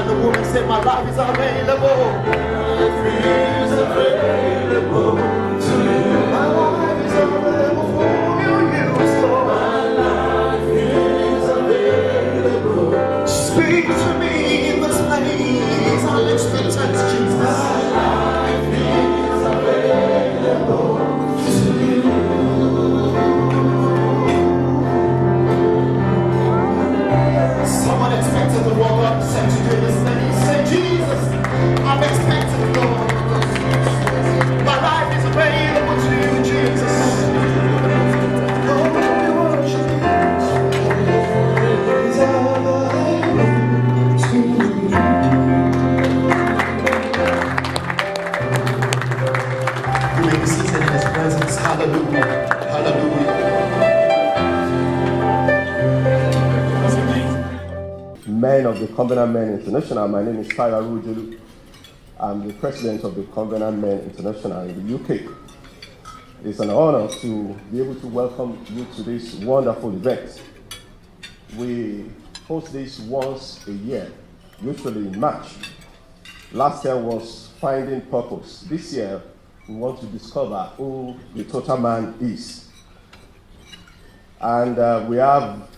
and the woman said, my life is available. Life is available to you. My life is available for you, Lord. My life is available. Speak to me in this place. I'll expect Jesus. My life is available to you. Someone expected to walk up and say to you this name. Say, Jesus, I'm expecting, Lord. My life is available to you, Jesus. Lord, we worship you. It's available to you. You may be seated in His presence. Hallelujah. Hallelujah. Men of the Covenant Men International. My name is Tyra Rujulu. I'm the president of the Covenant Men International in the UK. It's an honor to be able to welcome you to this wonderful event. We host this once a year, usually in March. Last year was Finding Purpose. This year, we want to discover who the total man is. And we have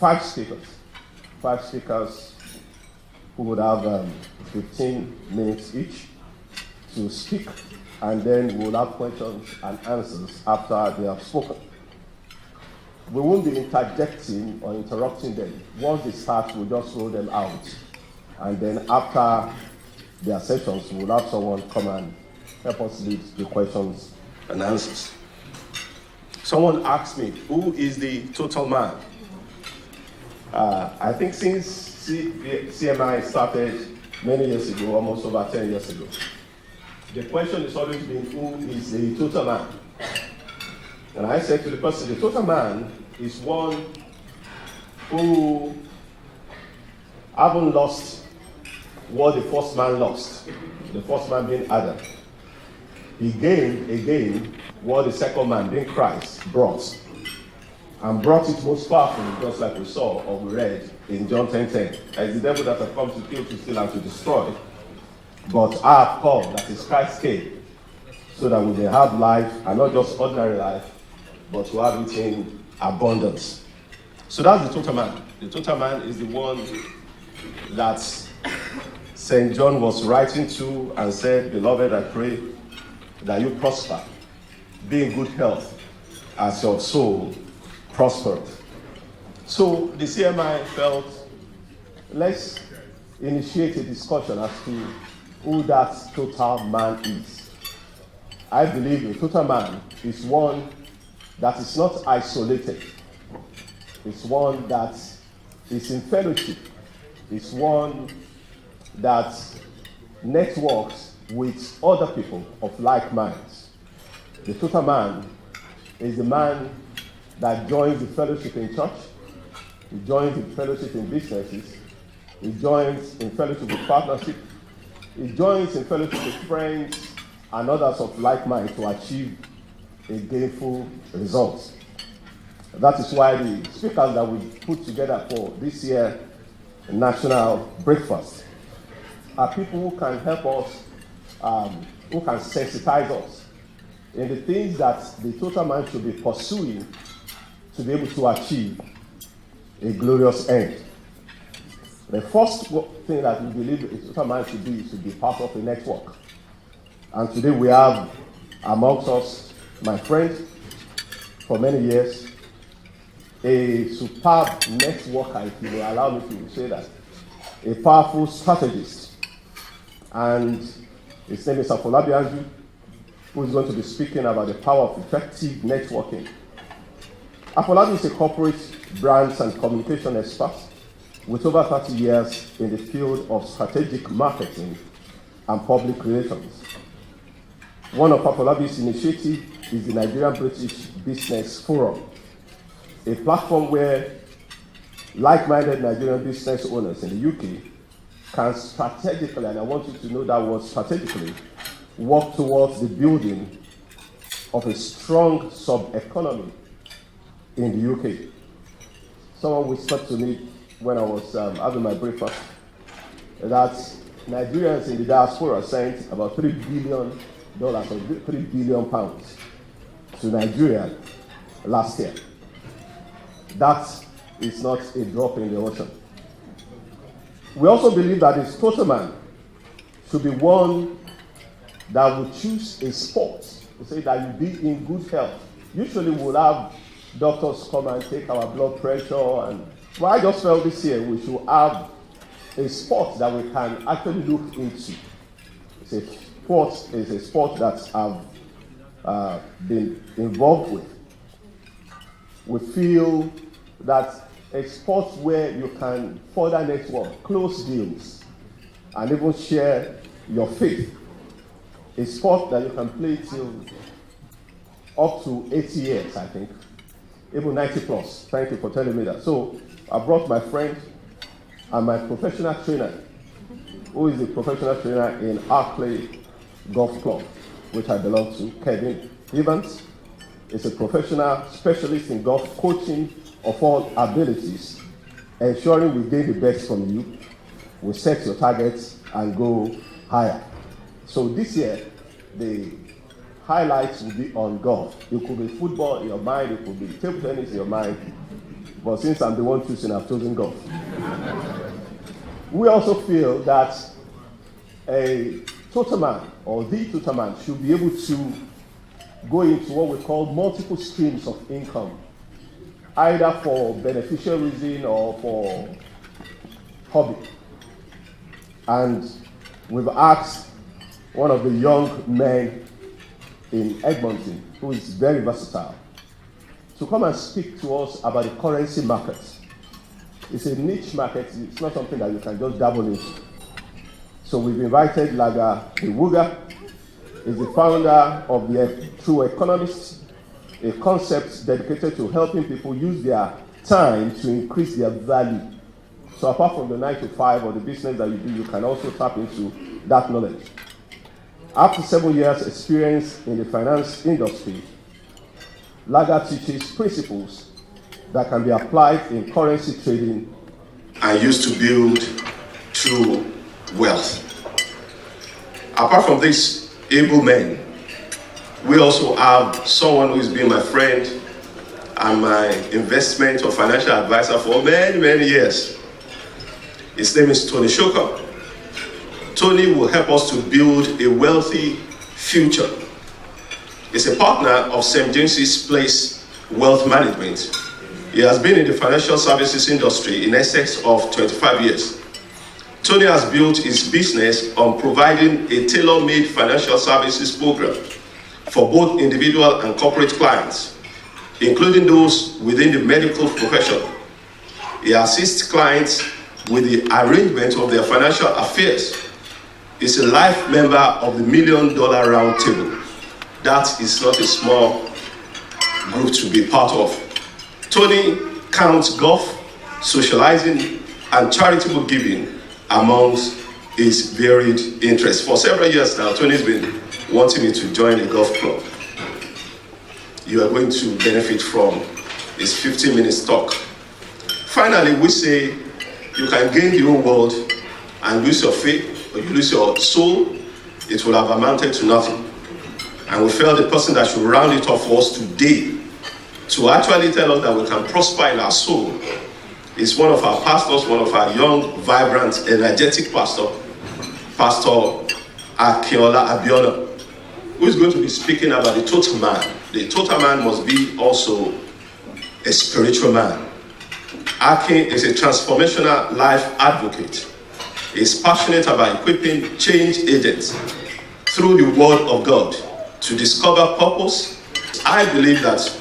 5 speakers. 5 speakers who would have 15 minutes each to speak, and then we'll have questions and answers after they have spoken. We won't be interjecting or interrupting them. Once they start, we'll just roll them out. And then after their sessions, we'll have someone come and help us lead the questions and answers. Someone asked me, who is the total man? I think since CMI started many years ago, almost over 10 years ago, the question has always been, who is the total man? And I said to the person, the total man is one who haven't lost what the first man lost, the first man being Adam. He gained again what the second man, being Christ, brought. And brought it most powerfully, just like we saw or we read in John 10:10. As the devil that has come to kill, to steal, and to destroy. But I have come, that is Christ came, so that we may have life, and not just ordinary life, but to have it in abundance. So that's the total man. The total man is the one that St. John was writing to and said, beloved, I pray that you prosper, be in good health as your soul prospered. So the CMI felt, let's initiate a discussion as to who that total man is. I believe a total man is one that is not isolated. It's one that is in fellowship. It's one that networks with other people of like minds. The total man is the man that joins the fellowship in church, he joins in fellowship in businesses, he joins in fellowship with partnership, he joins in fellowship with friends and others of like mind to achieve a gainful result. That is why the speakers that we put together for this year National Breakfast are people who can help us, who can sensitize us in the things that the total man should be pursuing to be able to achieve a glorious end. The first thing that we believe a total man should be part of a network. And today we have amongst us my friend for many years, a superb networker, if you will allow me to say that, a powerful strategist. And his name is Afolabi Anju, who is going to be speaking about the power of effective networking. Afolabi is a corporate brands and communication expert with over 30 years in the field of strategic marketing and public relations. One of Afolabi's initiatives is the Nigerian British Business Forum, a platform where like-minded Nigerian business owners in the UK can strategically, and I want you to know that word strategically, work towards the building of a strong sub-economy in the UK. Someone whispered to me when I was having my breakfast that Nigerians in the diaspora sent about $3 billion or £3 billion to Nigeria last year. That is not a drop in the ocean. We also believe that a total man should be one that would choose a sport to say that you be in good health. Usually we'll have doctors come and take our blood pressure, and well, I just felt this year we should have a sport that we can actually look into. It's a sport that I've been involved with. We feel that a sport where you can further network, close deals, and even share your faith. A sport that you can play till up to 80 years, I think, even 90 plus. Thank you for telling me that. So I brought my friend and my professional trainer, who is a professional trainer in Arkley Golf Club, which I belong to, Kevin Evans. Is a professional specialist in golf coaching of all abilities, ensuring we gain the best from you. We set your targets and go higher. So this year, the highlights will be on golf. It could be football in your mind, it could be table tennis in your mind, but since I'm the one choosing, I've chosen golf. We also feel that a total man or the total man should be able to go into what we call multiple streams of income, either for beneficial reason or for hobby. And we've asked one of the young men in Edmonton, who is very versatile, to come and speak to us about the currency market. It's a niche market, it's not something that you can just dabble into. So we've invited Laga Iwuga. Is the founder of the True Economist, a concept dedicated to helping people use their time to increase their value. So apart from the 9 to 5 or the business that you do, you can also tap into that knowledge. After 7 years experience in the finance industry, Laga teaches principles that can be applied in currency trading and used to build true wealth. Apart from this able men, we also have someone who has been my friend and my investment or financial advisor for many, many years. His name is Tony Shoka. Tony will help us to build a wealthy future. He's a partner of St. James's Place Wealth Management. He has been in the financial services industry in excess of 25 years. Tony has built his business on providing a tailor-made financial services program for both individual and corporate clients, including those within the medical profession. He assists clients with the arrangement of their financial affairs. He's a life member of the $1 Million Roundtable. That is not a small group to be part of. Tony counts golf, socializing, and charitable giving amongst his varied interests. For several years now, Tony's been wanting me to join a golf club. You are going to benefit from his 15-minute talk. Finally, we say you can gain the whole world and lose your faith, or you lose your soul, it will have amounted to nothing. And we felt the person that should round it off for us today to actually tell us that we can prosper in our soul is one of our pastors, one of our young, vibrant, energetic pastor, Pastor Akinola Abiola, who is going to be speaking about the total man. The total man must be also a spiritual man. Akin is a transformational life advocate. He is passionate about equipping change agents through the word of God to discover purpose. I believe that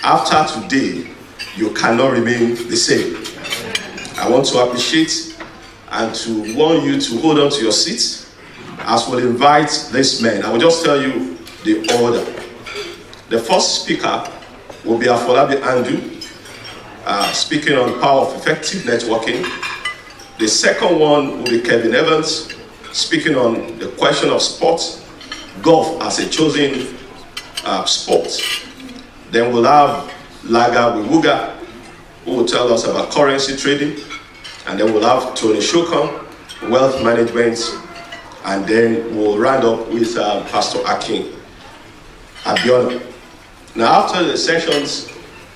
after today, you cannot remain the same. I want to appreciate and to warn you to hold on to your seats as we'll invite this man. I will just tell you the order. The first speaker will be Afolabi Andu, speaking on power of effective networking. The second one will be Kevin Evans, speaking on the question of sports, golf as a chosen sport. Then we'll have Laga Wiwuga, who will tell us about currency trading. And then we'll have Tony Shokan, wealth management, and then we'll round up with Pastor Akin Abiona. Now, after the sessions,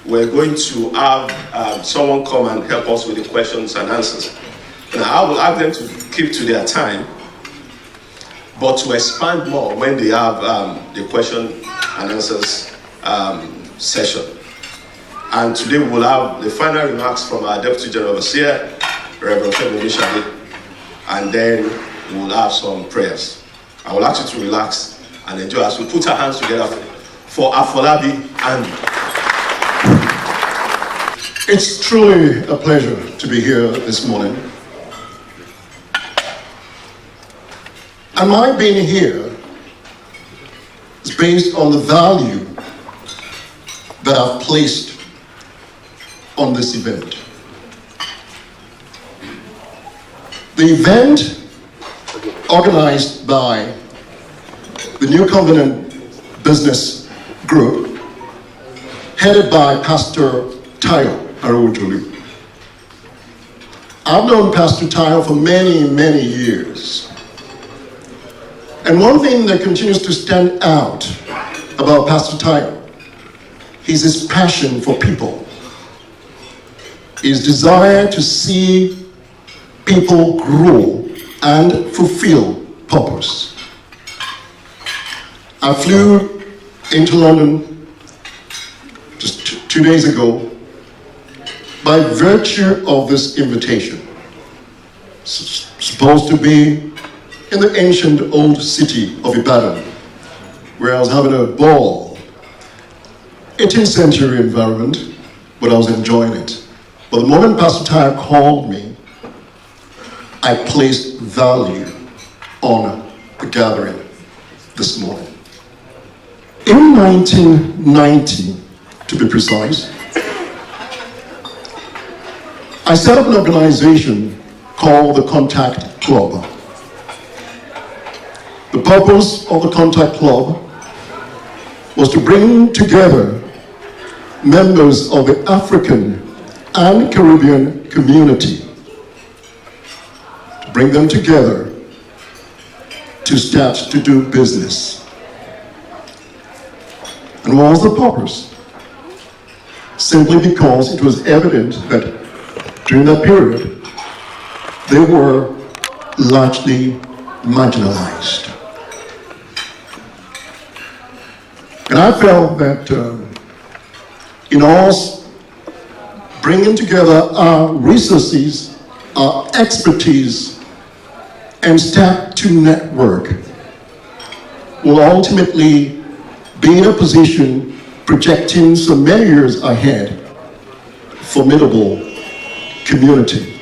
we're going to have someone come and help us with the questions and answers. Now, I will ask them to keep to their time, but to expand more when they have the question and answers session. And today we will have the final remarks from our Deputy General Overseer, Reverend Femi Nishabi, and then we will have some prayers. I would like you to relax and enjoy as we put our hands together for Afolabi and. It's truly a pleasure to be here this morning. And my being here is based on the value that I've placed on this event. The event organized by the New Covenant Business Group, headed by Pastor Tayo Arutulu. I've known Pastor Tayo for many, many years. And one thing that continues to stand out about Pastor Tayo is his passion for people, his desire to see people grow and fulfill purpose. I flew into London just 2 days ago by virtue of this invitation. It's supposed to be in the ancient old city of Ibadan, where I was having a ball. 18th century environment, but I was enjoying it. But the moment Pastor Tayo called me, I placed value on the gathering this morning. In 1990, to be precise, I set up an organization called the Contact Club. The purpose of the Contact Club was to bring together members of the African and Caribbean community, to bring them together to start to do business. And what was the purpose? Simply because it was evident that during that period, they were largely marginalized. And I felt that in us bringing together our resources, our expertise, and start to network will ultimately be in a position projecting so many years ahead, formidable community.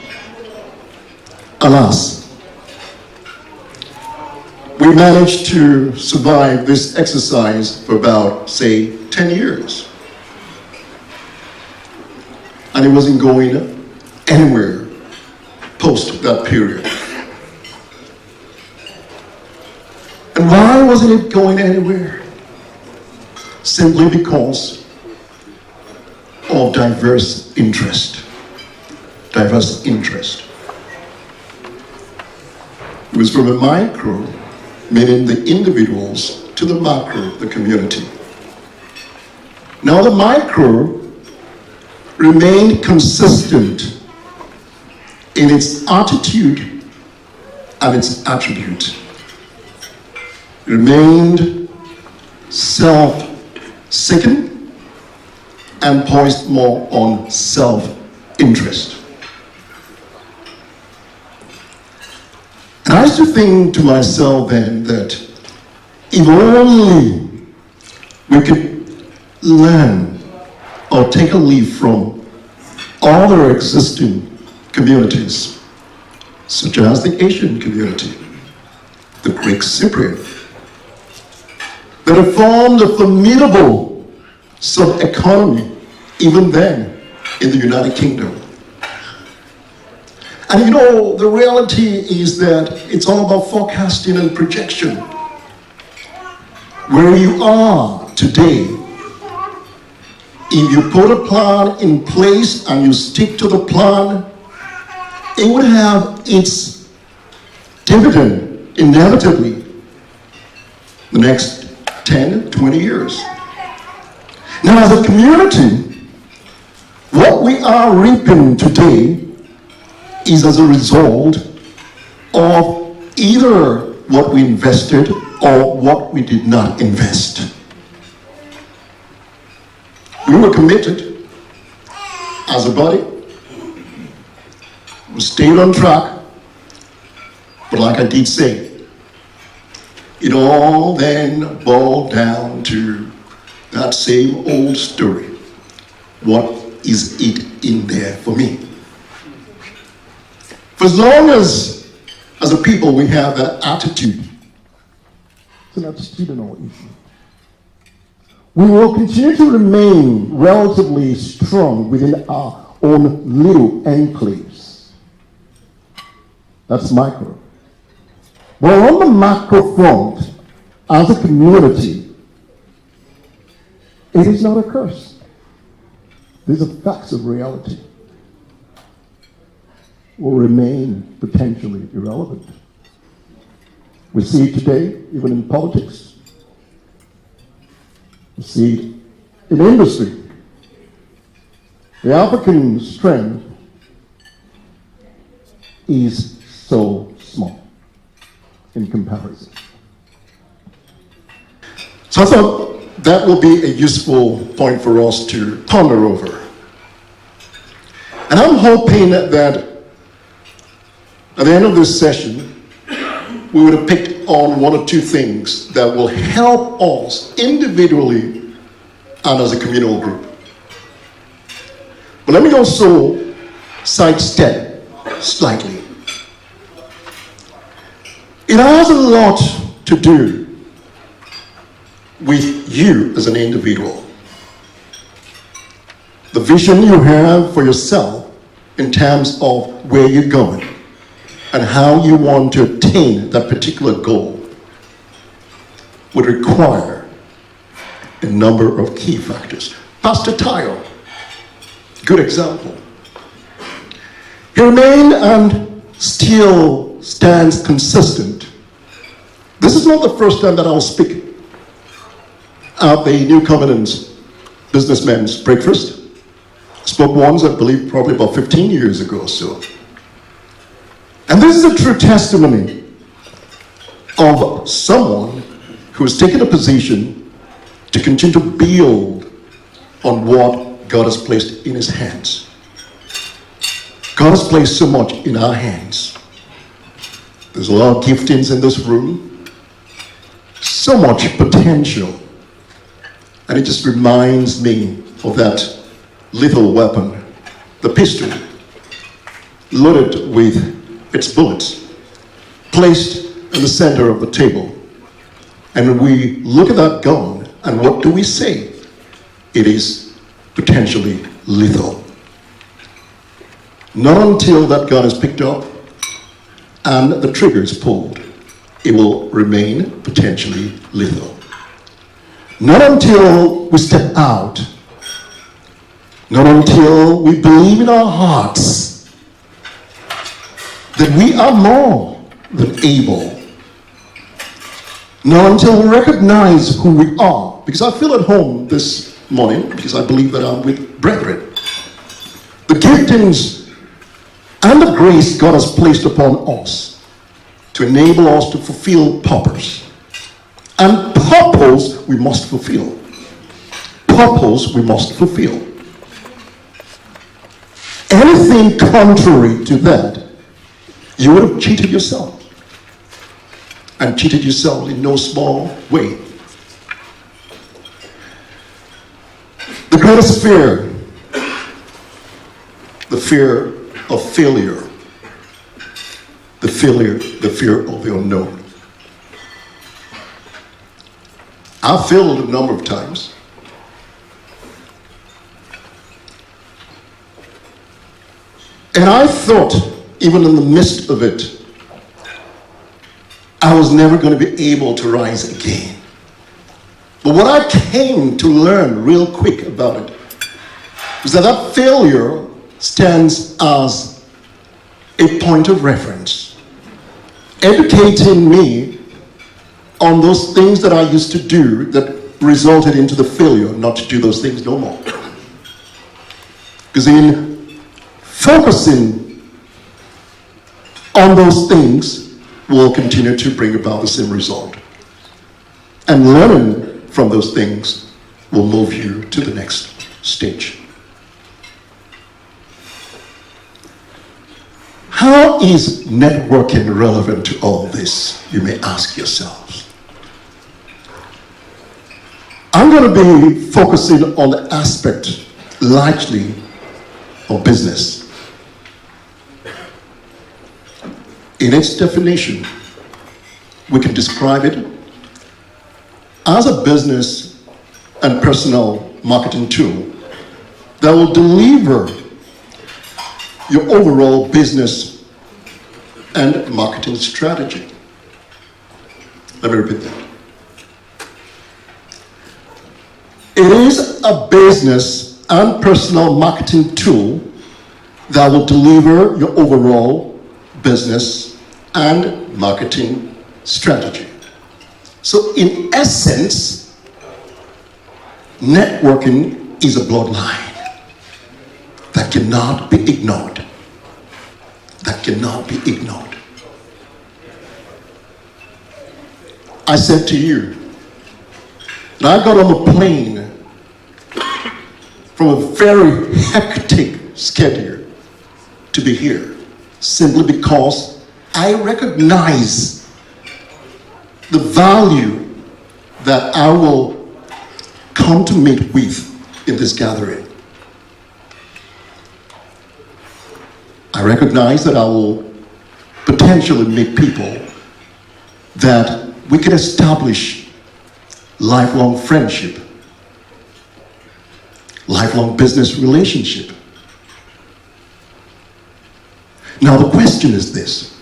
Alas, we managed to survive this exercise for about, say, 10 years. And it wasn't going anywhere post that period. And why wasn't it going anywhere? Simply because of diverse interest. Diverse interest. It was from a micro, meaning the individuals, to the macro, the community. Now the micro remained consistent in its attitude and its attribute. It remained self-seeking and poised more on self-interest. And I used to think to myself then that if only we could learn or take a leaf from other existing communities, such as the Asian community, the Greek Cypriot, that have formed a formidable sub-economy even then in the United Kingdom. And you know, the reality is that it's all about forecasting and projection. Where you are today, if you put a plan in place and you stick to the plan, it would have its dividend inevitably the next 10, 20 years. Now, as a community, what we are reaping today is as a result of either what we invested or what we did not invest. We were committed as a body. We stayed on track. But like I did say, it all then boiled down to that same old story. What is it in there for me? For as long as a people, we have that attitude, it's an attitudinal issue. We will continue to remain relatively strong within our own little enclaves. That's micro. But on the macro front, as a community, it is not a curse. These are facts of reality. Will remain potentially irrelevant. We see it today, even in politics. We see it in industry. The African strength is so small in comparison. So I thought that will be a useful point for us to ponder over. And I'm hoping that at the end of this session, we would have picked on one or two things that will help us individually and as a communal group. But let me also sidestep slightly. It has a lot to do with you as an individual. The vision you have for yourself in terms of where you're going and how you want to attain that particular goal would require a number of key factors. Pastor Tayo, good example. He remained and still stands consistent. This is not the first time that I'll speak at the New Covenant's Businessmen's Breakfast. I spoke once, I believe, probably about 15 years ago or so. And this is a true testimony of someone who has taken a position to continue to build on what God has placed in his hands. God has placed so much in our hands. There's a lot of giftings in this room, so much potential. And it just reminds me of that lethal weapon, the pistol, loaded with its bullets, placed in the center of the table. And when we look at that gun, and what do we say? It is potentially lethal. Not until that gun is picked up and the trigger is pulled, it will remain potentially lethal. Not until we step out, not until we believe in our hearts that we are more than able, not until we recognize who we are. Because I feel at home this morning, because I believe that I'm with brethren. The giftings and the grace God has placed upon us to enable us to fulfill purpose. And purpose we must fulfill. Purpose we must fulfill. Anything contrary to that, you would have cheated yourself. And cheated yourself in no small way. The greatest fear, the fear of failure, the fear of the unknown. I've failed a number of times. And I thought, even in the midst of it, I was never going to be able to rise again. But what I came to learn real quick about it is that failure stands as a point of reference educating me on those things that I used to do that resulted into the failure not to do those things no more. Because in focusing on those things will continue to bring about the same result. And learning from those things will move you to the next stage. How is networking relevant to all this, you may ask yourselves. I'm going to be focusing on the aspect largely of business. In its definition, we can describe it as a business and personal marketing tool that will deliver your overall business and marketing strategy. Let me repeat that. It is a business and personal marketing tool that will deliver your overall business and marketing strategy. So in essence, networking is a bloodline that cannot be ignored. That cannot be ignored. I said to you that I got on a plane from a very hectic schedule to be here simply because I recognize the value that I will come to meet with in this gathering. I recognize that I will potentially meet people that we can establish lifelong friendship, lifelong business relationship. Now the question is this: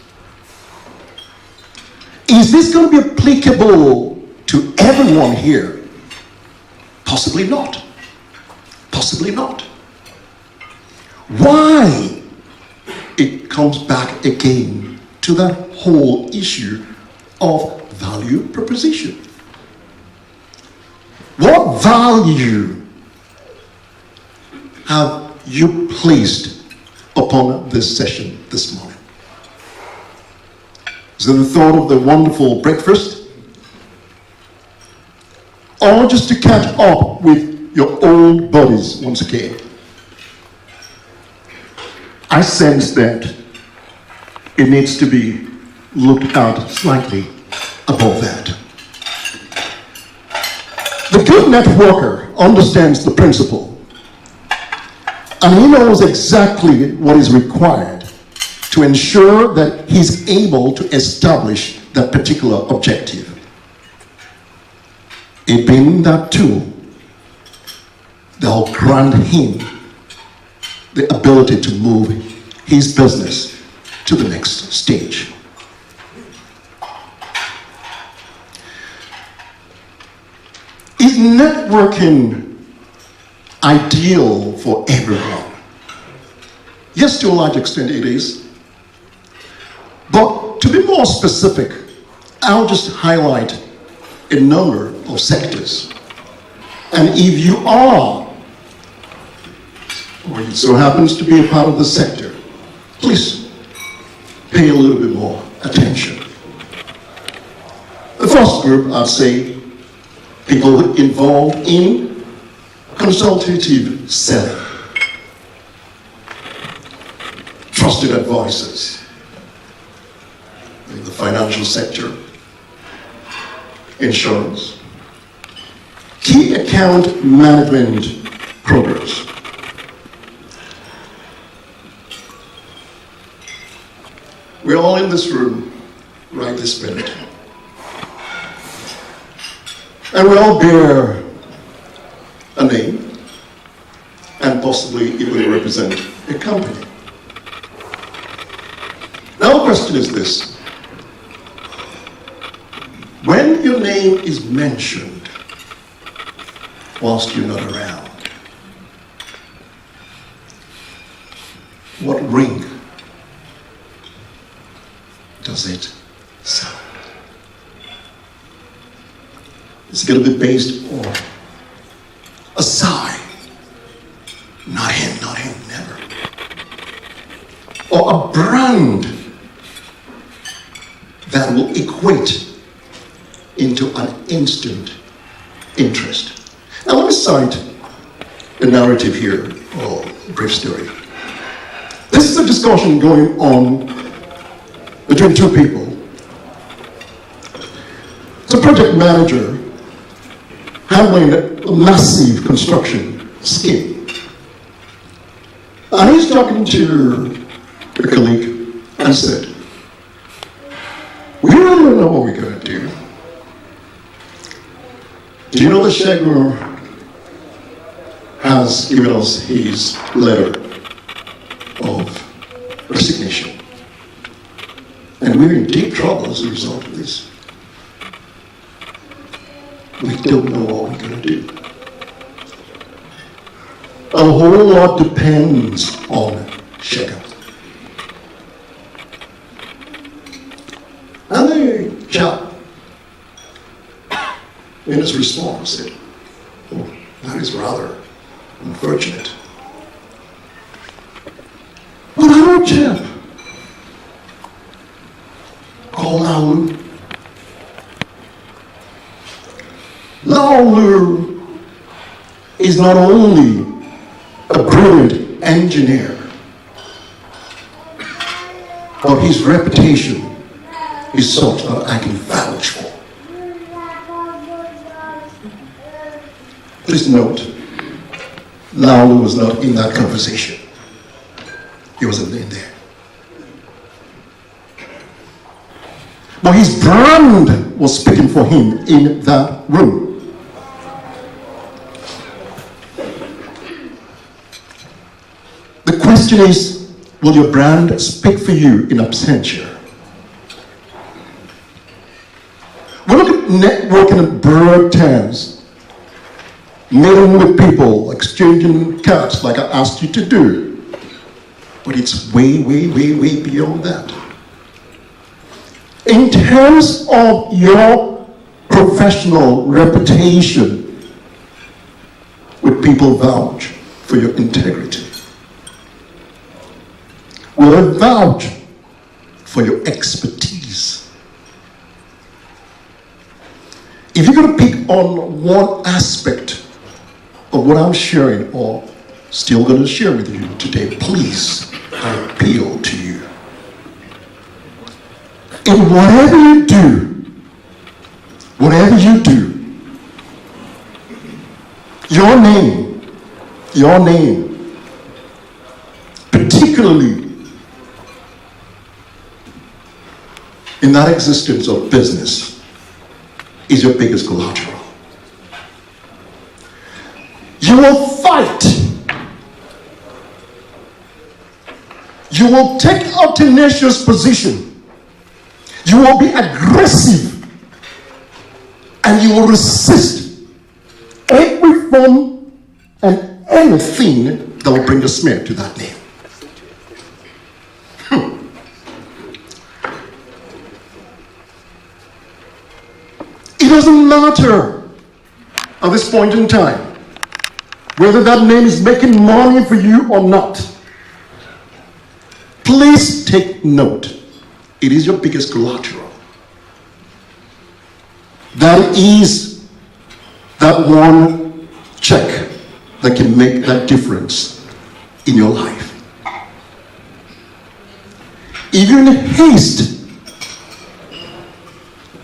is this going to be applicable to everyone here? Possibly not. Possibly not. Why? It comes back again to that whole issue of value proposition. What value have you placed upon this session this morning? Is it the thought of the wonderful breakfast? Or just to catch up with your old buddies once again? I sense that it needs to be looked at slightly above that. The good networker understands the principle, and he knows exactly what is required to ensure that he's able to establish that particular objective. It being that tool that will grant him the ability to move his business to the next stage. Is networking ideal for everyone? Yes, to a large extent it is. But to be more specific, I'll just highlight a number of sectors. And if you are, or it so happens to be a part of the sector, please pay a little bit more attention. The first group, I'd say, people involved in consultative selling, trusted advisors in the financial sector, insurance, key account management programs. We're all in this room right this minute. And we all bear a name and possibly even represent a company. Now the question is this: when your name is mentioned whilst you're not around, what ring does it It's going to be based on a sigh. Not him, never. Or a brand that will equate into an instant interest. Now let me cite a narrative here, or a brief story. This is a discussion going on between two people. It's a project manager handling a massive construction scheme. And he's talking to a colleague and said, "We really don't know what we're going to do. Do you know that Shegun has given us his letter of resignation? And we're in deep trouble as a result of this. We don't know what we're going to do. A whole lot depends on Shegun." And the chap, in his response, said, "Oh, that is rather unfortunate. But I know a chap called Laulu. Laulu is not only a brilliant engineer, but his reputation is such that I can vouch for." Please note, Laulu was not in that conversation. He wasn't in there. But his brand was speaking for him in that room. The question is, will your brand speak for you in absentia? We look at networking in broad terms, meeting with people, exchanging cards like I asked you to do. But it's way, way, way, way beyond that. In terms of your professional reputation, will people vouch for your integrity? Will they vouch for your expertise? If you're going to pick on one aspect of what I'm sharing, or still going to share with you today, please, I appeal to you. In whatever you do, your name, particularly in that existence of business, is your biggest collateral. You will fight. You will take a tenacious position. You will be aggressive. And you will resist every form and anything that will bring a smear to that name. It doesn't matter at this point in time whether that name is making money for you or not. Please take note. It is your biggest collateral. That is that one check that can make that difference in your life. If you're in haste,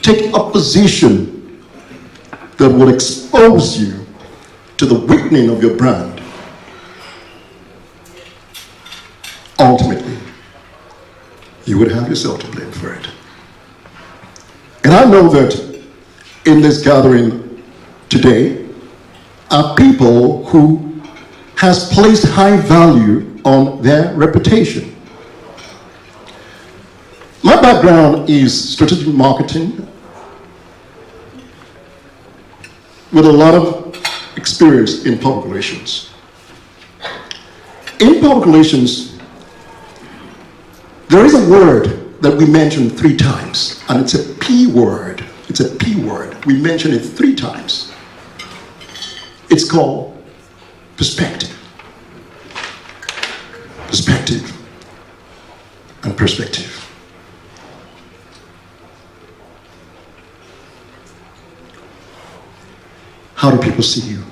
take a position that will expose you to the weakening of your brand. Ultimately, you would have yourself to blame for it. And I know that in this gathering today are people who has placed high value on their reputation. My background is strategic marketing with a lot of experience in public relations. In public relations, there is a word that we mention 3 times, and it's a P word. It's It's a P word. We mention it 3 times. It's called perspective. Perspective and perspective. How do people see you?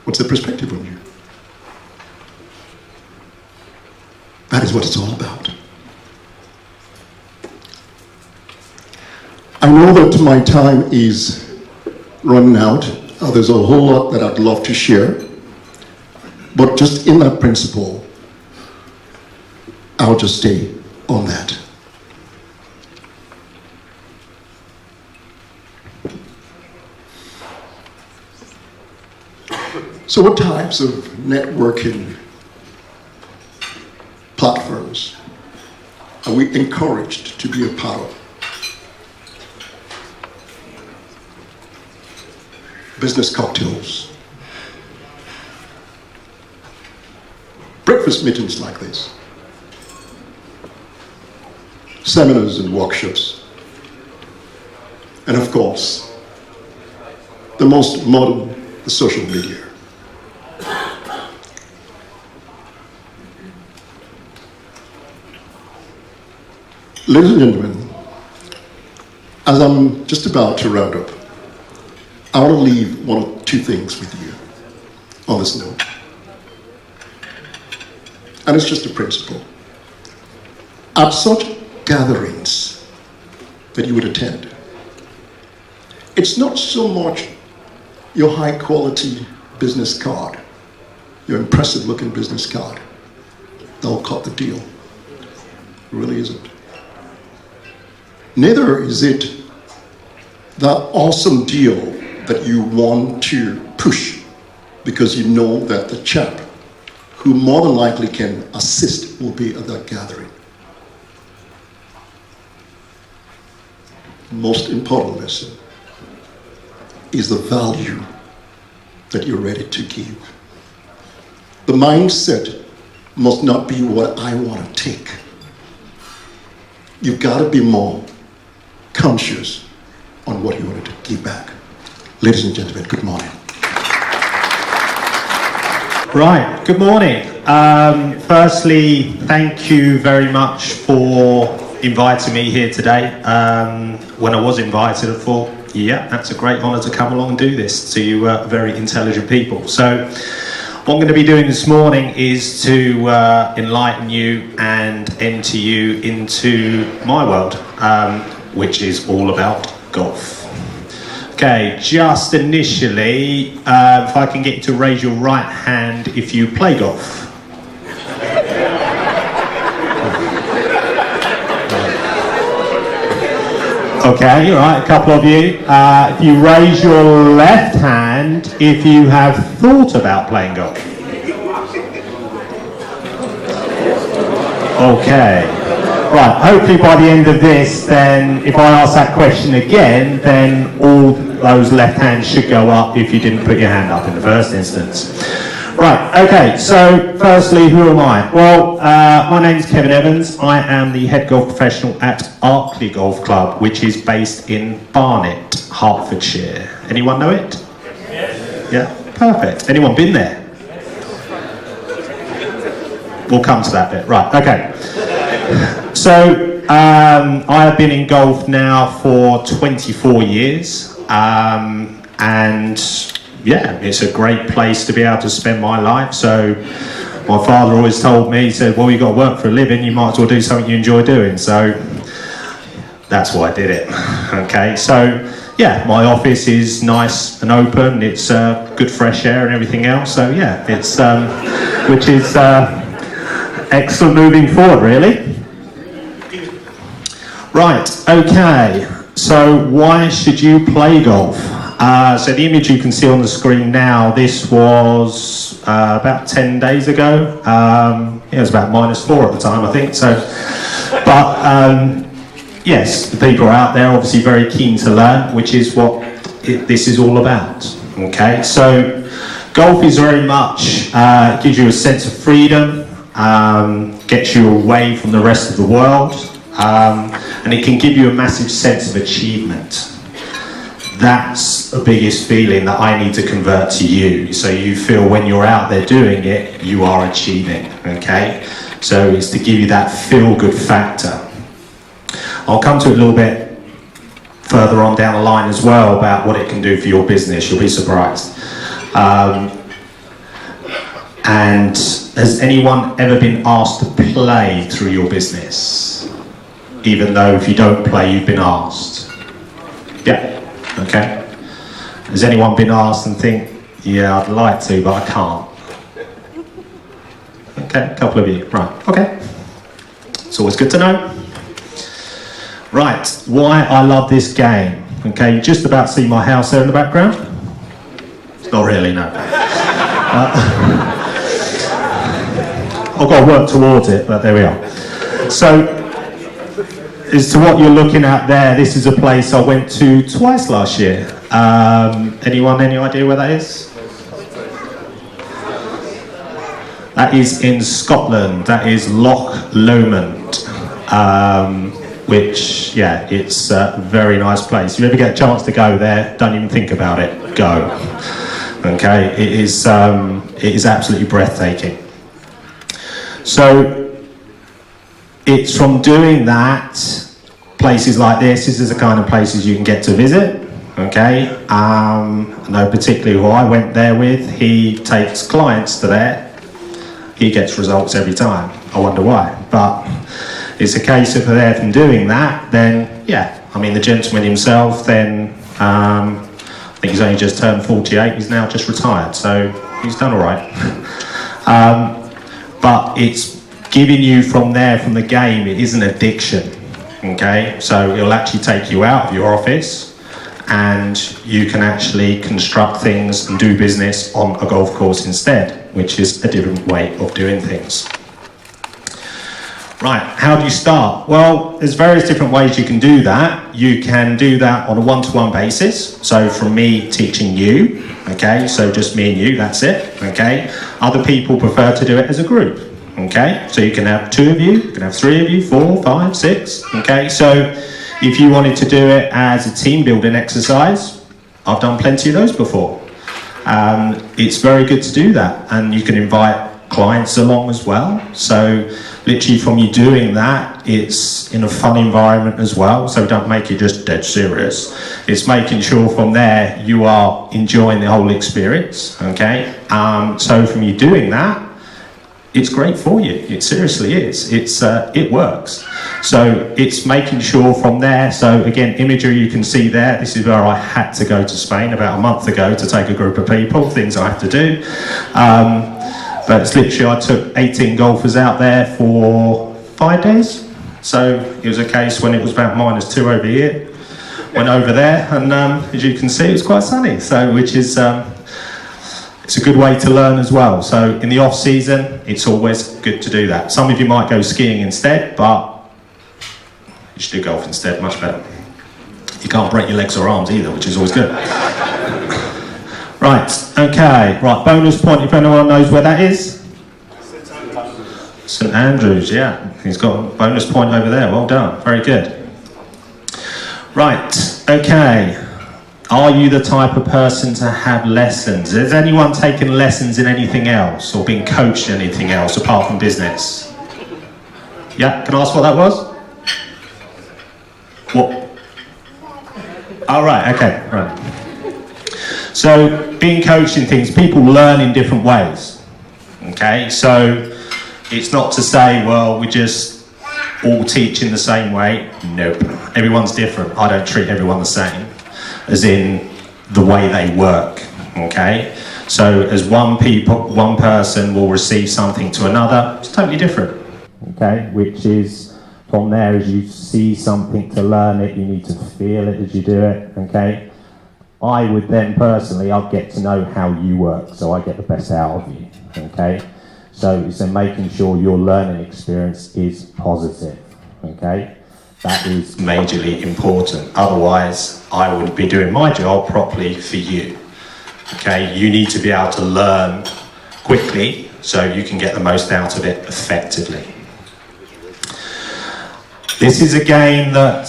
What's the perspective on you? That is what it's all about. I know that my time is running out. There's a whole lot that I'd love to share. But just in that principle, I'll just stay on that. So what types of networking platforms are we encouraged to be a part of? Business cocktails, breakfast meetings like this, seminars and workshops, and of course, the most modern, the social media. Ladies and gentlemen, as I'm just about to round up, I want to leave 1 or 2 things with you on this note. And it's just a principle. At such gatherings that you would attend, it's not so much your high quality business card, your impressive looking business card, that'll cut the deal. It really isn't. Neither is it that awesome deal that you want to push because you know that the chap who more than likely can assist will be at that gathering. Most important lesson is the value that you're ready to give. The mindset must not be what I want to take. You've got to be more conscious on what you want to give back. Ladies and gentlemen, good morning. Right, good morning. Firstly, thank you very much for inviting me here today. When I was invited, I thought, yeah, that's a great honour to come along and do this to you very intelligent people. So what I'm going to be doing this morning is to enlighten you and enter you into my world, which is all about golf. Okay, just initially, if I can get you to raise your right hand if you play golf. Okay, right, a couple of you. If you raise your left hand if you have thought about playing golf. Okay. Right, hopefully by the end of this, then, if I ask that question again, then all those left hands should go up if you didn't put your hand up in the first instance. Right, okay, so firstly, who am I? Well, my name's Kevin Evans. I am the head golf professional at Arkley Golf Club, which is based in Barnet, Hertfordshire. Anyone know it? Yes. Yeah, perfect. Anyone been there? We'll come to that bit. Right, okay. So, I have been in golf now for 24 years, and yeah, it's a great place to be able to spend my life. So, my father always told me, he said, well, you've got to work for a living, you might as well do something you enjoy doing. So, that's why I did it. Okay, so, yeah, my office is nice and open, it's good fresh air and everything else. So, yeah, it's, which is excellent moving forward, really. Right, okay, so why should you play golf? So the image you can see on the screen now, this was about 10 days ago. It was about -4 at the time, I think. So, but yes, the people out there obviously very keen to learn, which is what this is all about. Okay, so golf is very much, gives you a sense of freedom, gets you away from the rest of the world. And and it can give you a massive sense of achievement. That's the biggest feeling that I need to convert to you, so you feel when you're out there doing it, you are achieving, okay? So it's to give you that feel-good factor. I'll come to it a little bit further on down the line as well about what it can do for your business. You'll be surprised. And has anyone ever been asked to play through your business? Even though if you don't play, you've been asked? Yeah, okay. Has anyone been asked and think, yeah, I'd like to, but I can't? Okay, a couple of you, right, okay. It's always good to know. Right, why I love this game. Okay, you just about see my house there in the background? Not really, no. I've got to work towards it, but there we are. So, as to what you're looking at there, this is a place I went to twice last year. Anyone, any idea where that is? That is in Scotland. That is Loch Lomond, which, yeah, it's a very nice place. If you ever get a chance to go there, don't even think about it. Go. Okay, it is absolutely breathtaking. So it's from doing that, places like this is the kind of places you can get to visit. Okay, I know particularly who I went there with. He takes clients to there. He gets results every time. I wonder why, but it's a case of there from doing that. Then yeah, I mean the gentleman himself. Then I think he's only just turned 48. He's now just retired, so he's done all right. But it's giving you from there, from the game, it is an addiction, okay? So it'll actually take you out of your office and you can actually construct things and do business on a golf course instead, which is a different way of doing things. Right, how do you start? Well, there's various different ways you can do that. You can do that on a one-to-one basis. So from me teaching you, okay, so just me and you, that's it, okay? Other people prefer to do it as a group, okay? So you can have 2 of you can have 3 of you, 4, 5, 6, okay? So if you wanted to do it as a team building exercise, I've done plenty of those before. It's very good to do that, and you can invite clients along as well. So literally from you doing that, it's in a fun environment as well, so don't make it just dead serious. It's making sure from there you are enjoying the whole experience, okay? So from you doing that, it's great for you. It seriously is. It works. So it's making sure from there. So again, imagery you can see there. This is where I had to go to Spain about a month ago to take a group of people, things I have to do. But it's literally, I took 18 golfers out there for 5 days. So it was a case when it was about -2 over here. Went over there, and as you can see, it was quite sunny. So, which is, it's a good way to learn as well. So in the off season, it's always good to do that. Some of you might go skiing instead, but you should do golf instead, much better. You can't break your legs or arms either, which is always good. Right, okay, right, bonus point if anyone knows where that is. St Andrews, yeah, he's got a bonus point over there, well done, very good. Right, okay, are you the type of person to have lessons? Has anyone taken lessons in anything else or been coached in anything else apart from business? Yeah, can I ask what that was? What? Oh, right, okay, right. So being coached in things, people learn in different ways, okay? So it's not to say, well, we just all teach in the same way. Nope, everyone's different. I don't treat everyone the same, as in the way they work, okay? So as one person will receive something to another, it's totally different, okay? Which is, from there, as you see something to learn it, you need to feel it as you do it, okay? I would then personally, I'll get to know how you work, so I get the best out of you, okay? So making sure your learning experience is positive, okay? That is majorly important. Otherwise, I wouldn't be doing my job properly for you, okay? You need to be able to learn quickly so you can get the most out of it effectively. This is a game that,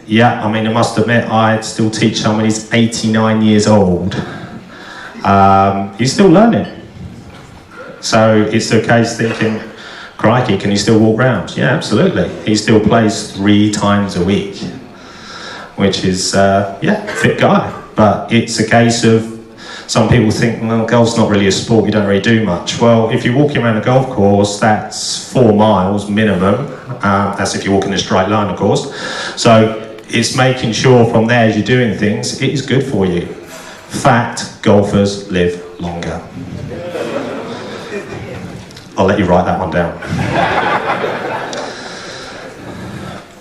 yeah, I mean, I must admit, I still teach someone who's 89 years old. He's still learning. So it's a case thinking, crikey, can he still walk round? Yeah, absolutely. He still plays 3 times a week, which is, yeah, fit guy. But it's a case of, some people think, well, golf's not really a sport, you don't really do much. Well, if you're walking around a golf course, that's 4 miles minimum. That's if you're walking in a straight line, of course. So it's making sure from there, as you're doing things, it is good for you. Fact, golfers live longer. I'll let you write that one down.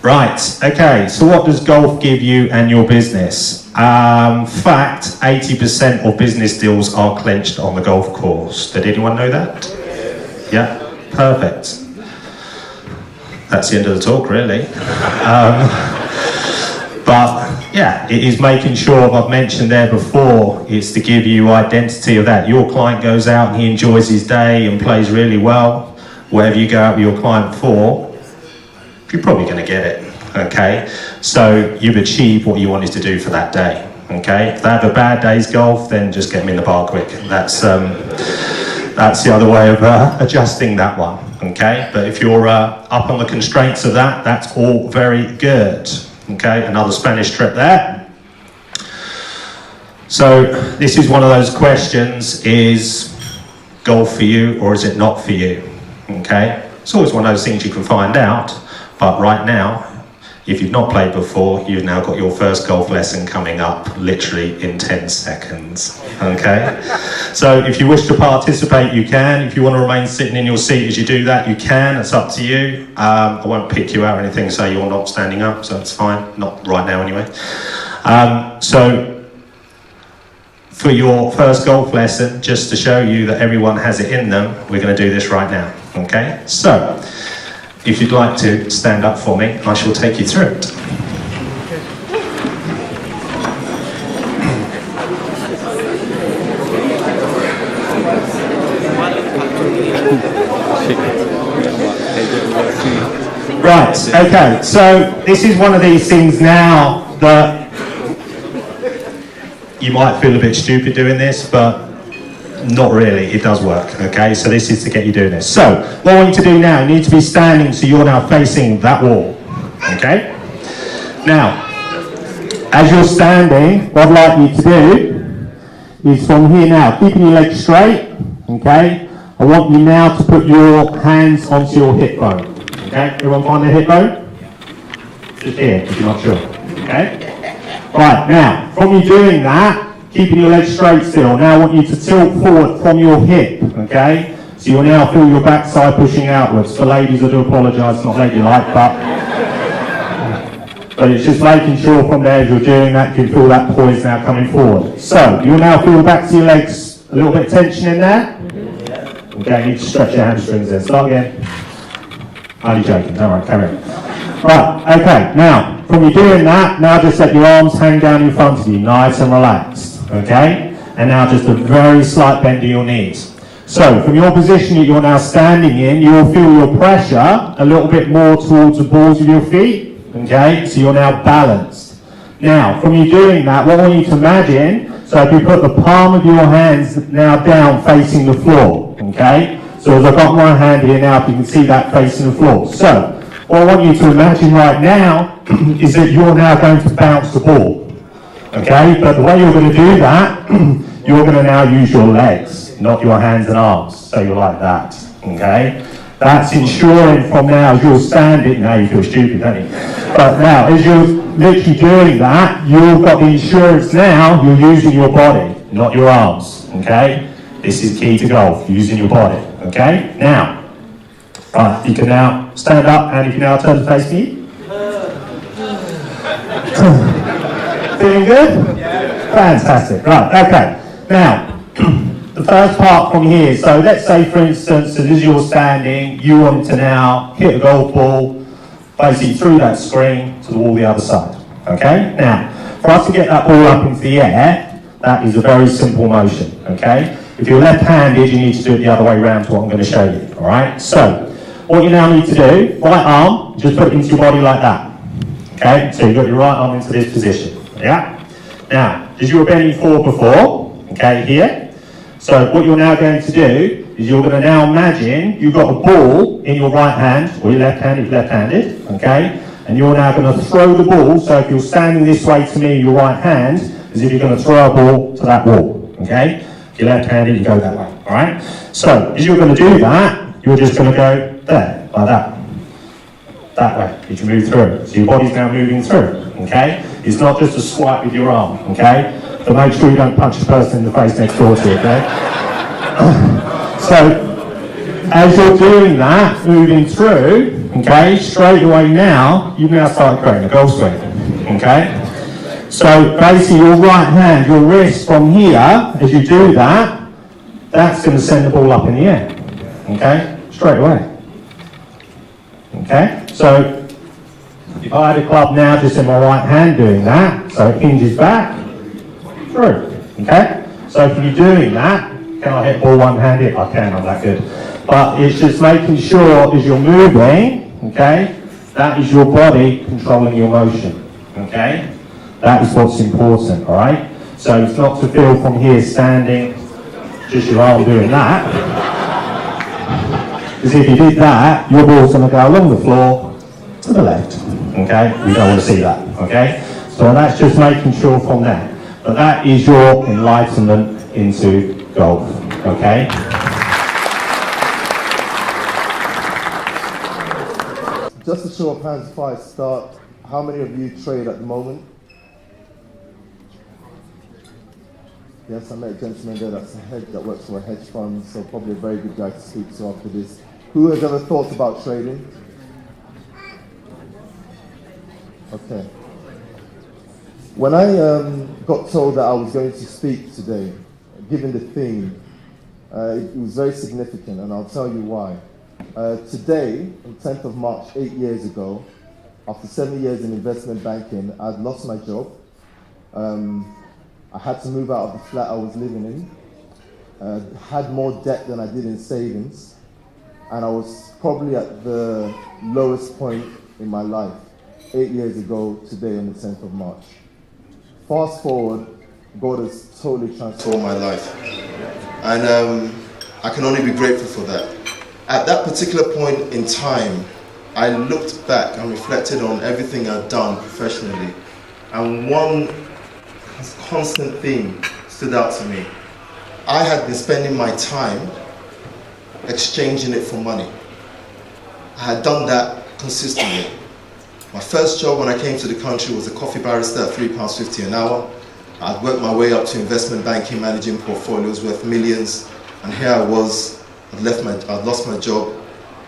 Right, okay, so what does golf give you and your business? Fact, 80% of business deals are clenched on the golf course. Did anyone know that? Yeah, perfect. That's the end of the talk, really. But yeah, it is making sure, I've mentioned there before, it's to give you identity of that. Your client goes out and he enjoys his day and plays really well. Whatever you go out with your client for, you're probably going to get it, okay? So you've achieved what you wanted to do for that day, okay? If they have a bad day's golf, then just get them in the bar quick. That's the other way of adjusting that one, okay? But if you're up on the constraints of that, that's all very good, okay? Another Spanish trip there. So this is one of those questions, is golf for you or is it not for you, okay? It's always one of those things you can find out. But right now, if you've not played before, you've now got your first golf lesson coming up literally in 10 seconds, okay? So if you wish to participate, you can. If you want to remain sitting in your seat as you do that, you can, it's up to you. I won't pick you out or anything, so you're not standing up, so it's fine, not right now anyway. So for your first golf lesson, just to show you that everyone has it in them, we're going to do this right now, okay? So, if you'd like to stand up for me, I shall take you through it. Right, okay, so this is one of these things now that you might feel a bit stupid doing this, but not really, it does work, okay? So this is to get you doing this. So, what I want you to do now, you need to be standing so you're now facing that wall, okay? Now, as you're standing, what I'd like you to do is from here now, keeping your legs straight, okay? I want you now to put your hands onto your hip bone, okay? Everyone find their hip bone? Just here, if you're not sure, okay? Right, now, from you doing that, keeping your legs straight still. Now I want you to tilt forward from your hip, okay? So you'll now feel your backside pushing outwards. For ladies, I do apologise, it's not ladylike, but it's just making sure from there as you're doing that, you can feel that poise now coming forward. So, you'll now feel the backs of your legs, a little bit of tension in there. Okay, you need to stretch your hamstrings there. Start again. Only joking, alright, carry on. Right, okay, now, from you doing that, now just let your arms hang down in front of you, nice and relaxed. Okay, and now just a very slight bend of your knees. So from your position that you're now standing in, you'll feel your pressure a little bit more towards the balls of your feet. Okay, so you're now balanced. Now, from you doing that, what I want you to imagine, so if you put the palm of your hands now down facing the floor. Okay, so as I've got my hand here now, if you can see that facing the floor. So what I want you to imagine right now is that you're now going to bounce the ball. Okay, but the way you're going to do that, you're going to now use your legs, not your hands and arms. So you're like that, okay? That's ensuring from now, as you're standing, now you feel stupid, don't you? But now, as you're literally doing that, you've got the insurance now, you're using your body, not your arms, okay? This is key to golf, using your body, okay? Now, you can now stand up and you can now turn to face me. Feeling good? Yeah. Fantastic. Right, okay. Now, the first part from here. So let's say, for instance, that as you're standing, you want to now hit a golf ball basically through that screen to the wall the other side. Okay? Now, for us to get that ball up into the air, that is a very simple motion. Okay? If you're left-handed, you need to do it the other way around to what I'm going to show you. Alright? So, What you now need to do, right arm, just put it into your body like that. Okay, so you've got your right arm into this position. Yeah? Now, as you were bending forward before, okay, here. So what you're now going to do is you're going to now imagine you've got a ball in your right hand, or your left hand if left-handed, okay? And you're now going to throw the ball, so if you're standing this way to me, your right hand, as if you're going to throw a ball to that wall, okay? If you're left-handed, you go that way, all right? So, as you're going to do that, you're just going to go there, like that way, you can move through. So your body's now moving through, okay? It's not just a swipe with your arm, okay? So make sure you don't punch the person in the face next door to you, okay? So, as you're doing that, moving through, okay, straight away now, you've now started creating a golf swing, okay? So basically your right hand, your wrist from here, as you do that, that's going to send the ball up in the air, okay, straight away. Okay, so if I had a club now just in my right hand doing that, so it hinges back, through, okay? So if you're doing that, can I hit ball one-handed? I can, I'm that good. But it's just making sure as you're moving, okay, that is your body controlling your motion, okay? That is what's important, all right? So it's not to feel from here standing, just your arm doing that. Because if you did that, your ball's going to go along the floor to the left, okay? We don't want to see that, okay? So that's just making sure from there. But that is your enlightenment into golf, okay? Just a show of hands before I start, how many of you trade at the moment? Yes, I met a gentleman there that works for a hedge fund, so probably a very good guy to speak to after this. Who has ever thought about trading? Okay. When I got told that I was going to speak today, given the theme, it was very significant, and I'll tell you why. Today, on 10th of March, 8 years ago, after 7 years in investment banking, I'd lost my job. I had to move out of the flat I was living in, had more debt than I did in savings, and I was probably at the lowest point in my life, 8 years ago today on the 10th of March. Fast forward, God has totally transformed my life, and I can only be grateful for that. At that particular point in time, I looked back and reflected on everything I'd done professionally, and one constant theme stood out to me. I had been spending my time exchanging it for money. I had done that consistently. My first job when I came to the country was a coffee barrister at £3.50 an hour. I'd worked my way up to investment banking, managing portfolios worth millions, and here I was, I'd lost my job,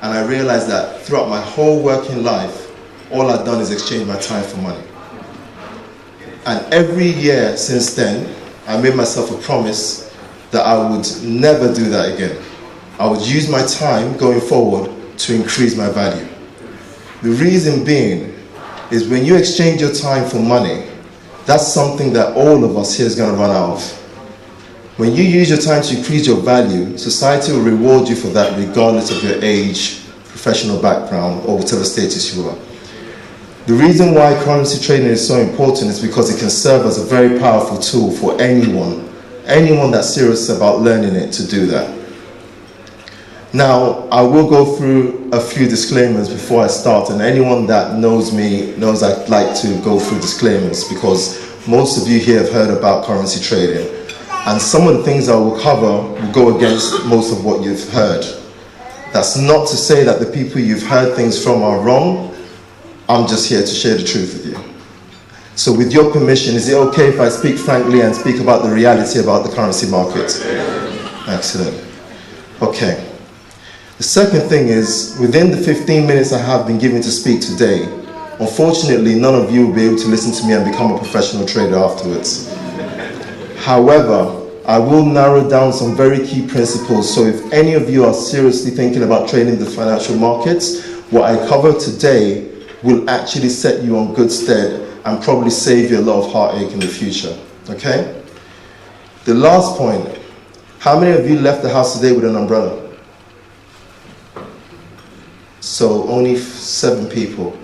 and I realized that throughout my whole working life, all I'd done is exchange my time for money. And every year since then, I made myself a promise that I would never do that again. I would use my time going forward to increase my value. The reason being is when you exchange your time for money, that's something that all of us here is going to run out of. When you use your time to increase your value, society will reward you for that regardless of your age, professional background, or whatever status you are. The reason why currency trading is so important is because it can serve as a very powerful tool for anyone that's serious about learning it to do that. Now, I will go through a few disclaimers before I start, and anyone that knows me knows I like to go through disclaimers because most of you here have heard about currency trading, and some of the things I will cover will go against most of what you've heard. That's not to say that the people you've heard things from are wrong. I'm just here to share the truth with you. So with your permission, is it okay if I speak frankly and speak about the reality about the currency market? Excellent. Okay. The second thing is, within the 15 minutes I have been given to speak today, unfortunately, none of you will be able to listen to me and become a professional trader afterwards. However, I will narrow down some very key principles, so if any of you are seriously thinking about trading the financial markets, what I cover today will actually set you on good stead and probably save you a lot of heartache in the future, okay? The last point, how many of you left the house today with an umbrella? So only 7 people.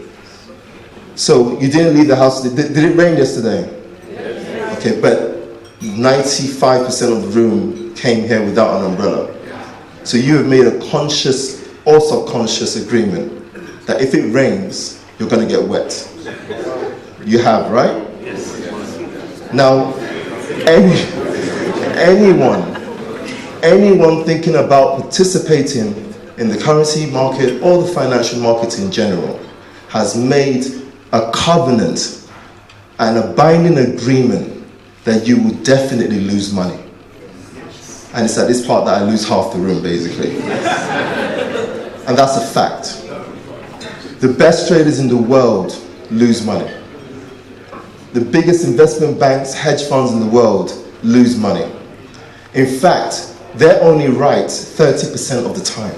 So you didn't leave the house. Did it rain yesterday? Yes. Okay, but 95% of the room came here without an umbrella. So you have made a conscious or subconscious agreement that if it rains, you're going to get wet. You have, right? Yes. Now, anyone thinking about participating in the currency market or the financial market in general has made a covenant and a binding agreement that you will definitely lose money. And it's at this part that I lose half the room, basically. And that's a fact. The best traders in the world lose money. The biggest investment banks, hedge funds in the world lose money. In fact, they're only right 30% of the time.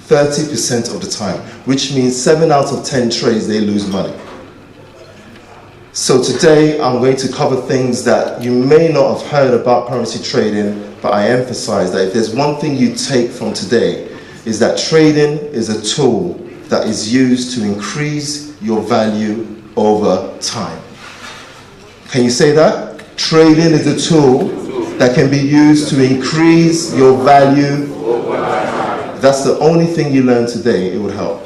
30% of the time, which means 7 out of 10 trades, they lose money. So today, I'm going to cover things that you may not have heard about currency trading, but I emphasize that if there's one thing you take from today, is that trading is a tool that is used to increase your value over time. Can you say that? Trading is a tool that can be used to increase your value over time. If that's the only thing you learn today, it would help.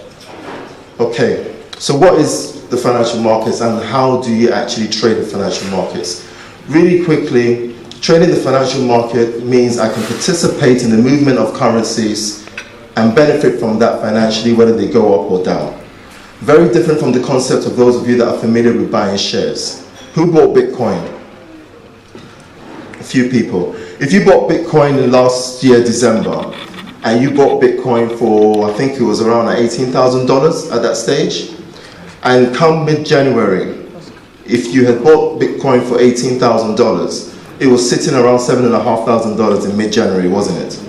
Okay, so what is the financial markets and how do you actually trade the financial markets? Really quickly, trading the financial market means I can participate in the movement of currencies and benefit from that financially, whether they go up or down. Very different from the concept of those of you that are familiar with buying shares. Who bought Bitcoin? A few people. If you bought Bitcoin in last year, December, and you bought Bitcoin for, I think it was around $18,000 at that stage, and come mid-January, if you had bought Bitcoin for $18,000, it was sitting around $7,500 in mid-January, wasn't it?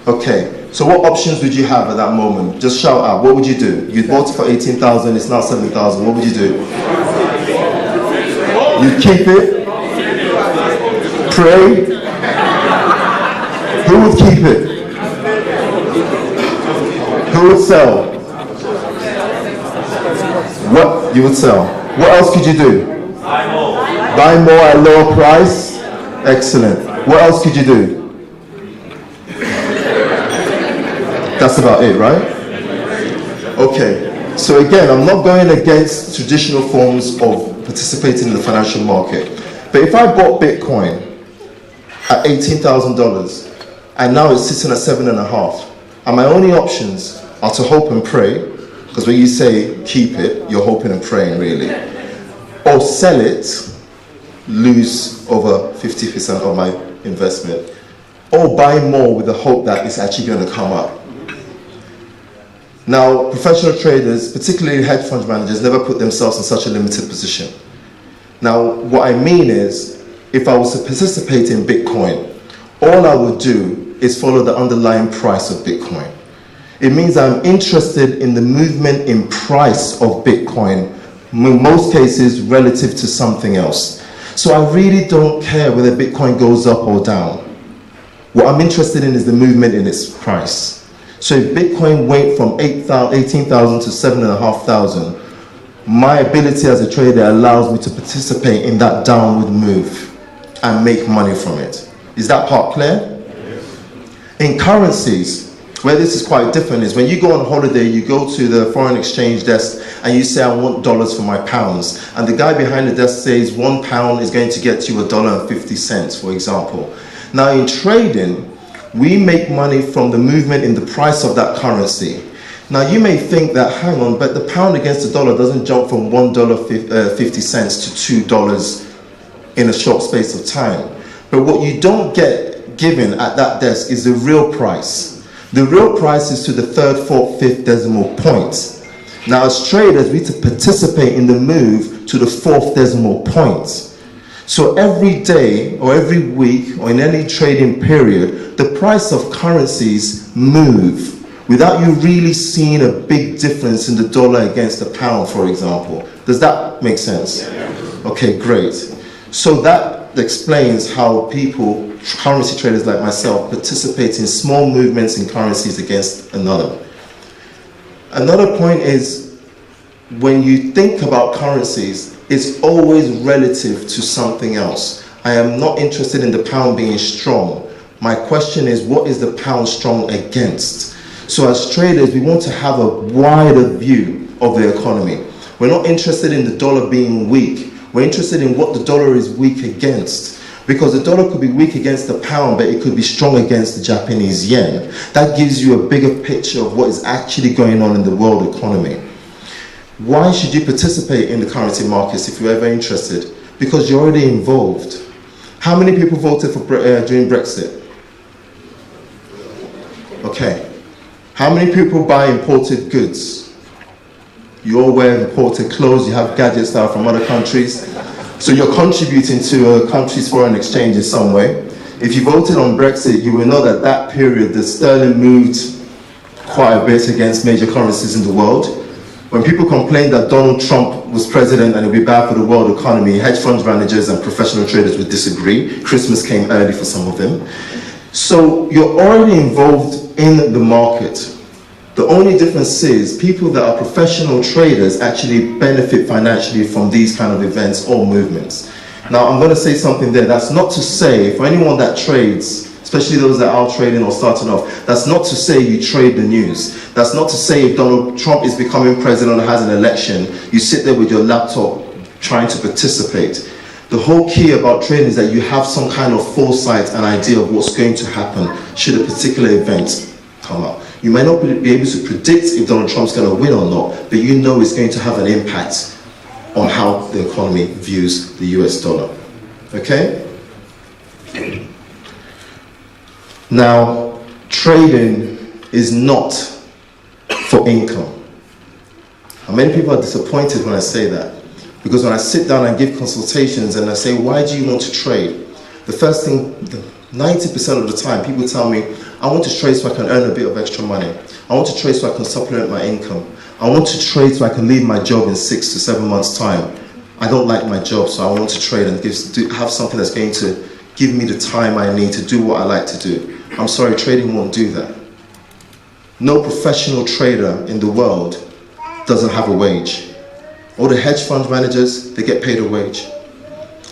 Okay, so what options would you have at that moment? Just shout out, what would you do? You bought it for $18,000, it's now $7,000, what would you do? You keep it? Pray? Who would keep it? Who would sell? What you would sell? What else could you do? Buy more. Buy more at a lower price? Excellent. What else could you do? That's about it, right? Okay. So again, I'm not going against traditional forms of participating in the financial market. But if I bought Bitcoin at $18,000 and now it's sitting at $7,500, and my only options are to hope and pray, because when you say keep it, you're hoping and praying really, or sell it, lose over 50% of my investment, or buy more with the hope that it's actually going to come up. Now, professional traders, particularly hedge fund managers, never put themselves in such a limited position. Now, what I mean is, if I was to participate in Bitcoin, all I would do is follow the underlying price of Bitcoin. It means I'm interested in the movement in price of Bitcoin, in most cases relative to something else. So I really don't care whether Bitcoin goes up or down. What I'm interested in is the movement in its price. So if Bitcoin went from 18,000 to 7,500, my ability as a trader allows me to participate in that downward move and make money from it. Is that part clear? Yes. In currencies, where this is quite different is when you go on holiday, you go to the foreign exchange desk and you say, I want dollars for my pounds. And the guy behind the desk says £1 is going to get you $1.50, for example. Now in trading, we make money from the movement in the price of that currency. Now you may think that, hang on, but the pound against the dollar doesn't jump from $1.50 to $2 in a short space of time. But what you don't get given at that desk is the real price. The real price is to the 3rd, 4th, 5th decimal points. Now as traders, we need to participate in the move to the 4th decimal point. So every day or every week or in any trading period, the price of currencies move without you really seeing a big difference in the dollar against the pound, for example. Does that make sense? Okay, great. So that explains how people, currency traders like myself, participate in small movements in currencies against another. Another point is, when you think about currencies, it's always relative to something else. I am not interested in the pound being strong. My question is, what is the pound strong against? So as traders, we want to have a wider view of the economy. We're not interested in the dollar being weak. We're interested in what the dollar is weak against. Because the dollar could be weak against the pound, but it could be strong against the Japanese yen. That gives you a bigger picture of what is actually going on in the world economy. Why should you participate in the currency markets if you're ever interested? Because you're already involved. How many people voted for during Brexit? Okay. How many people buy imported goods? You all wear imported clothes, you have gadgets that are from other countries. So you're contributing to a country's foreign exchange in some way. If you voted on Brexit, you will know that that period, the sterling moved quite a bit against major currencies in the world. When people complained that Donald Trump was president and it would be bad for the world economy, hedge fund managers and professional traders would disagree. Christmas came early for some of them. So you're already involved in the market. The only difference is people that are professional traders actually benefit financially from these kind of events or movements. Now, I'm going to say something there. That's not to say, for anyone that trades, especially those that are trading or starting off, that's not to say you trade the news. That's not to say if Donald Trump is becoming president or has an election, you sit there with your laptop trying to participate. The whole key about trading is that you have some kind of foresight and idea of what's going to happen should a particular event come up. You may not be able to predict if Donald Trump's going to win or not, but you know it's going to have an impact on how the economy views the US dollar. Okay? Now, trading is not for income. And many people are disappointed when I say that. Because when I sit down and give consultations and I say, why do you want to trade? The first thing, 90% of the time, people tell me, I want to trade so I can earn a bit of extra money. I want to trade so I can supplement my income. I want to trade so I can leave my job in 6 to 7 months' time. I don't like my job, so I want to trade and have something that's going to give me the time I need to do what I like to do. I'm sorry, trading won't do that. No professional trader in the world doesn't have a wage. All the hedge fund managers, they get paid a wage.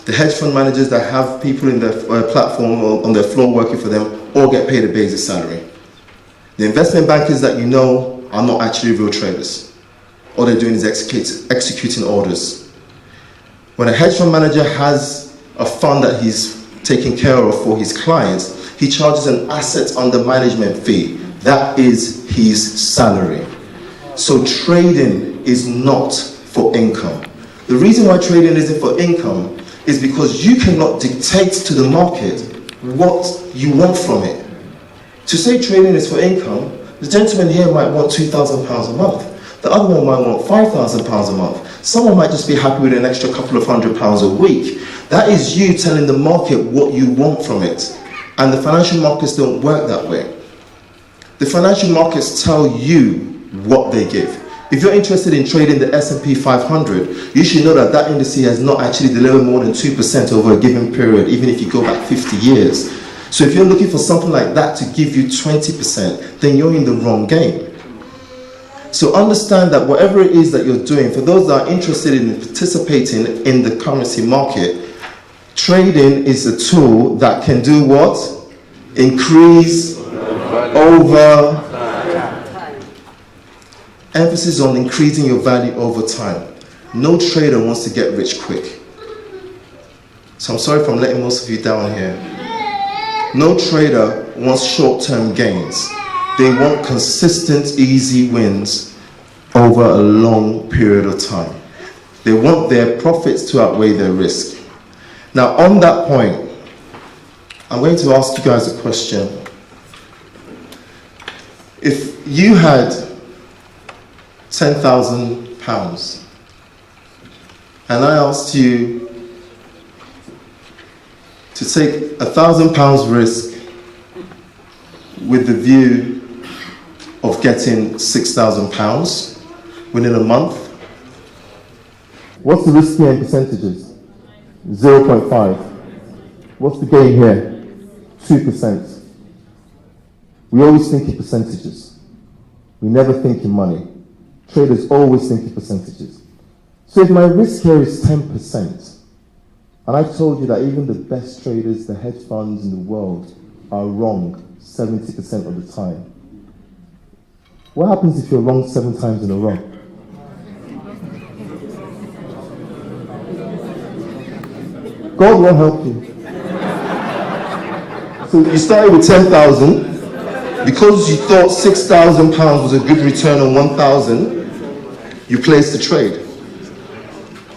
The hedge fund managers that have people in their platform or on their floor working for them all get paid a basic salary. The investment bankers that you know are not actually real traders. All they're doing is executing orders. When a hedge fund manager has a fund that he's taking care of for his clients, he charges an asset under management fee. That is his salary. So trading is not for income. The reason why trading isn't for income is because you cannot dictate to the market what you want from it. To say trading is for income, the gentleman here might want £2,000 a month. The other one might want £5,000 a month. Someone might just be happy with an extra couple of £100 a week. That is you telling the market what you want from it. And the financial markets don't work that way. The financial markets tell you what they give. If you're interested in trading the S&P 500, you should know that that index has not actually delivered more than 2% over a given period, even if you go back 50 years. So if you're looking for something like that to give you 20%, then you're in the wrong game. So understand that whatever it is that you're doing, for those that are interested in participating in the currency market, trading is a tool that can do what? Increase over. Emphasis on increasing your value over time. No trader wants to get rich quick. So I'm sorry if I'm letting most of you down here. No trader wants short-term gains. They want consistent, easy wins over a long period of time. They want their profits to outweigh their risk. Now, on that point, I'm going to ask you guys a question. If you had £10,000 and I asked you to take £1,000 risk with the view of getting £6,000 within a month. What's the risk here in percentages? 0.5. What's the gain here? 2%. We always think in percentages. We never think in money. Traders always think in percentages. So if my risk here is 10%, and I told you that even the best traders, the hedge funds in the world, are wrong 70% of the time, what happens if you're wrong 7 times in a row? God won't help you. So you started with 10,000. Because you thought £6,000 was a good return on 1,000, you placed the trade.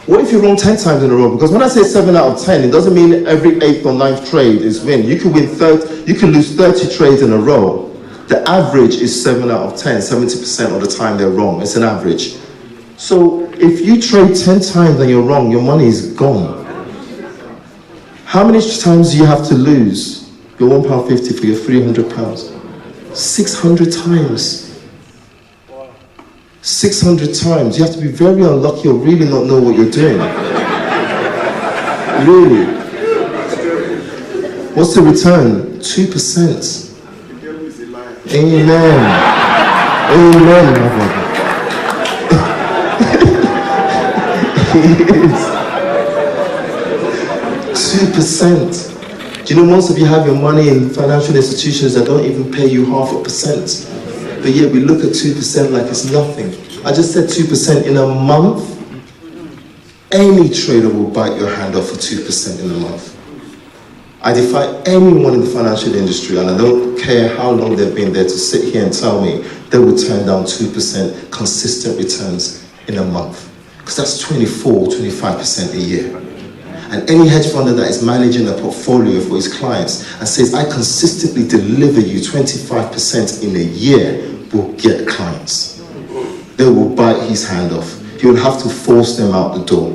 What if you're wrong 10 times in a row? Because when I say 7 out of 10, it doesn't mean every 8th or 9th trade is win. You can lose 30 trades in a row. The average is 7 out of 10. 70% of the time they're wrong. It's an average. So if you trade 10 times and you're wrong, your money is gone. How many times do you have to lose your £1.50 for your £300? 600 times. 600 times. You have to be very unlucky or really not know what you're doing. Really. What's the return? 2%. Amen. Amen, my brother. It is. 2%. Do you know most of you have your money in financial institutions that don't even pay you 0.5%? But yet we look at 2% like it's nothing. I just said 2% in a month. Any trader will bite your hand off for 2% in a month. I defy anyone in the financial industry, and I don't care how long they've been there, to sit here and tell me they will turn down 2% consistent returns in a month. Because that's 24, 25% a year. And any hedge funder that is managing a portfolio for his clients and says, I consistently deliver you 25% in a year, will get clients. They will bite his hand off. He will have to force them out the door.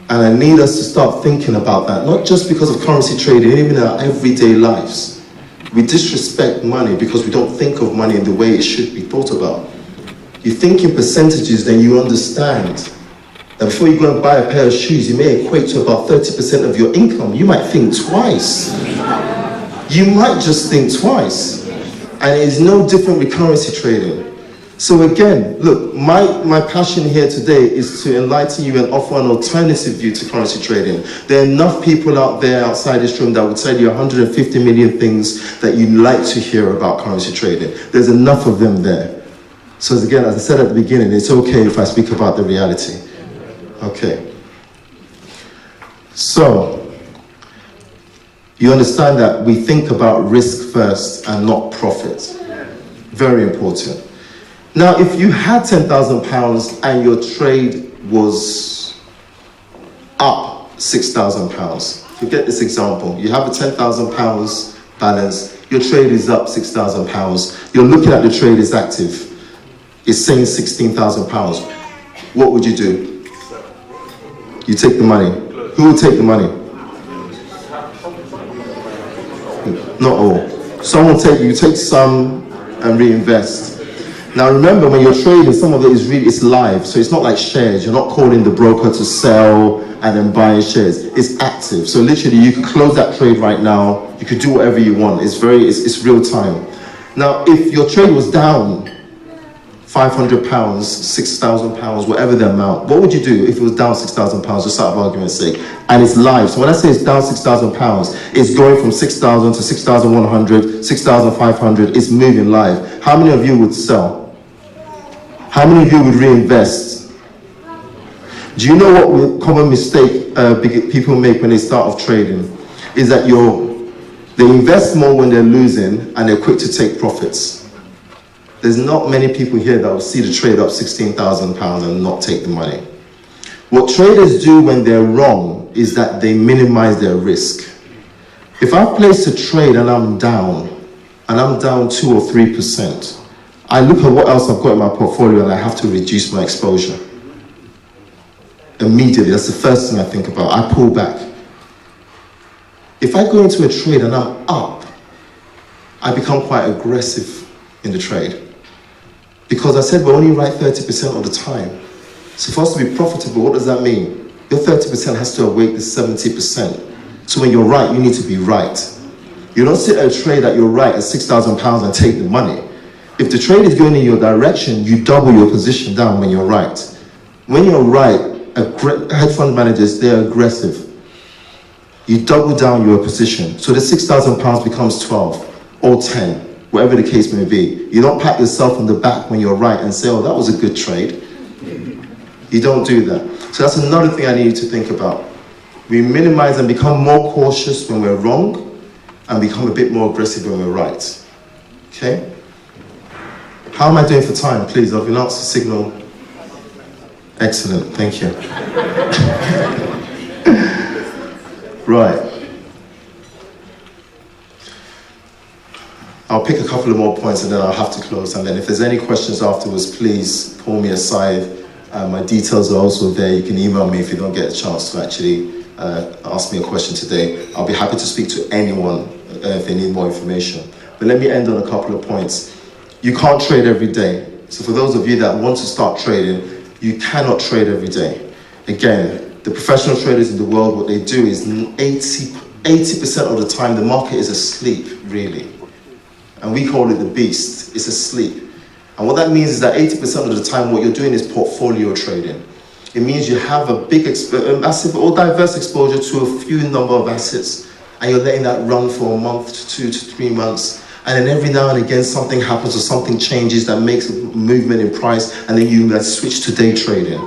And I need us to start thinking about that, not just because of currency trading, even in our everyday lives. We disrespect money because we don't think of money in the way it should be thought about. You think in percentages, then you understand. And before you go and buy a pair of shoes, you may equate to about 30% of your income. You might think twice. You might just think twice. And it is no different with currency trading. So again, look, my passion here today is to enlighten you and offer an alternative view to currency trading. There are enough people out there outside this room that will tell you 150 million things that you'd like to hear about currency trading. There's enough of them there. So again, as I said at the beginning, it's okay if I speak about the reality. Okay. So, you understand that we think about risk first and not profit. Very important. Now, if you had £10,000 and your trade was up £6,000, forget this example. You have a £10,000 balance, your trade is up £6,000. You're looking at the trade is active. It's saying £16,000. What would you do? You take the money. Who will take the money? Not all. Some will take, you take some and reinvest. Now remember, when you're trading, some of it is it's live, so it's not like shares. You're not calling the broker to sell and then buying shares. It's active. So literally you can close that trade right now. You can do whatever you want. It's real time. Now if your trade was down £500, £6,000, whatever the amount, what would you do if it was down £6,000, just out of argument's sake? And it's live. So when I say it's down £6,000, it's going from 6,000 to 6,100, 6,500. It's moving live. How many of you would sell? How many of you would reinvest? Do you know what common mistake people make when they start off trading? Is that they invest more when they're losing and they're quick to take profits. There's not many people here that will see the trade up £16,000 and not take the money. What traders do when they're wrong is that they minimize their risk. If I place a trade and I'm down 2 or 3%, I look at what else I've got in my portfolio and I have to reduce my exposure. Immediately, that's the first thing I think about. I pull back. If I go into a trade and I'm up, I become quite aggressive in the trade. Because I said we're only right 30% of the time. So for us to be profitable, what does that mean? Your 30% has to outweigh the 70%. So when you're right, you need to be right. You don't sit at a trade that you're right at £6,000 and take the money. If the trade is going in your direction, you double your position down when you're right. When you're right, hedge fund managers, they're aggressive. You double down your position. So the £6,000 becomes 12 or 10, whatever the case may be. You don't pat yourself on the back when you're right and say, oh, that was a good trade. You don't do that. So that's another thing I need you to think about. We minimize and become more cautious when we're wrong and become a bit more aggressive when we're right. Okay? How am I doing for time, please? I've announced the signal. Excellent, thank you. Right. I'll pick a couple of more points and then I'll have to close. And then if there's any questions afterwards, please pull me aside. My details are also there. You can email me if you don't get a chance to actually ask me a question today. I'll be happy to speak to anyone if they need more information. But let me end on a couple of points. You can't trade every day. So for those of you that want to start trading, you cannot trade every day. Again, the professional traders in the world, what they do is 80% of the time the market is asleep, really. And we call it the beast, it's asleep. And what that means is that 80% of the time what you're doing is portfolio trading. It means you have a big, massive or diverse exposure to a few number of assets, and you're letting that run for a month to 2 to 3 months. And then every now and again something happens or something changes that makes a movement in price, and then you switch to day trading.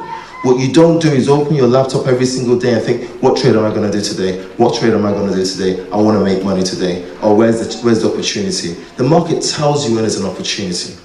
What you don't do is open your laptop every single day and think, what trade am I going to do today? What trade am I going to do today? I want to make money today. Or where's the opportunity? The market tells you when there's an opportunity.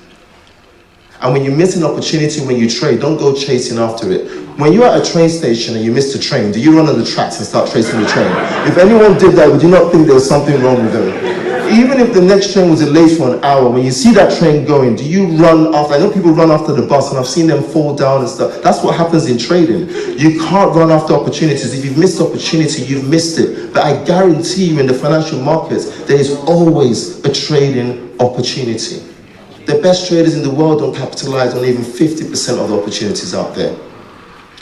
And when you miss an opportunity when you trade, don't go chasing after it. When you're at a train station and you miss the train, do you run on the tracks and start chasing the train? If anyone did that, would you not think there was something wrong with them? Even if the next train was delayed for an hour, when you see that train going, do you run after? I know people run after the bus and I've seen them fall down and stuff. That's what happens in trading. You can't run after opportunities. If you've missed opportunity, you've missed it. But I guarantee you in the financial markets, there is always a trading opportunity. The best traders in the world don't capitalize on even 50% of the opportunities out there.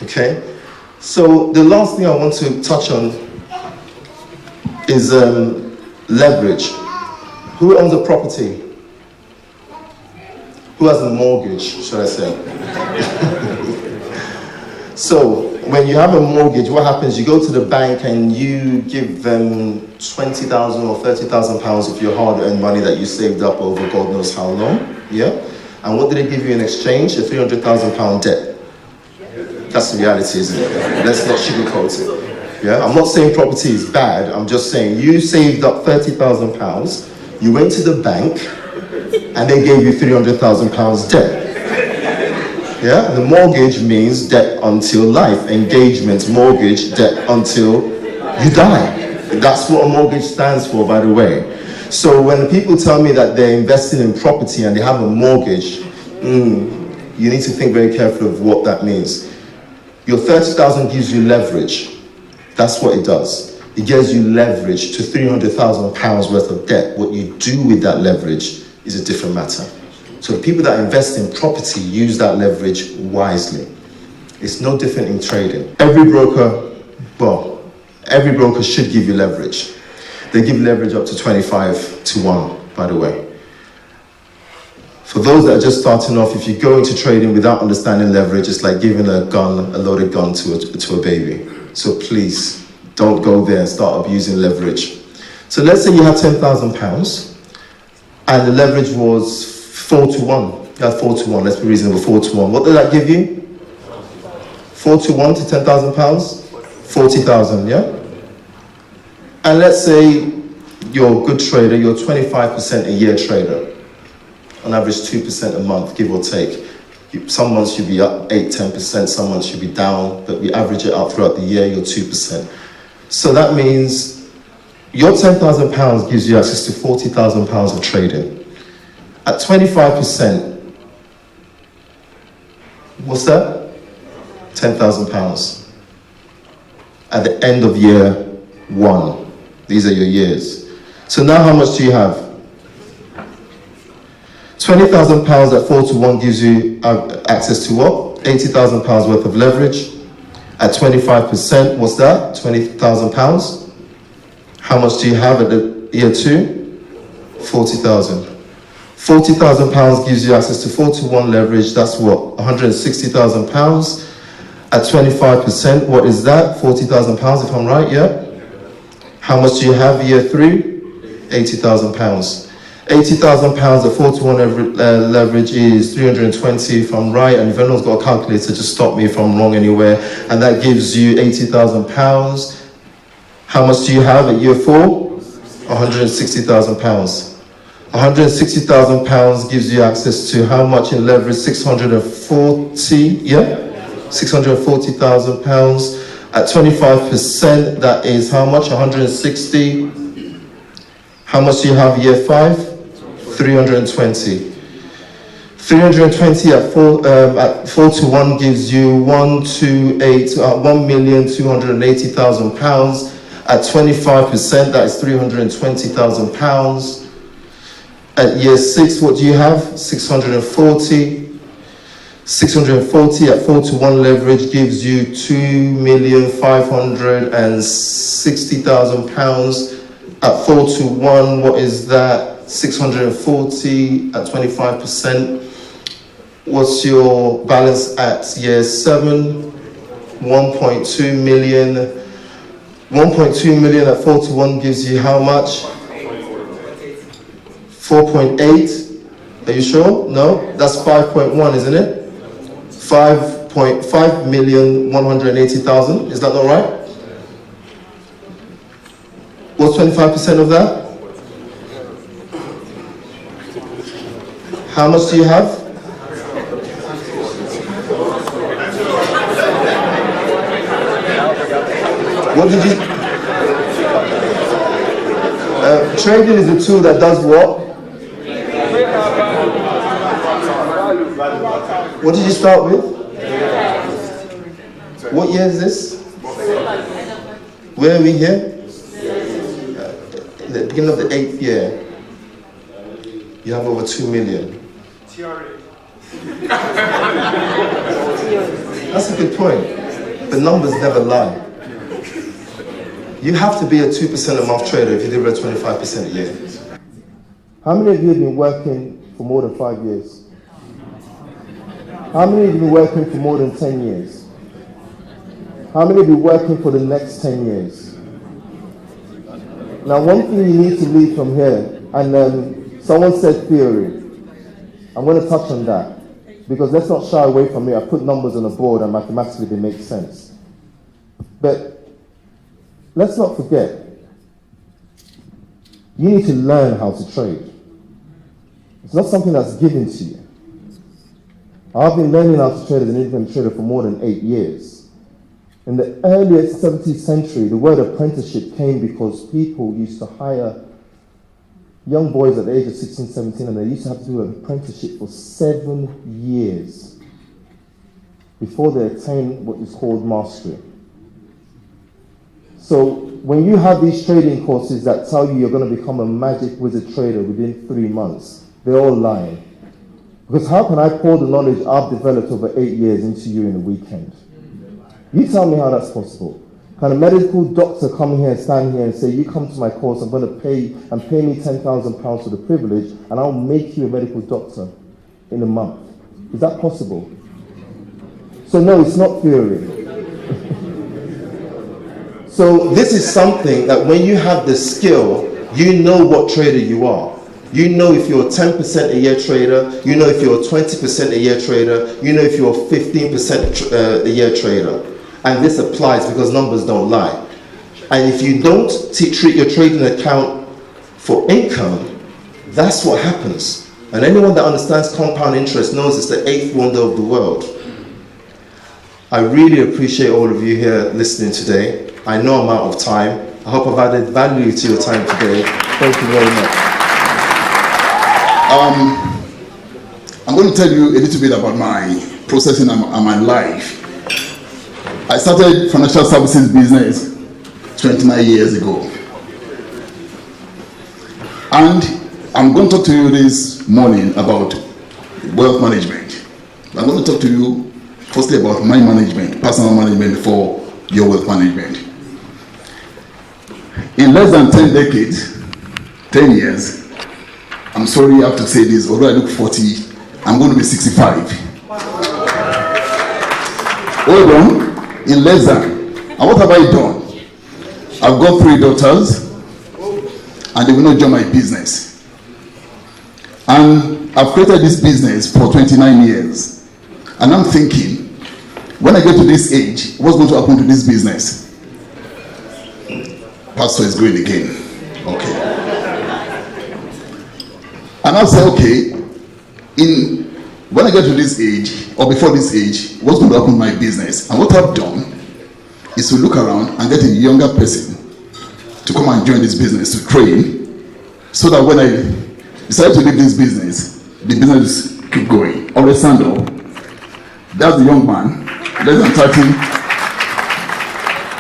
Okay? So the last thing I want to touch on is leverage. Who owns a property? Who has a mortgage, should I say? So when you have a mortgage, what happens? You go to the bank and you give them £20,000 or £30,000 of your hard-earned money that you saved up over God knows how long. Yeah? And what do they give you in exchange? A £300,000 debt. That's the reality, isn't it? Let's not sugarcoat it. Yeah? I'm not saying property is bad. I'm just saying you saved up £30,000. You went to the bank and they gave you £300,000 debt. Yeah? The mortgage means debt until life. Engagement, mortgage, debt until you die. That's what a mortgage stands for, by the way. So when people tell me that they're investing in property and they have a mortgage, you need to think very carefully of what that means. Your 30,000 gives you leverage. That's what it does. It gives you leverage to £300,000 worth of debt. What you do with that leverage is a different matter. So the people that invest in property use that leverage wisely. It's no different in trading. Every broker should give you leverage. They give leverage up to 25 to 1, by the way. For those that are just starting off, if you go into trading without understanding leverage, it's like giving a loaded gun to a baby. So please, don't go there and start abusing leverage. So let's say you have £10,000 and the leverage was 4 to 1. You had 4 to 1, let's be reasonable, 4 to 1. What did that give you? 4 to 1 to £10,000? 40,000, yeah? And let's say you're a good trader, you're 25% a year trader. On average 2% a month, give or take. Some months you'll be up 8-10%, some months you'll be down, but we average it out throughout the year, you're 2%. So that means your £10,000 gives you access to £40,000 of trading. At 25%, what's that? £10,000. At the end of year 1, these are your years. So now how much do you have? £20,000 at 4 to 1 gives you access to what? £80,000 worth of leverage. At 25%, what's that? £20,000. How much do you have at the year 2? 40,000. £40,000 gives you access to 4-to-1 leverage. That's what, £160,000 at 25%. What is that? £40,000 if I'm right, yeah? How much do you have year 3? £80,000. £80,000 at 4-to-1 leverage is 320 if I'm right, and if anyone's got a calculator, just stop me if I'm wrong anywhere. And that gives you £80,000. How much do you have at year 4? £160,000. £160,000 gives you access to how much in leverage? 640, yeah? £640,000 at 25%, that is how much? 160. How much do you have year 5? 320. 320 at 4-to-1 gives you £1,280,000 at 25%, that is £320,000. At year 6, what do you have? 640. 640 at 4-to-1 leverage gives you £2,560,000 at 4-to-1. What is that? 640 at 25%. What's your balance at year 7? 1.2 million. 1.2 million at 4-to-1 gives you how much? 4.8. Are you sure? No? That's 5.1, isn't it? 5,180,000. Is that not right? What's 25% of that? How much do you have? What did you... trading is a tool that does what? What did you start with? What year is this? Where are we here? The beginning of the 8th year. You have over 2 million. That's a good point. The numbers never lie. You have to be a 2% a month trader if you deliver 25% a year. How many of you have been working for more than 5 years? How many of you have been working for more than 10 years? How many of you are working for the next 10 years? Now, one thing you need to leave from here, and someone said theory. I'm going to touch on that, because let's not shy away from it. I put numbers on a board and mathematically they make sense. But let's not forget, you need to learn how to trade. It's not something that's given to you. I've been learning how to trade as an independent trader for more than 8 years. In the earlier 17th century, the word apprenticeship came because people used to hire young boys at the age of 16, 17, and they used to have to do an apprenticeship for 7 years before they attained what is called mastery. So when you have these trading courses that tell you you're going to become a magic wizard trader within 3 months, they're all lying. Because how can I pour the knowledge I've developed over 8 years into you in a weekend? You tell me how that's possible. Can a medical doctor come here and stand here and say, you come to my course, I'm going to pay me £10,000 for the privilege, and I'll make you a medical doctor in a month? Is that possible? So no, it's not theory. So this is something that when you have the skill, you know what trader you are. You know if you're a 10% a year trader, you know if you're a 20% a year trader, you know if you're a 15% a year trader. And this applies because numbers don't lie. And if you don't treat your trading account for income, that's what happens. And anyone that understands compound interest knows it's the 8th wonder of the world. I really appreciate all of you here listening today. I know I'm out of time. I hope I've added value to your time today. Thank you very much. I'm going to tell you a little bit about my processing and my life. I started financial services business 29 years ago. And I'm going to talk to you this morning about wealth management. I'm going to talk to you firstly about money management, personal management before your wealth management. In less than 10 decades, 10 years, I'm sorry I have to say this, although I look 40, I'm going to be 65. Hold on, in less than. And what have I done? I've got 3 daughters, and they will not join my business. And I've created this business for 29 years. And I'm thinking, when I get to this age, what's going to happen to this business? Pastor is going again. Okay. And I'll say, okay, when I get to this age, or before this age, what's going to happen to my business? And what I've done is to look around and get a younger person to come and join this business, to train, so that when I decide to leave this business, the business keep going. Alessandro, that's the young man, less than 30,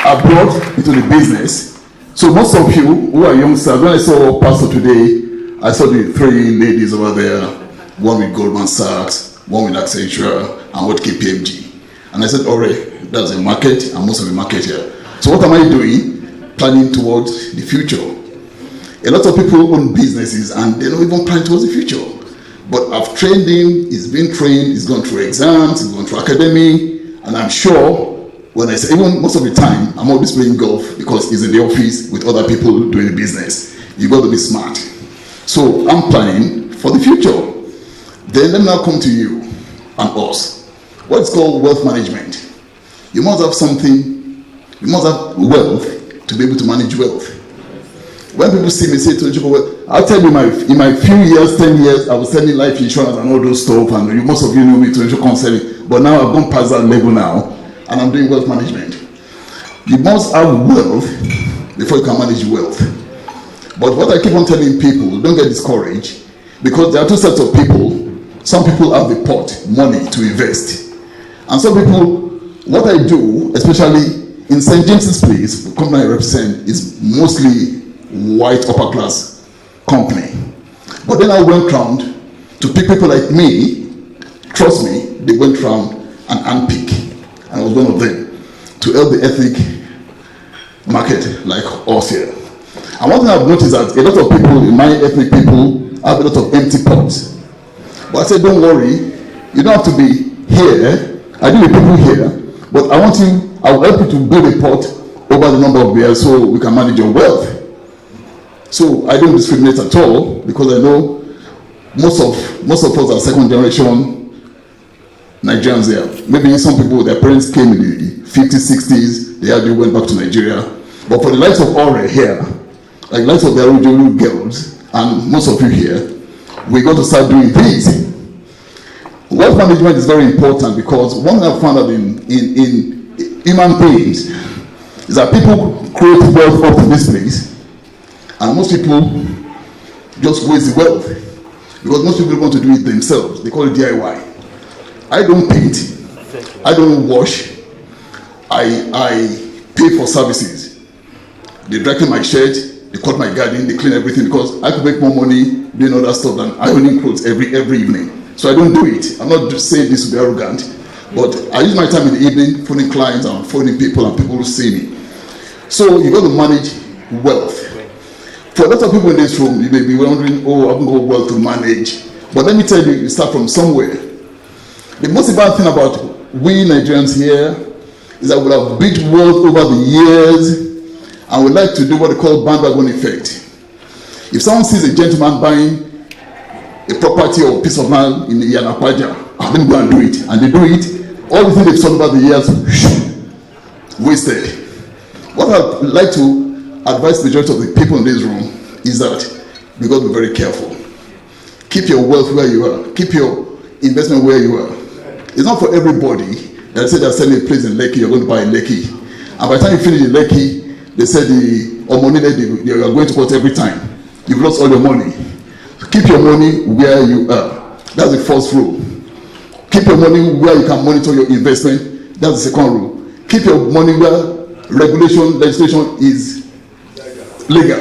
I brought into the business. So most of you who are youngsters, when I saw Pastor today, I saw the 3 ladies over there, one with Goldman Sachs, one with Accenture, and with KPMG. And I said, alright, that's the market, and most of the market here. So what am I doing? Planning towards the future. A lot of people own businesses and they don't even plan towards the future. But I've trained him, he's been trained, he's gone through exams, he's gone through academy, and I'm sure when I say, even most of the time, I'm always playing golf because he's in the office with other people doing the business. You got to be smart. So I'm planning for the future. Then let me now come to you and us. What's called wealth management? You must have something, you must have wealth to be able to manage wealth. When people see me say to well, I'll tell you in my few years, 10 years, I was selling life insurance and all those stuff, and most of you know me to insure consulting, but now I've gone past that level now, and I'm doing wealth management. You must have wealth before you can manage wealth. But what I keep on telling people, don't get discouraged, because there are 2 sets of people. Some people have the pot, money to invest. And some people, what I do, especially in St. James's Place, the company I represent is mostly white upper class company. But then I went round to pick people like me. Trust me, they went round and unpick. And I was one of them to help the ethnic market like us here. And one thing I've noticed that a lot of people, in my ethnic people, have a lot of empty pots. But I said, don't worry, you don't have to be here. I deal with people here, but I will help you to build a pot over the number of beers so we can manage your wealth. So I don't discriminate at all, because I know most of us are 2nd generation Nigerians here. Maybe some people, their parents came in the 50s, 60s, they went back to Nigeria. But for the likes of Ore here, like likes of the original girls, and most of you here, we got to start doing this. Wealth management is very important, because one thing I found out in human beings is that people create wealth up to this place, and most people just waste the wealth, because most people want to do it themselves. They call it DIY. I don't paint, I don't wash, I pay for services. They dry clean my shirt, they cut my garden, they clean everything, because I could make more money doing other stuff than ironing clothes every evening. So I don't do it. I'm not just saying this to be arrogant, but I use my time in the evening phoning clients and phoning people, and people will see me. So you got to manage wealth. For a lot of people in this room, you may be wondering, oh, I've got wealth to manage. But let me tell you, you start from somewhere. The most important thing about we Nigerians here is that we have built wealth over the years, and we like to do what they call bandwagon effect. If someone sees a gentleman buying a property or a piece of land in Yanapaja, let me go and do it. And they do it, all the things they've sold over the years, wasted. What I'd like to advise the majority of the people in this room is that we got to be very careful. Keep your wealth where you are. Keep your investment where you are. It's not for everybody that say they're selling a place in Lekki, you're going to buy in Lekki. And by the time you finish in Lekki, they say the money that you are going to court every time. You've lost all your money. Keep your money where you are. That's the first rule. Keep your money where you can monitor your investment. That's the second rule. Keep your money where legislation is legal.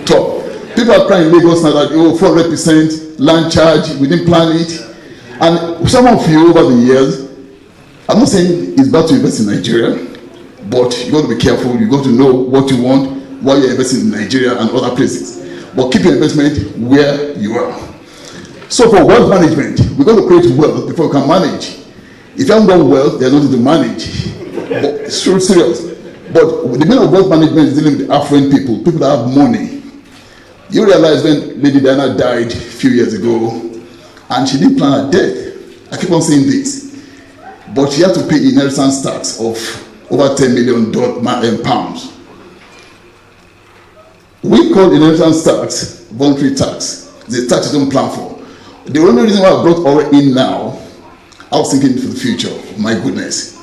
Top. People are crying in Lagos now that 400% land charge, we didn't plan it. And some of you over the years, I'm not saying it's bad to invest in Nigeria, but you got to be careful. You got to know what you want while you're investing in Nigeria and other places. but keep your investment where you are. So for wealth management, we're going to create wealth before we can manage. If you haven't done wealth, there's nothing to manage. But it's so serious. But the meaning of wealth management is dealing with affluent people, people that have money. You realize when Lady Diana died a few years ago, and she didn't plan her death. I keep on saying this. But she had to pay inheritance tax of over $10 million pounds. We call inheritance tax voluntary tax. It's a tax you don't plan for. The only reason why I brought Ore in now, I was thinking for the future. My goodness.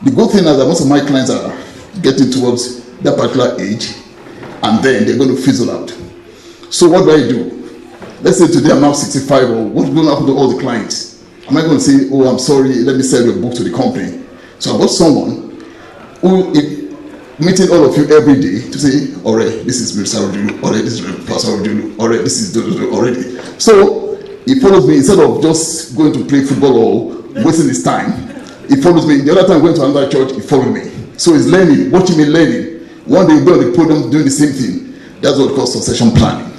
The good thing is that most of my clients are getting towards that particular age, and then they're going to fizzle out. So what do? Let's say today I'm now 65, or what's going to happen to all the clients? Am I going to say, oh, I'm sorry, let me sell your book to the company? So I got someone who is meeting all of you every day to say, all right, this is Mr. Rodulu, all right, this is Pastor Rodulu, all right, this is Dodo already. So he follows me instead of just going to play football or wasting his time. He follows me. The other time I went to another church, he followed me. So he's learning, watching me learning. One day he'll be on the podium doing the same thing. That's what we call succession planning.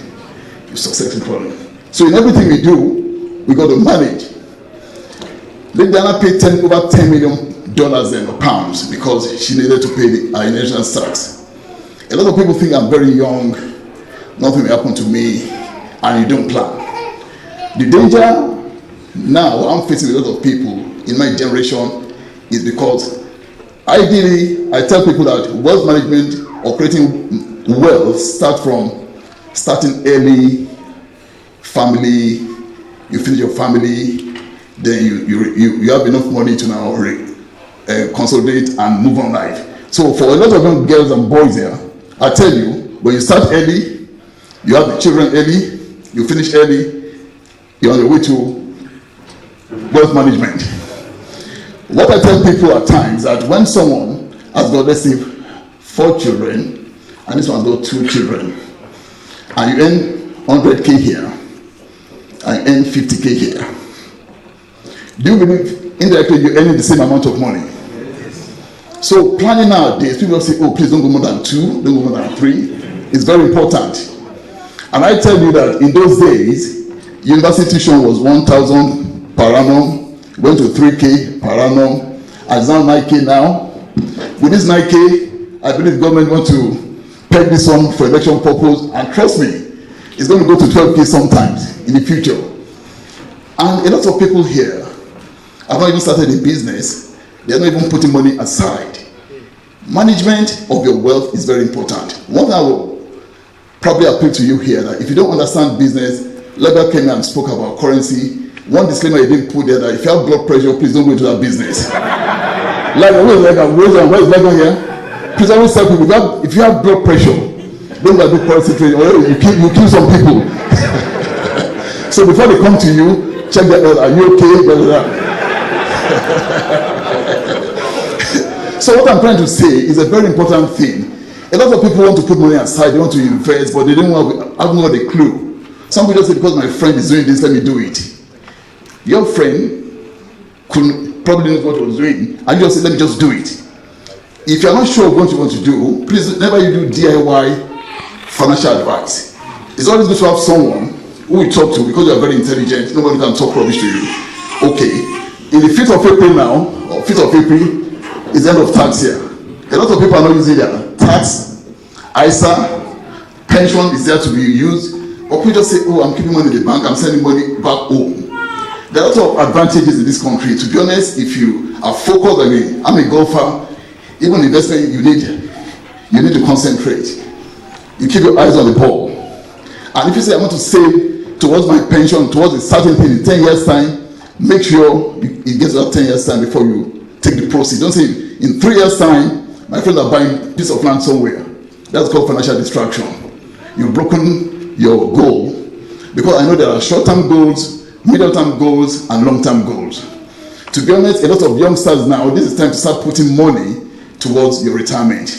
Succession planning. So in everything we do, we got to manage. Lady Diana paid over $10 million then, or pounds, because she needed to pay the inheritance tax. A lot of people think I'm very young, nothing will happen to me, and you don't plan. The danger now I'm facing with a lot of people in my generation is because ideally I tell people that wealth management or creating wealth start from starting early, family, you finish your family, then you have enough money to now consolidate and move on life. So for a lot of young girls and boys here, I tell you, when you start early, you have the children early, you finish early, you're on your way to wealth management. What I tell people at times that when someone has got, let's say, 4 children, and this one's got 2 children, and you earn 100K here, and earn 50K here, do you believe indirectly you're earning the same amount of money? So planning nowadays, people say, oh, please don't go more than 2, don't go more than 3. It's very important. And I tell you that in those days, university tuition was 1,000 per annum, went to 3K per annum, and it's now 9K now. With this 9K, I believe government want to peg this on for election purpose, and trust me, it's going to go to 12K sometimes in the future. And a lot of people here have not even started a business. They're not even putting money aside. Management of your wealth is very important. One thing I will probably appeal to you here, that if you don't understand business, Lega came and spoke about currency. One disclaimer he didn't put there, that if you have blood pressure, please don't go into that business. Like, where's Lega here? Please always tell people, if you have blood pressure, don't go do currency trading, or you kill some people. So before they come to you, check that out, are you okay? Blah, blah, blah. So what I'm trying to say is a very important thing. A lot of people want to put money aside, they want to invest, but they don't have not a clue. Some people just say, because my friend is doing this, let me do it. Your friend probably knows what he was doing, and you just say, let me just do it. If you're not sure what you want to do, please never you do DIY financial advice. It's always good to have someone who you talk to, because you're very intelligent, nobody can talk rubbish to you. Okay. In the 5th of April now, or 5th of April, is the end of tax year. A lot of people are not using their tax, ISA, pension is there to be used. Or people just say, oh, I'm keeping money in the bank, I'm sending money back home. There are a lot of advantages in this country. To be honest, if you are focused, I'm a golfer, even investment, you need to concentrate. You keep your eyes on the ball. And if you say, I want to save towards my pension, towards a certain thing in 10 years' time, make sure it gets up 10 years' time before you take the proceeds. Don't say, in 3 years' time, my friends are buying a piece of land somewhere. That's called financial distraction. You've broken your goal. Because I know there are short-term goals, middle-term goals, and long-term goals. To be honest, a lot of youngsters now, this is time to start putting money towards your retirement.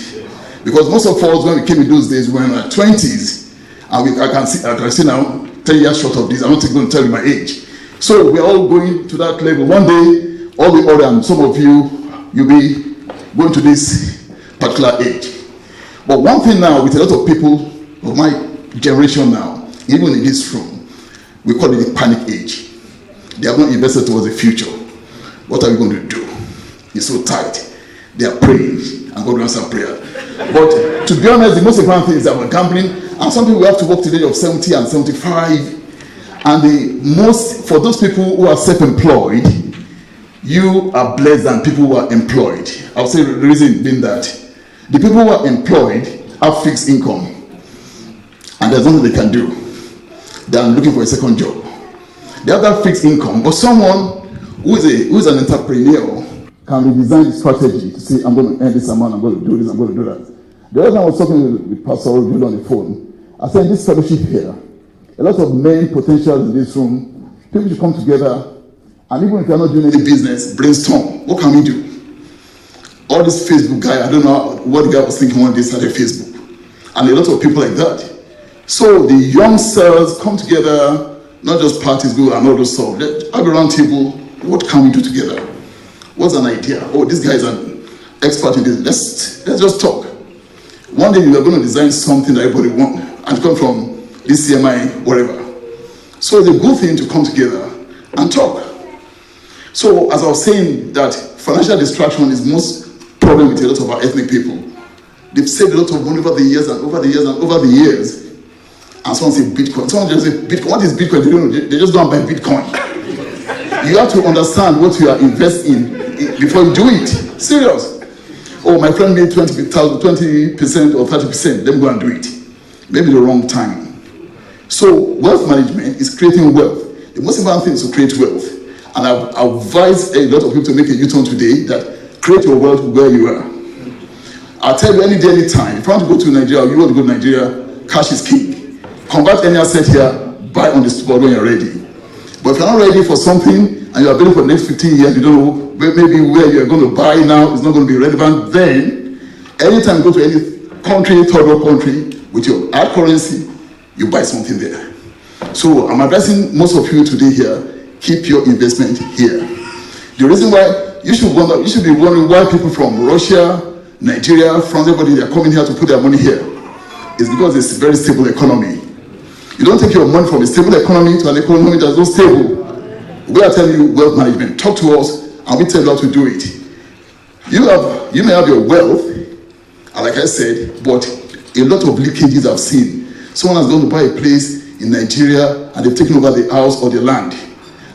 Because most of us, when we came in those days, we were in our 20s, and I can see now, 10 years short of this. I'm not going to tell you my age. So we're all going to that level. One day, all the other, and some of you'll be going to this particular age. But one thing now, with a lot of people of my generation now, even in this room, we call it the panic age. They have not invested towards the future. What are we going to do? It's so tight. They are praying, and God will answer prayer. But to be honest, the most important thing is about gambling. And some people have to work to the age of 70 and 75. And for those people who are self-employed, you are blessed than people who are employed. I'll say the reason being that the people who are employed have fixed income, and there's nothing they can do. They are looking for a second job. They have that fixed income, but someone who is an entrepreneur can redesign the strategy to say, I'm going to earn this amount, I'm going to do this, I'm going to do that. The other time I was talking with Pastor Jude on the phone. I said, in this fellowship here, a lot of main potentials in this room, people should come together, and even if you're not doing any business, brainstorm. What can we do? All this Facebook guy, I don't know what the guy was thinking when they started Facebook. And a lot of people like that. So the young cells come together, not just parties go and all those stuff. Let's have a round table. What can we do together? What's an idea? Oh, this guy is an expert in this. Let's just talk. One day we are going to design something that everybody wants and come from this CMI, whatever. So it's a good thing to come together and talk. So as I was saying, that financial distraction is most problem with a lot of our ethnic people. They've saved a lot of money over the years and over the years and over the years. And someone say Bitcoin. Someone just say Bitcoin. What is Bitcoin? They don't know. They just don't buy Bitcoin. You have to understand what you are investing in before you do it. Serious. Oh, my friend made 20% or 30%. Let me go and do it. Maybe the wrong time. So wealth management is creating wealth. The most important thing is to create wealth. And I've advised a lot of people to make a U-turn today that create your wealth where you are. I'll tell you any day, any time. If you want to go to Nigeria, or you want to go to Nigeria, cash is king. Convert any asset here, buy on the spot when you're ready. But if you're not ready for something and you're building for the next 15 years, you don't know maybe where you're going to buy now is not going to be relevant, then anytime you go to any country, third world country, with your hard currency, you buy something there. So I'm advising most of you today here, keep your investment here. The reason why you should be wondering why people from Russia, Nigeria, France, everybody, they're coming here to put their money here. It's because it's a very stable economy. You don't take your money from a stable economy to an economy that's not stable. We are telling you wealth management. Talk to us and we tell you how to do it. You may have your wealth, like I said, but a lot of leakages I've seen. Someone has gone to buy a place in Nigeria and they've taken over the house or the land.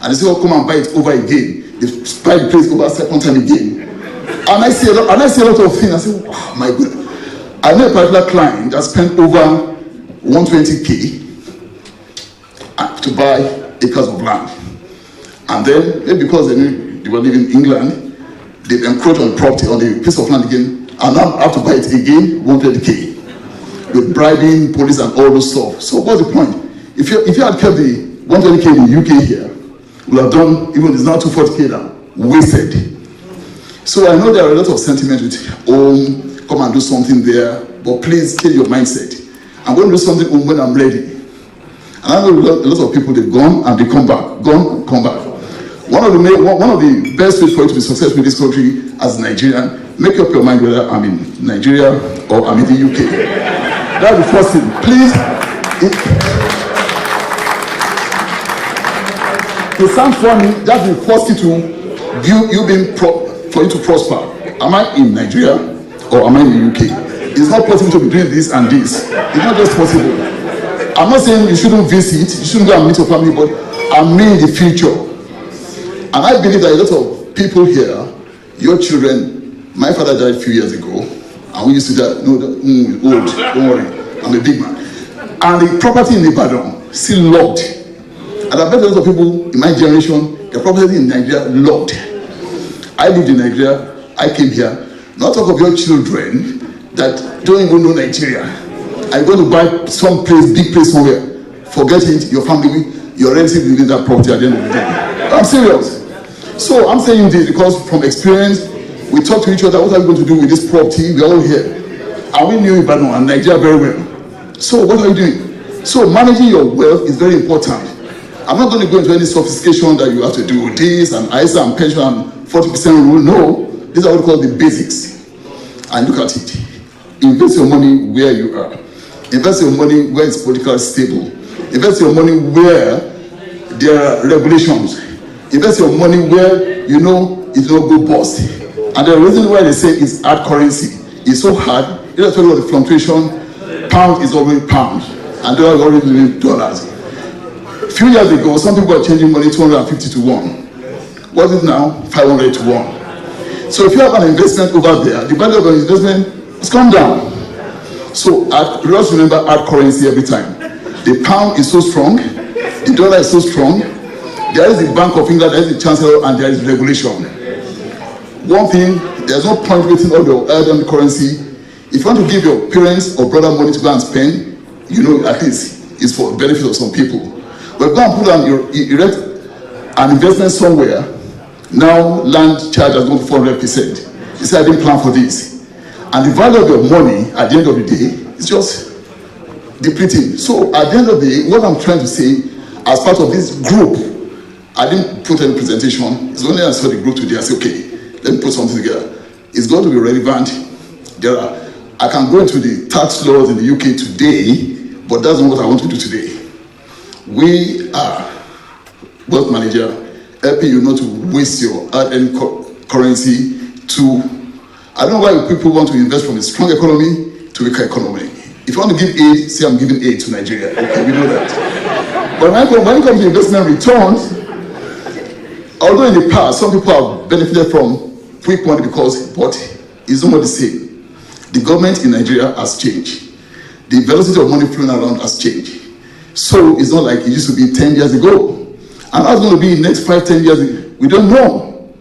And they say, oh, come and buy it over again. They buy the place over a second time again. And I see a lot of things. I say, oh my goodness. I know a particular client that spent over 120K to buy acres of land. And then, maybe because they were living in England, they've encroached on the property, on the piece of land again, and now have to buy it again, 120K. With bribing, police, and all those stuff. So what's the point? If you had kept the 120K in the UK here, we'll have done, even it's now 240K now, wasted. So I know there are a lot of sentiment with come and do something there, but please change your mindset. I'm going to do something when I'm ready. And I know a lot of people, they've gone and they come back, gone, come back. One of the best ways for you to be successful in this country as a Nigerian, make up your mind whether I'm in Nigeria or I'm in the UK. That's the first thing. Please, it sounds funny, that's the first thing for you to prosper. Am I in Nigeria or am I in the UK? It's not possible to be doing this and this. It's not just possible. I'm not saying you shouldn't visit, you shouldn't go and meet your family, but I mean the future. And I believe that a lot of people here, your children, my father died a few years ago, and we used to die, no, old, don't worry, I'm a big man. And the property in Ibadan, still locked. And I bet a lot of people in my generation, the property in Nigeria locked. I lived in Nigeria, I came here. Not talk of your children that don't even know Nigeria. I'm going to buy some place, big place somewhere. Forget it, your family, your relatives within that property at the end of the day. I'm serious. So I'm saying this because from experience, we talk to each other, what are we going to do with this property? We're all here. And we knew Ibadan and Nigeria very well. So what are you doing? So managing your wealth is very important. I'm not going to go into any sophistication that you have to do this and ISA and pension and 40% rule. No, these are what we call the basics. And look at it. Invest your money where you are. Invest your money where it's politically stable. Invest your money where there are regulations. Invest your money where you know it will not go bust. And the reason why they say it's hard currency is so hard, irrespective of the fluctuation, pound is always pound, and dollar is always dollars. A few years ago, some people were changing money 250 to 1. What is it now? 500 to 1. So if you have an investment over there, the value of an investment has come down. So just remember hard currency every time. The pound is so strong, the dollar is so strong, there is the Bank of England, there is the Chancellor, and there is regulation. One thing, there's no point waiting all your hard currency. If you want to give your parents or brother money to go and spend, you know, at least it's for the benefit of some people. But go and put on erect an investment somewhere, now land charge has gone to 400%. You say, I didn't plan for this. And the value of your money at the end of the day is just depleting. So at the end of the day, what I'm trying to say, as part of this group, I didn't put any presentation. It's only I saw the group today, I said, okay, let me put something together. It's going to be relevant. I can go into the tax laws in the UK today, but that's not what I want to do today. We are wealth manager, helping you not to waste your hard-earned currency to, I don't know why people want to invest from a strong economy to a weaker economy. If you want to give aid, say I'm giving aid to Nigeria. Okay, we know that. But when it comes to investment returns, although in the past, some people have benefited from quick money but it's not the same. The government in Nigeria has changed. The velocity of money flowing around has changed. So it's not like it used to be 10 years ago. And how it's going to be in the next 5-10 years, we don't know.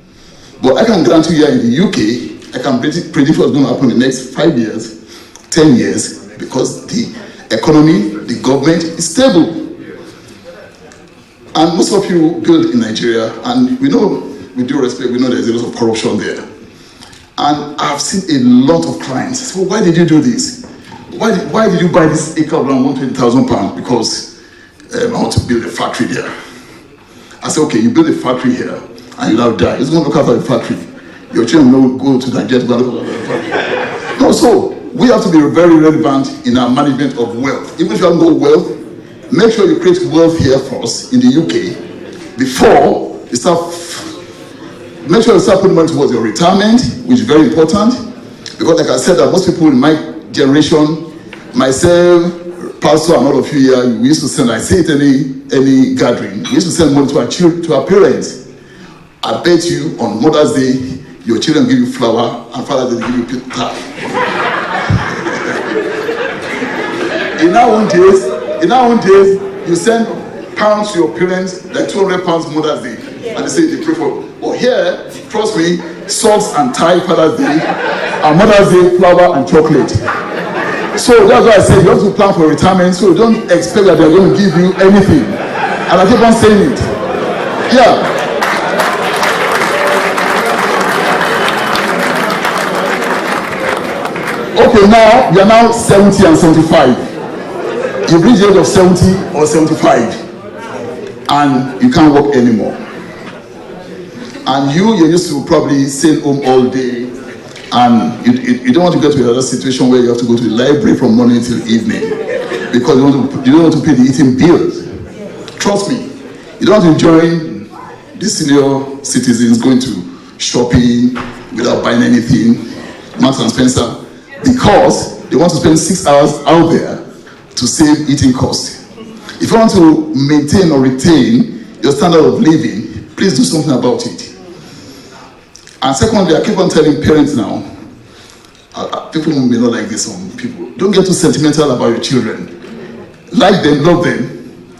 But I can guarantee you here in the UK, I can predict what's going to happen in the next 5 years, 10 years, because the economy, the government is stable. And most of you build in Nigeria, and we know, with due respect, we know there's a lot of corruption there. And I've seen a lot of clients say, well, why did you do this? Why did you buy this acre of land, £120,000? Because I want to build a factory there. I said, okay, you build a factory here, and you'll have died. Who's going to look after the factory? Your children will go to Nigeria to go and look after the factory. No, so we have to be very relevant in our management of wealth. Even if you have no wealth, make sure you create wealth here first in the UK before you start. Make sure you start putting money towards your retirement, which is very important. Because like I said, that most people in my generation, myself, Pastor, and all of you here, we used to send, I say it any gathering, we used to send money to our children, to our parents. I bet you on Mother's Day, your children give you flour, and Father's Day they give you pita. In our own days, you send pounds to your parents, like 200 pounds Mother's Day, and they say they pray for. But here, trust me, socks and tie Father's Day, and Mother's Day, flour and chocolate. So that's why I said you have to plan for retirement, so don't expect that they're going to give you anything. And I keep on saying it. Yeah. Okay, now you're now 70 and 75. You've reached the age of 70 or 75, and you can't work anymore. And you're used to probably staying home all day, and you don't want to get to another situation where you have to go to the library from morning till evening because you don't want to pay the eating bills. Trust me, you don't want to join the senior citizens going to shopping without buying anything, Marks and Spencer, because they want to spend 6 hours out there to save eating costs. If you want to maintain or retain your standard of living, please do something about it. And secondly, I keep on telling parents now, people may not like this, some people, don't get too sentimental about your children. Like them, love them.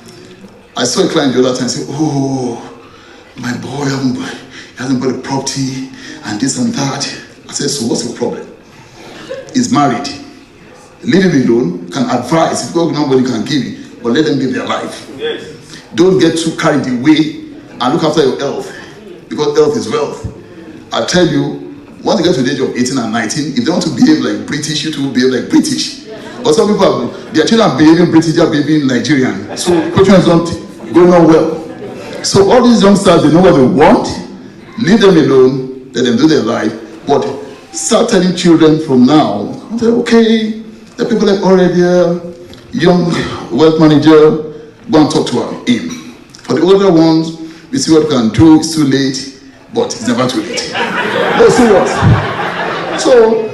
I saw a client the other time say, oh, my boy hasn't bought a property and this and that. I said, so what's your problem? He's married. Leave him alone, can advise, if God nobody can give you, but let them live their life. Yes. Don't get too carried away and look after your health, because health is wealth. I tell you, once you get to the age of 18 and 19, if they want to behave like British, you too behave like British. But some people, their children are behaving British, they are behaving Nigerian. So questions don't go on well. So all these youngsters, they know what they want. Leave them alone, let them do their life. But start telling children from now, okay, the people like Aurelia, young wealth manager, go and talk to him. For the older ones, we see what we can do. It's too late, but it's never too late. No, serious. So,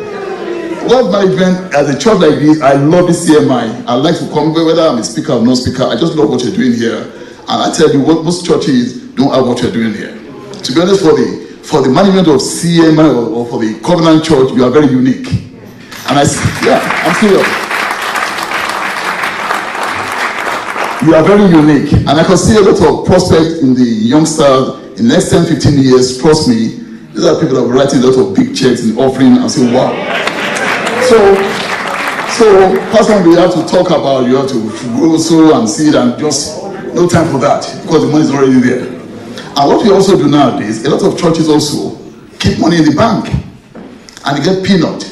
wealth management, as a church like this, I love this CMI. I like to come, whether I'm a speaker or no speaker, I just love what you're doing here. And I tell you, what most churches don't have what you're doing here. To be honest, for the management of CMI or for the Covenant Church, you are very unique. And I'm serious. You are very unique. And I can see a lot of prospects in the youngsters in the next 10, 15 years. Trust me, these are people that are writing a lot of big checks and offering and say, wow. So personally, we have to talk about, you have to go through and see it, and just no time for that because the money is already there. And what we also do nowadays, a lot of churches also keep money in the bank and they get peanut.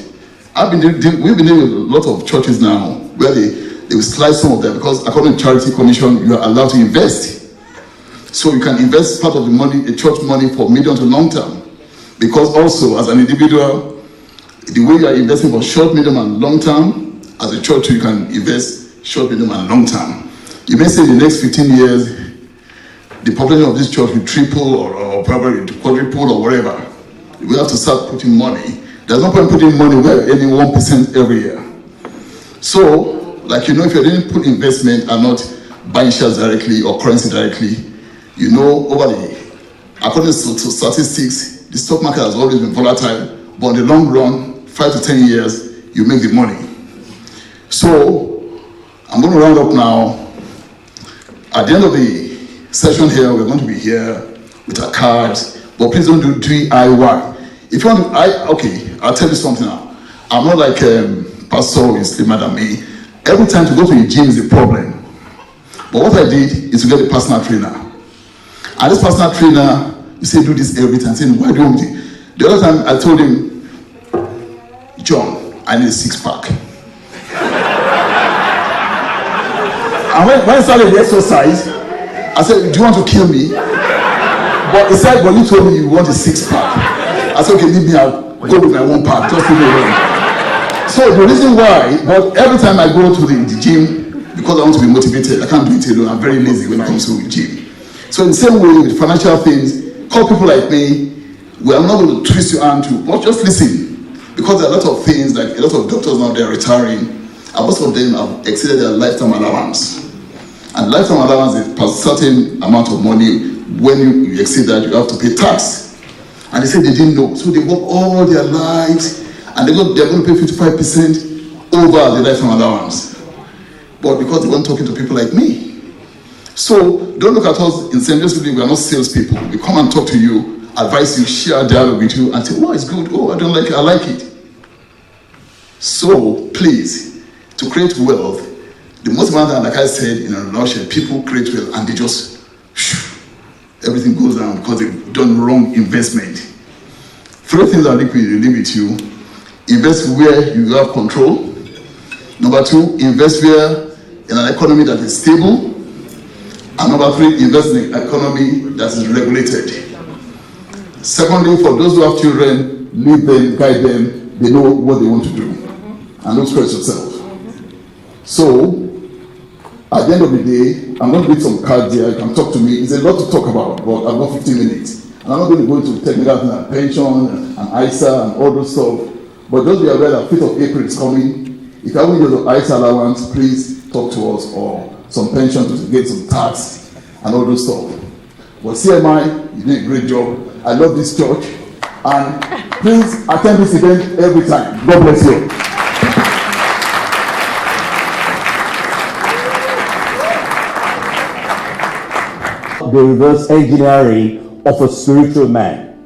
We've been dealing with a lot of churches now where they will slide some of them because according to Charity Commission, you are allowed to invest. So you can invest part of the money, the church money, for medium to long term. Because also as an individual, the way you are investing for short, medium, and long term, as a church, you can invest short, medium, and long term. You may say in the next 15 years, the population of this church will triple or probably quadruple or whatever. We have to start putting money. There's no point putting money where you're earning 1% every year. So, like if you didn't put investment and not buying shares directly or currency directly, according to statistics, the stock market has always been volatile, but in the long run, 5 to 10 years, you make the money. So, I'm going to round up now. At the end of the session here, we're going to be here with our cards, but please don't do DIY. If you want to, I'll tell you something now. I'm not like Pastor who is slimmer than me. Every time to go to the gym is a problem. But what I did is to get a personal trainer. And this personal trainer, you say, do this every time. Saying, why do you want it? The other time I told him, John, I need a 6-pack. And when I started the exercise, I said, do you want to kill me? But he said, you told me you want a 6-pack. I said, okay, leave me out. Go with my 1-pack. Just leave me alone. So the reason why, but every time I go to the gym, because I want to be motivated, I can't do it alone. I'm very lazy when it comes to the gym. So in the same way with financial things, call people like me. We are not going to twist your arm to, but just listen. Because there are a lot of things, like a lot of doctors now, they're retiring, and most of them have exceeded their lifetime allowance. And lifetime allowance is per certain amount of money. When you exceed that, you have to pay tax. And they said they didn't know. So they work all their lives, and they're going to pay 55% over the lifetime allowance. But because they weren't talking to people like me. So don't look at us in St. Joseph, we are not salespeople. We come and talk to you, advise you, share dialogue with you, and say, oh, it's good. Oh, I don't like it. I like it. So please, to create wealth, the most important thing, like I said in a nutshell, people create wealth and they just, everything goes down because they've done wrong investment. 3 things I'll leave with you. Invest where you have control. Number 2, invest where in an economy that is stable. And number 3, invest in an economy that is regulated. Secondly, for those who have children, lead them, guide them, they know what they want to do. And don't stress yourself. So, at the end of the day, I'm going to read some cards here. You can talk to me. It's a lot to talk about, but I've got 15 minutes. And I'm not going to go into technical things like pension and ISA and all those stuff. But just be aware that 5th of April is coming. If you haven't used the ISA allowance, please talk to us, or some pension to get some tax and all those stuff. But CMI, you did a great job. I love this church. And please attend this event every time. God bless you. The reverse engineering of a spiritual man.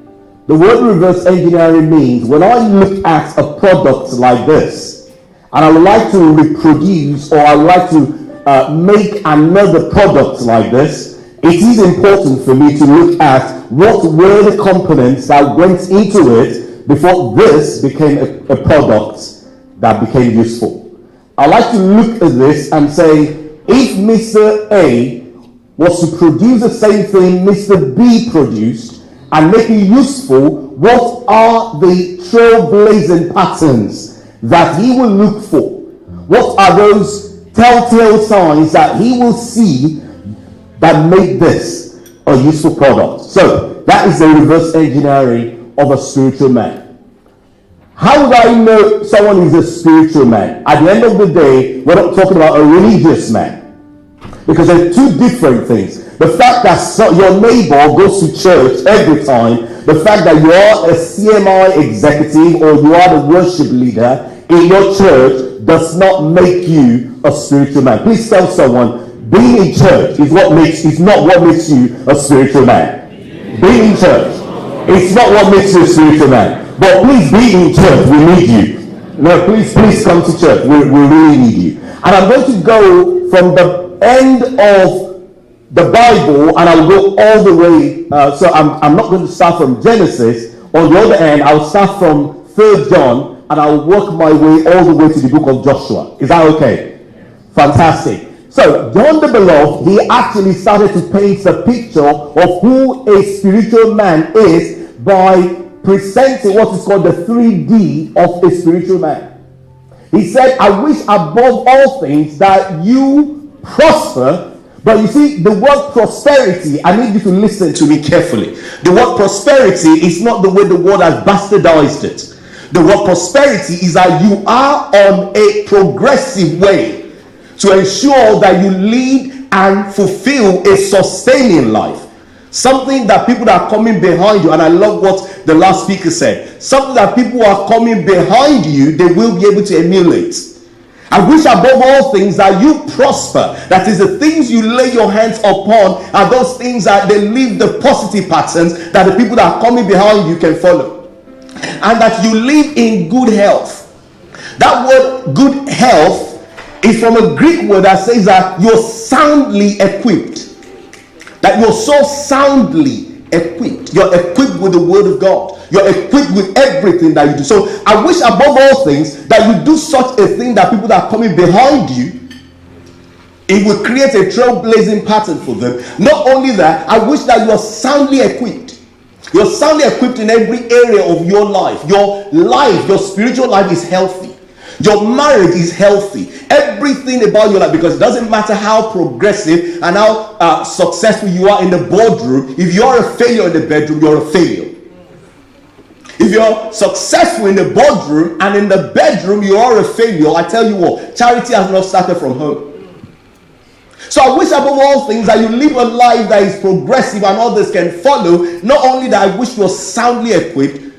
The word reverse engineering means when I look at a product like this and I would like to reproduce, or I would like to make another product like this, it is important for me to look at what were the components that went into it before this became a product that became useful. I like to look at this and say, if Mr. A was to produce the same thing Mr. B produced and make it useful, what are the trailblazing patterns that he will look for? What are those telltale signs that he will see that make this a useful product. So that is the reverse engineering of a spiritual man. How would I know someone is a spiritual man? At the end of the day, we're not talking about a religious man, because they're two different things. The fact that your neighbor goes to church every time, the fact that you are a CMI executive or you are the worship leader in your church does not make you a spiritual man. Please tell someone, being in church is not what makes you a spiritual man. Being in church, it's not what makes you a spiritual man. But please be in church, we need you. No, please come to church, we really need you. And I'm going to go from the end of the Bible, and I'll go all the way. So I'm not going to start from Genesis. On the other end, I'll start from 3 John, and I'll work my way all the way to the book of Joshua. Is that okay? Fantastic. So John the Beloved, he actually started to paint the picture of who a spiritual man is by presenting what is called the 3D of a spiritual man. He said, I wish above all things that you prosper. But you see, the word prosperity, I need you to listen to me carefully. The word prosperity is not the way the world has bastardized it. The word prosperity is that you are on a progressive way to ensure that you lead and fulfill a sustaining life. Something that people that are coming behind you, and I love what the last speaker said, something that people who are coming behind you, they will be able to emulate. I wish above all things that you prosper. That is, the things you lay your hands upon are those things that they leave the positive patterns that the people that are coming behind you can follow. And that you live in good health. That word good health is from a Greek word that says that you're soundly equipped. That you're so soundly equipped. You're equipped with the word of God. You're equipped with everything that you do. So I wish above all things that you do such a thing that people that are coming behind you, it will create a trailblazing pattern for them. Not only that, I wish that you are soundly equipped. You're soundly equipped in every area of your life. Your life, your spiritual life is healthy. Your marriage is healthy. Everything about your life, because it doesn't matter how progressive and how successful you are in the boardroom. If you're a failure in the bedroom, you're a failure. If you're successful in the boardroom and in the bedroom you are a failure, I tell you what, charity has not started from home. So I wish above all things that you live a life that is progressive and others can follow. Not only that, I wish you're soundly equipped,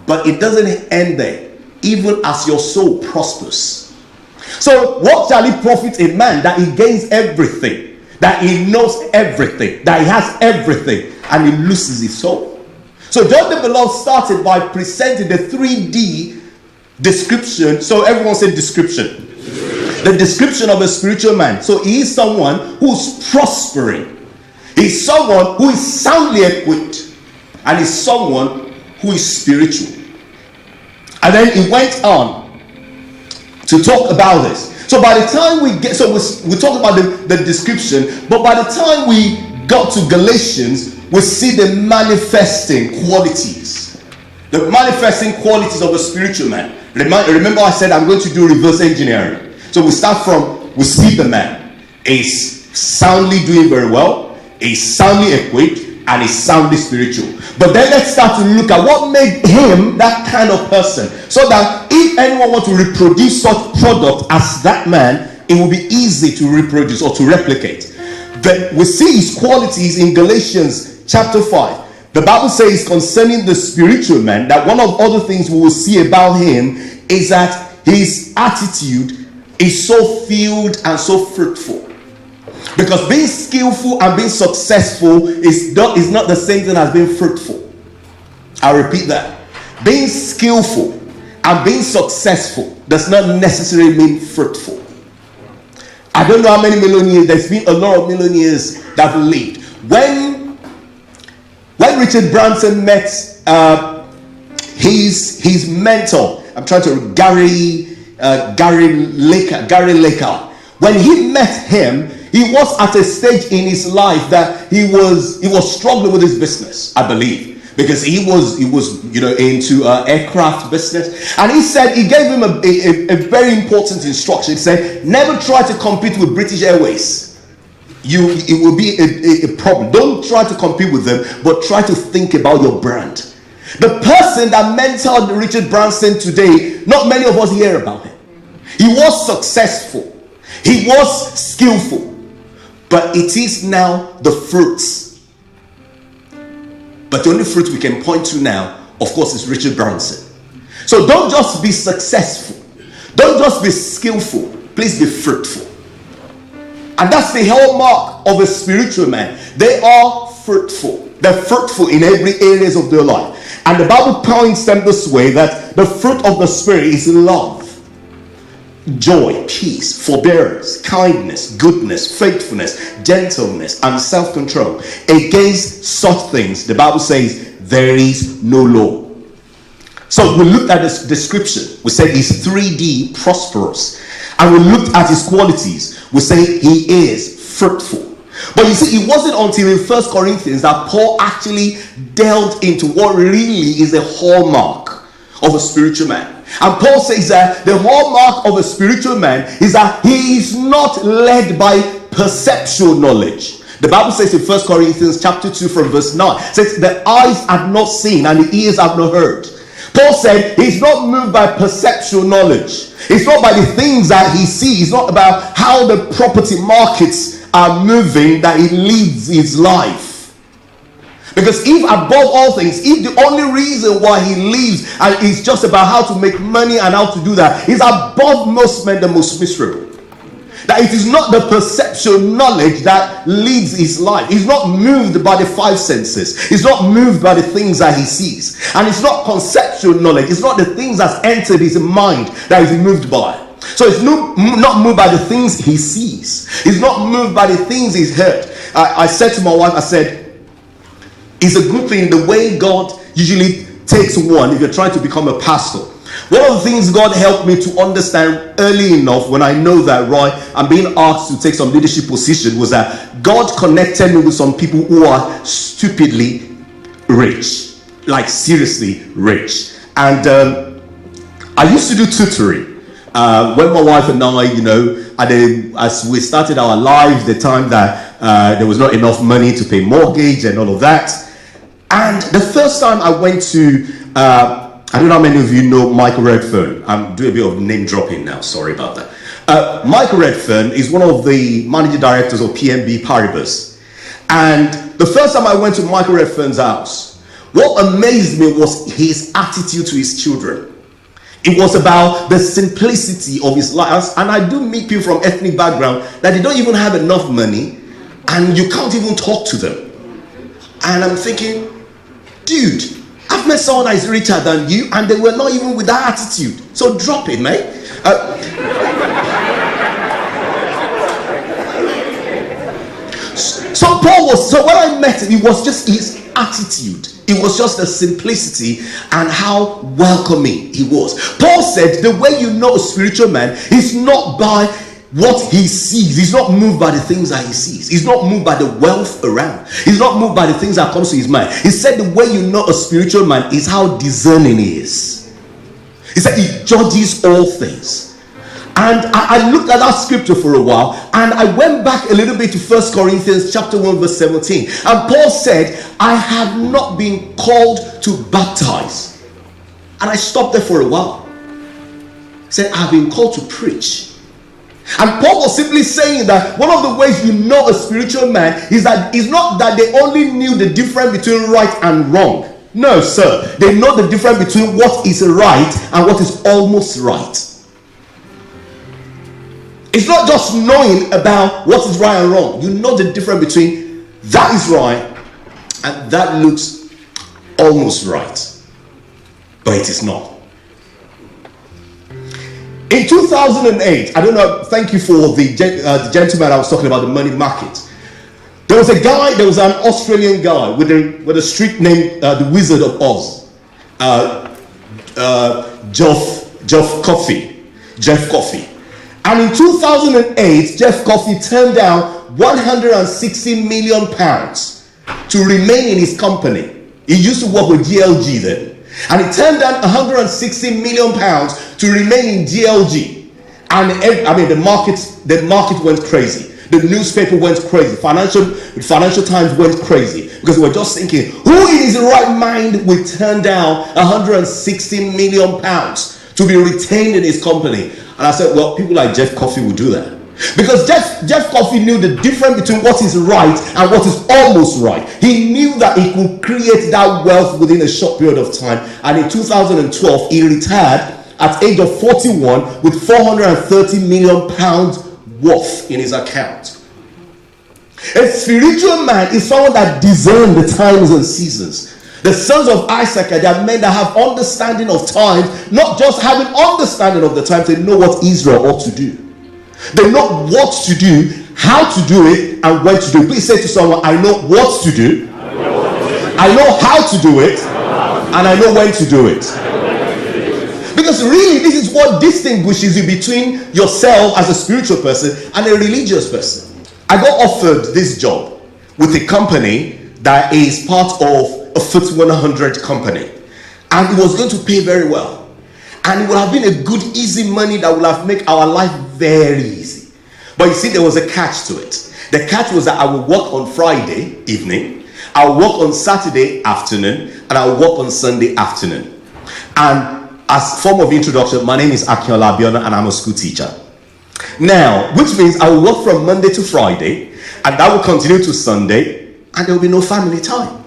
but it doesn't end there. Even as your soul prospers. So what shall it profit a man that he gains everything, that he knows everything, that he has everything, and he loses his soul? So John the Beloved started by presenting the 3D description. So everyone said description. The description of a spiritual man. So he is someone who's prospering. He's someone who is soundly equipped. And he's someone who is spiritual. And then he went on to talk about this. So by the time we get, so we talked about the description, but by the time we got to Galatians, we see the manifesting qualities. The manifesting qualities of a spiritual man. Remember I said I'm going to do reverse engineering. So we start from, we see the man is soundly doing very well, is soundly equipped, and is soundly spiritual. But then let's start to look at what made him that kind of person, so that if anyone wants to reproduce such product as that man, it will be easy to reproduce or to replicate. Then we see his qualities in Galatians chapter 5. The Bible says concerning the spiritual man that one of the other things we will see about him is that his attitude is so filled and so fruitful. Because being skillful and being successful is not the same thing as being fruitful. I'll repeat that. Being skillful and being successful does not necessarily mean fruitful. I don't know how many millionaires, there's been a lot of millionaires that have lived. When Richard Branson met his mentor, I'm trying to Gary Laker. When he met him, he was at a stage in his life that he was struggling with his business, I believe. because he was into aircraft business, and he gave him a very important instruction. He said, never try to compete with British Airways. It will be a problem. Don't try to compete with them, but try to think about your brand. The person that mentored Richard Branson today, not many of us hear about him. He was successful. He was skillful. But it is now the fruits. But the only fruit we can point to now, of course, is Richard Branson. So don't just be successful. Don't just be skillful. Please be fruitful. And that's the hallmark of a spiritual man. They are fruitful. They're fruitful in every areas of their life. And the Bible points them this way, that the fruit of the Spirit is love, joy, peace, forbearance, kindness, goodness, faithfulness, gentleness, and self-control. Against such things, the Bible says, there is no law. So we looked at this description. We said he's 3D, prosperous. And we looked at his qualities. We say he is fruitful. But you see, it wasn't until in 1 Corinthians that Paul actually delved into what really is a hallmark of a spiritual man. And Paul says that the hallmark of a spiritual man is that he is not led by perceptual knowledge. The Bible says in 1 Corinthians chapter 2 from verse 9, it says, the eyes have not seen and the ears have not heard. Paul said he's not moved by perceptual knowledge. It's not by the things that he sees. It's not about how the property markets are moving that he lives his life. Because if above all things, if the only reason why he lives and is just about how to make money and how to do that, is above most men the most miserable. That it is not the perceptual knowledge that leads his life. He's not moved by the five senses. He's not moved by the things that he sees. And it's not conceptual knowledge. It's not the things that entered his mind that he's moved by. So he's not moved by the things he sees. He's not moved by the things he's heard. I said to my wife, I said, it's a good thing the way God usually takes one if you're trying to become a pastor. One of the things God helped me to understand early enough when I know that, right, I'm being asked to take some leadership position, was that God connected me with some people who are stupidly rich. Like seriously rich. And I used to do tutoring. When my wife and I, as we started our lives, the time that there was not enough money to pay mortgage and all of that. And the first time I went to, I don't know how many of you know Michael Redfern. I'm doing a bit of name dropping now, sorry about that. Michael Redfern is one of the managing directors of PNB Paribas. And the first time I went to Michael Redfern's house, what amazed me was his attitude to his children. It was about the simplicity of his life. And I do meet people from ethnic background that they don't even have enough money and you can't even talk to them. And I'm thinking, dude, I've met someone that is richer than you and they were not even with that attitude. So drop it, mate. So when I met him, it was just his attitude. It was just the simplicity and how welcoming he was. Paul said the way you know a spiritual man is not by what he sees. He's not moved by the things that he sees. He's not moved by the wealth around. He's not moved by the things that comes to his mind. He said the way you know a spiritual man is how discerning he is. He said he judges all things. And I looked at that scripture for a while and I went back a little bit to 1 Corinthians chapter 1 verse 17. And Paul said, I have not been called to baptize. And I stopped there for a while. He said, I've been called to preach. And Paul was simply saying that one of the ways you know a spiritual man is that it's not that they only knew the difference between right and wrong. No, sir. They know the difference between what is right and what is almost right. It's not just knowing about what is right and wrong. You know the difference between that is right and that looks almost right. But it is not. In 2008, I don't know, thank you for the gentleman I was talking about, the money market. There was an Australian guy with a street name, the Wizard of Oz. Jeff Coffey. And in 2008, Jeff Coffey turned down £160 million to remain in his company. He used to work with GLG then. And he turned down 160 million pounds to remain in GLG. And the market went crazy. The newspaper went crazy. Financial Times went crazy because we were just thinking, who in his right mind would turn down 160 million pounds to be retained in his company? And I said, well, people like Jeff Coffey would do that. Because Jeff Coffey knew the difference between what is right and what is almost right. He knew that he could create that wealth within a short period of time. And in 2012, he retired at age of 41 with 430 million pounds worth in his account. A spiritual man is someone that discerns the times and seasons. The sons of Isaac are men that have understanding of times, not just having understanding of the times. They know what Israel ought to do. They know what to do, how to do it, and when to do it. Please say to someone, I know what to do, I know how to do it, and I know when to do it. Because really, this is what distinguishes you between yourself as a spiritual person and a religious person. I got offered this job with a company that is part of a FTSE 100 company. And it was going to pay very well. And it would have been a good, easy money that would have made our life very easy. But you see, there was a catch to it. The catch was that I would work on Friday evening, I would work on Saturday afternoon, and I would work on Sunday afternoon. And as form of introduction, my name is Akinola Abiona and I'm a school teacher. Now, which means I will work from Monday to Friday, and that will continue to Sunday, and there will be no family time.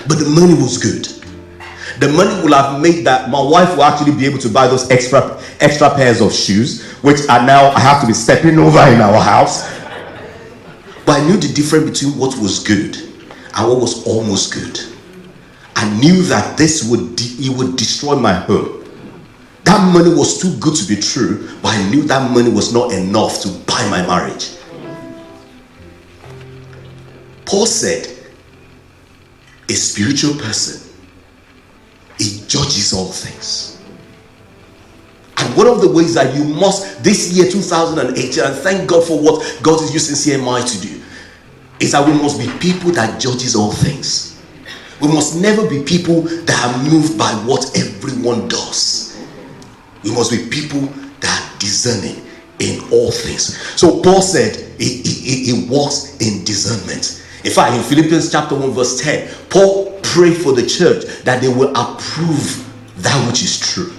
But the money was good. The money will have made that my wife will actually be able to buy those extra pairs of shoes, which are now I have to be stepping over in our house. But I knew the difference between what was good and what was almost good. I knew that this would destroy my home. That money was too good to be true, but I knew that money was not enough to buy my marriage. Paul said, a spiritual person, he judges all things. And one of the ways that you must, this year 2018, and thank God for what God is using CMI to do, is that we must be people that judges all things. We must never be people that are moved by what everyone does. We must be people that are discerning in all things. So Paul said he walks in discernment. In fact, in Philippians chapter 1 verse 10, Paul prayed for the church that they will approve that which is true.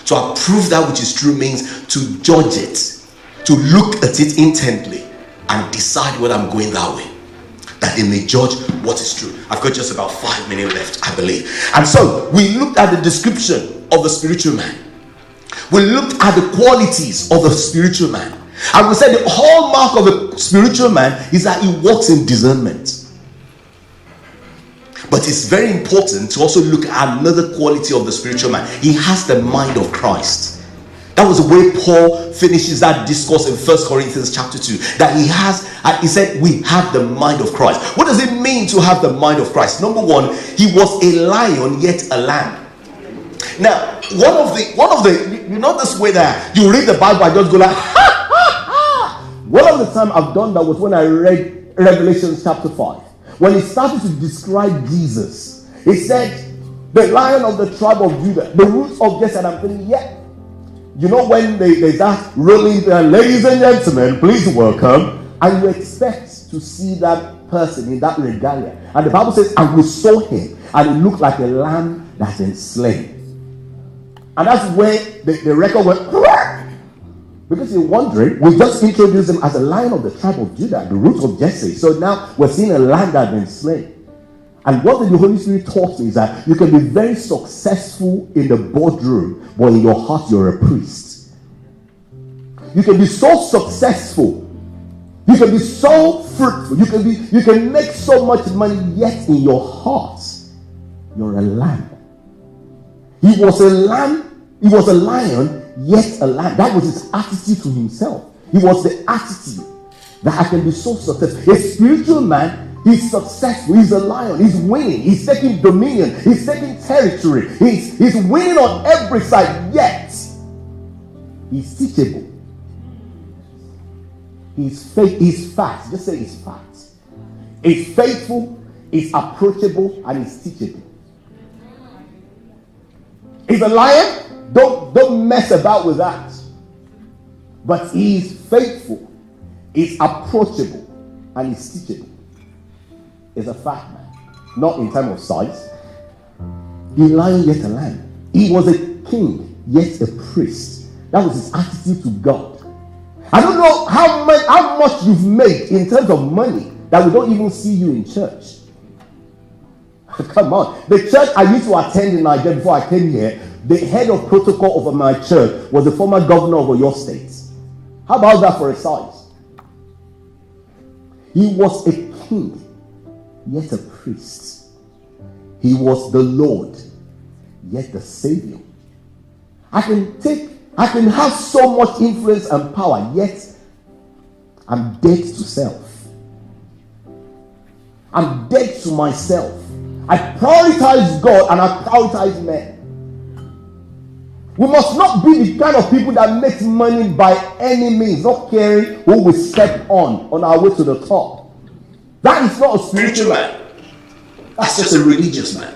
To approve that which is true means to judge it, to look at it intently and decide whether I'm going that way, that they may judge what is true. I've got just about 5 minutes left, I believe. And so we looked at the description of the spiritual man. We looked at the qualities of the spiritual man. And we said the hallmark of a spiritual man is that he walks in discernment. But it's very important to also look at another quality of the spiritual man. He has the mind of Christ. That was the way Paul finishes that discourse in 1 Corinthians chapter 2. That he said, we have the mind of Christ. What does it mean to have the mind of Christ? Number one, he was a lion yet a lamb. Now, one of the, you know this way that you read the Bible and just go like, ha, ha, ha. One of the time I've done that was when I read Revelation chapter 5. When he started to describe Jesus, he said, the lion of the tribe of Judah, the roots of Jesse. And I'm thinking, yeah. You know when they start rolling, ladies and gentlemen, please welcome. And you expect to see that person in that regalia. And the Bible says, and we saw him, and he looked like a lamb that's been slain. And that's where the record went, because you're wondering, we just introduced him as a lion of the tribe of Judah, the root of Jesse. So now we're seeing a lamb that has been slain. And what the Holy Spirit taught me is that you can be very successful in the boardroom, but in your heart you're a priest. You can be so successful, you can be so fruitful, you can make so much money, yet in your heart you're a lamb. He was a lamb, he was a lion, yet a lamb. That was his attitude to himself. He was the attitude that I can be so successful. A spiritual man, he's successful, he's a lion, he's winning, he's taking dominion, he's taking territory, he's winning on every side, yet he's teachable. He's fat. Just say he's fat. He's faithful, is approachable, and is teachable. He's a lion. Don't mess about with that. But he is faithful, is approachable, and is teachable. He's a fat man, not in terms of size. A lion yet a lamb. He was a king yet a priest. That was his attitude to God. I don't know how much you've made in terms of money that we don't even see you in church. Come on. The church I used to attend in Nigeria before I came here, the head of protocol of my church was the former governor of Oyo State. How about that for a size? He was a king, yet a priest. He was the Lord, yet the Savior. I can have so much influence and power, yet I'm dead to self. I'm dead to myself. I prioritize God and I prioritize men. We must not be the kind of people that make money by any means, not caring who we step on our way to the top. That is not a spiritual man. That's just a religious man.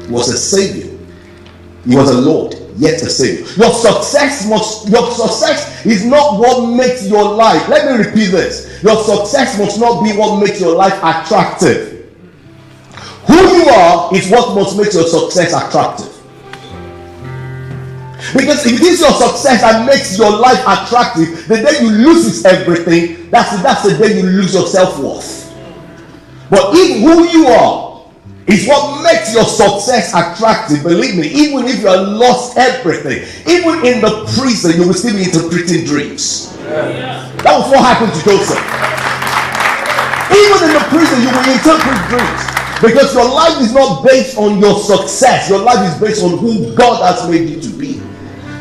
He was a savior. He was a Lord, yet a savior. Your success is not what makes your life. Let me repeat this. Your success must not be what makes your life attractive. Who you are is what must make your success attractive. Because if it is your success that makes your life attractive, the day you lose everything, that's the day you lose your self-worth. But if who you are is what makes your success attractive, believe me, even if you have lost everything, even in the prison, you will still be interpreting dreams. That was what happened to Joseph. Even in the prison, you will interpret dreams. Because your life is not based on your success. Your life is based on who God has made you to be.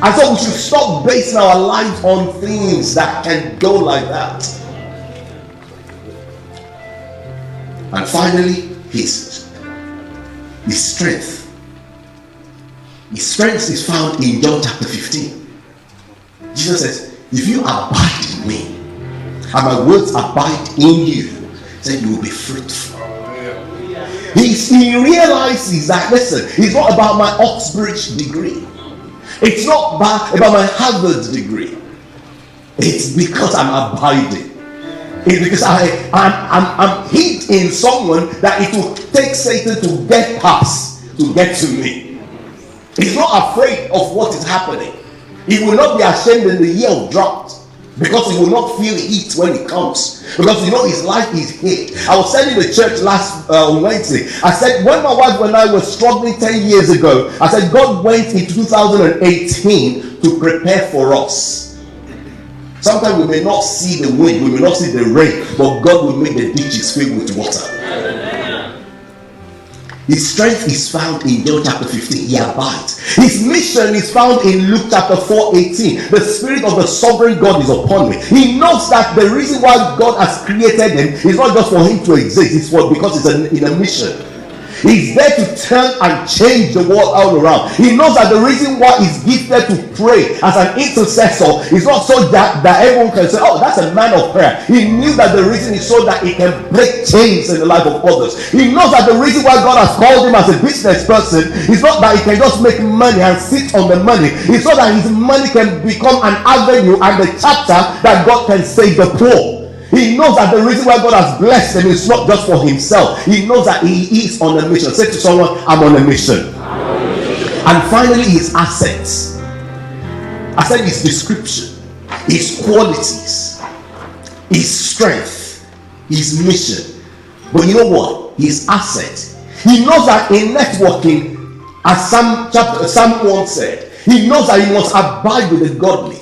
And so we should stop basing our lives on things that can go like that. And finally, his strength. His strength is found in John chapter 15. Jesus says, if you abide in me, and my words abide in you, then you will be fruitful. He realizes that, listen, it's not about my Oxbridge degree. It's not about my Harvard degree. It's because I'm abiding. It's because I'm hid in someone that it will take Satan to get past, to get to me. He's not afraid of what is happening. He will not be ashamed in the year of drought. Because he will not feel heat when it comes. Because you know his life is hid. I was telling the church last Wednesday. I said when my wife and I were struggling 10 years ago, I said God went in 2018 to prepare for us. Sometimes we may not see the wind, we may not see the rain, but God will make the ditches filled with water. His strength is found in John chapter 15. He abides. His mission is found in Luke chapter 4:18. The Spirit of the sovereign God is upon me. He knows that the reason why God has created him is not just for him to exist. It's because it's in a mission. He's there to turn and change the world all around. He knows that the reason why he's gifted to pray as an intercessor is not so that everyone can say, oh, that's a man of prayer. He knew that the reason is so that he can break chains in the life of others. He knows that the reason why God has called him as a business person is not that he can just make money and sit on the money. It's so that his money can become an avenue and a chapter that God can save the poor. He knows that the reason why God has blessed him is not just for himself. He knows that he is on a mission. Say to someone, I'm on a mission. And finally, his assets. I said his description, his qualities, his strength, his mission. But you know what? His asset. He knows that in networking, as Psalm 1 said, he knows that he must abide with the godly.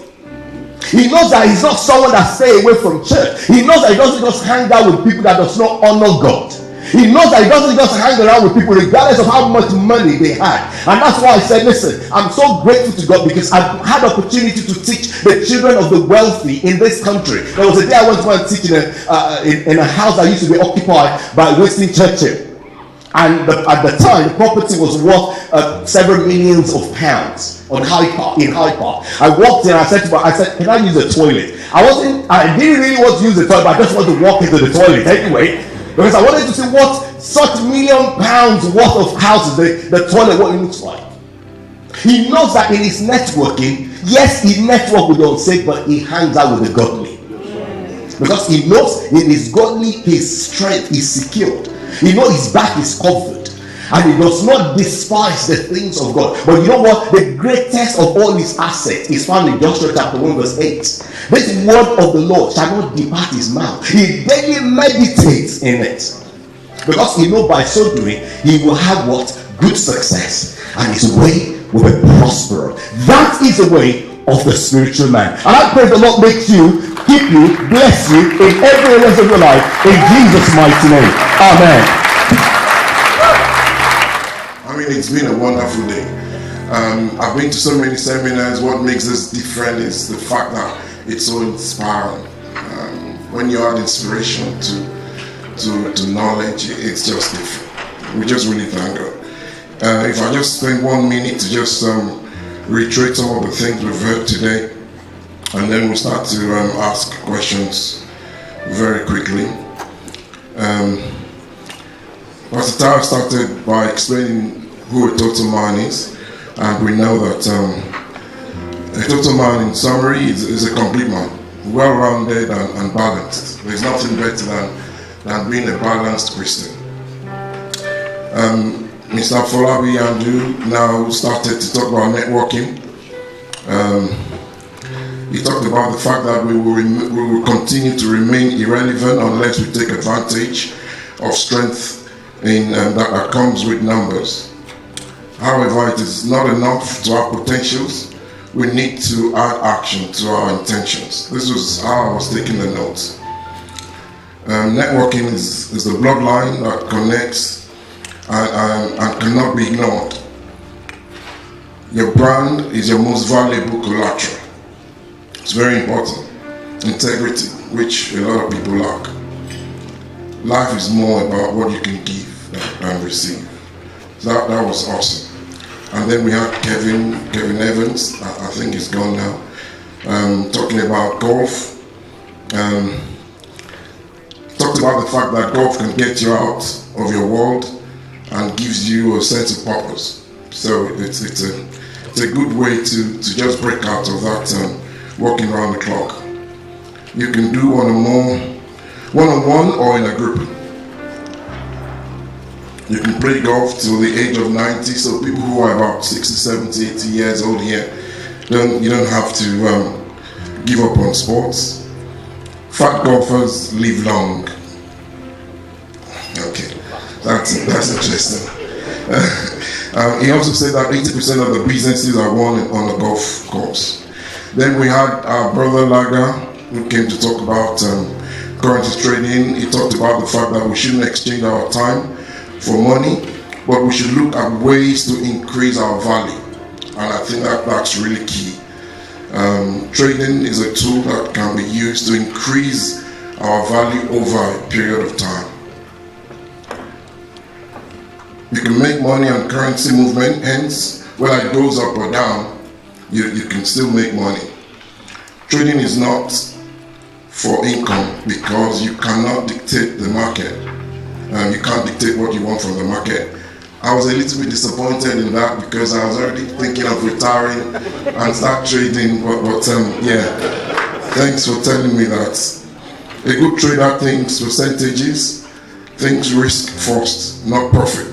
He knows that he's not someone that stay away from church. He knows that he doesn't just hang out with people that does not honor God. He knows that he doesn't just hang around with people regardless of how much money they had. And that's why I said, listen, I'm so grateful to God because I've had opportunity to teach the children of the wealthy in this country. There was a day I went to go and teach in a house that used to be occupied by Winston Churchill. And at the time, the property was worth several millions of pounds in Hyde Park. I walked in and I said, can I use the toilet? I didn't really want to use the toilet, but I just wanted to walk into the toilet anyway. Because I wanted to see what such £1 million worth of houses, the toilet, what it looks like. He knows that in his networking, yes, he networks with the unsaved, but he hangs out with the godly. Because he knows in his godly, his strength is secured. He knows his back is covered. And he does not despise the things of God. But you know what? The greatest of all his assets is found in Joshua chapter 1 verse 8. This word of the Lord shall not depart his mouth. He daily meditates in it. Because he knows by so doing, he will have what? Good success. And his way will be prosperous. That is the way of the spiritual man. And I pray the Lord makes you, keep you, bless you in every area of your life. In Jesus' mighty name. Amen. I mean, it's been a wonderful day. I've been to so many seminars. What makes this different is the fact that it's so inspiring. When you add inspiration to knowledge, it's just different. We just really thank God. If I just spend 1 minute to just reiterate some of the things we've heard today, and then we'll start to ask questions very quickly. Pastor Tara started by explaining who a total man is, and we know that a total man, in summary, is a complete man, well-rounded and balanced. There's nothing better than being a balanced Christian. Mr. Folabi Andrew now started to talk about networking. He talked about the fact that we will continue to remain irrelevant unless we take advantage of strength that comes with numbers. However, it is not enough to have potentials. We need to add action to our intentions. This was how I was taking the notes. Networking is the bloodline that connects and cannot be ignored. Your brand is your most valuable collateral. It's very important. Integrity, which a lot of people lack. Life is more about what you can give and receive. So that was awesome. And then we had Kevin Evans, I think he's gone now, talking about golf. Talked about the fact that golf can get you out of your world and gives you a sense of purpose. So it's a good way to just break out of that walking around the clock. You can do one-on-one or in a group. You can play golf till the age of 90, so people who are about 60, 70, 80 years old here, you don't have to give up on sports. Fat golfers live long. Okay, that's interesting. He also said that 80% of the businesses are won on a golf course. Then we had our brother Laga, who came to talk about currency trading. He talked about the fact that we shouldn't exchange our time for money, but we should look at ways to increase our value. And I think that's really key. Trading is a tool that can be used to increase our value over a period of time. You can make money on currency movement, hence whether it goes up or down, you can still make money. Trading is not for income because you cannot dictate the market. You can't dictate what you want from the market. I was a little bit disappointed in that because I was already thinking of retiring and start trading, but yeah, thanks for telling me that. A good trader thinks percentages, thinks risk first, not profit.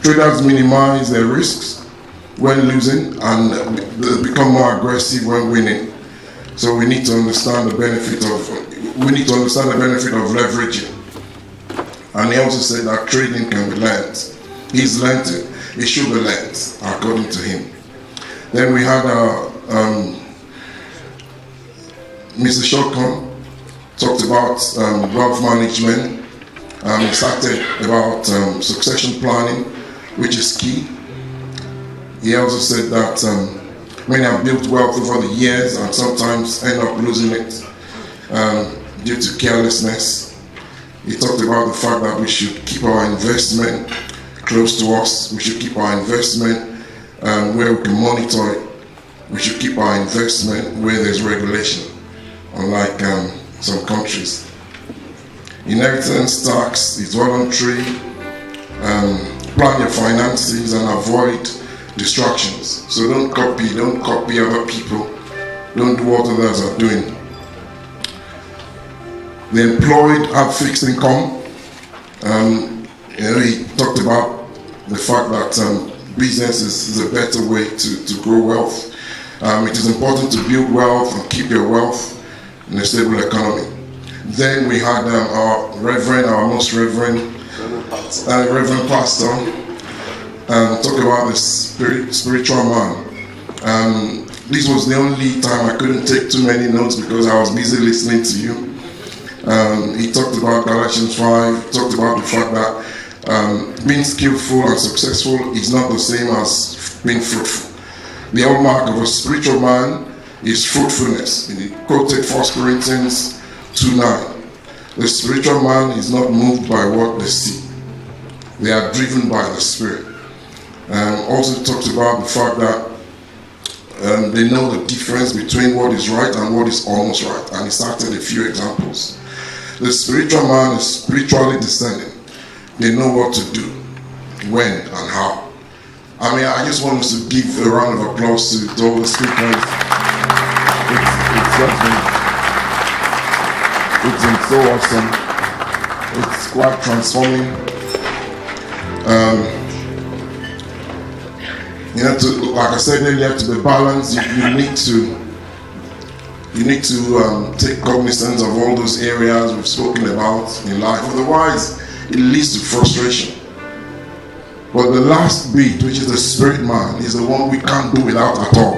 Traders minimize their risks when losing and become more aggressive when winning. So we need to understand the benefit of leveraging. And he also said that trading can be learned. He's learned it. It should be learned, according to him. Then we had Mr. Shotcon talked about wealth management. He started about succession planning, which is key. He also said that many have built wealth over the years and sometimes end up losing it due to carelessness. He talked about the fact that we should keep our investment close to us. We should keep our investment where we can monitor it. We should keep our investment where there's regulation, unlike some countries. Inheritance tax is voluntary. Plan your finances and avoid distractions. So don't copy other people. Don't do what others are doing. The employed have fixed income. He talked about the fact that business is a better way to grow wealth. It is important to build wealth and keep your wealth in a stable economy. Then we had our most reverend pastor, talk about the spiritual man. This was the only time I couldn't take too many notes because I was busy listening to you. He talked about Galatians 5, talked about the fact that being skillful and successful is not the same as being fruitful. The hallmark of a spiritual man is fruitfulness. He quoted 1 Corinthians 2:9. The spiritual man is not moved by what they see. They are driven by the Spirit. Also talked about the fact that they know the difference between what is right and what is almost right. And he started a few examples. The spiritual man is spiritually discerning. They know what to do, when and how. I just want us to give a round of applause to all the speakers. It's been so awesome. It's quite transforming. Like I said earlier, to be balanced, you need to take cognizance of all those areas we've spoken about in life. Otherwise, it leads to frustration. But the last bit, which is the spirit man, is the one we can't do without at all.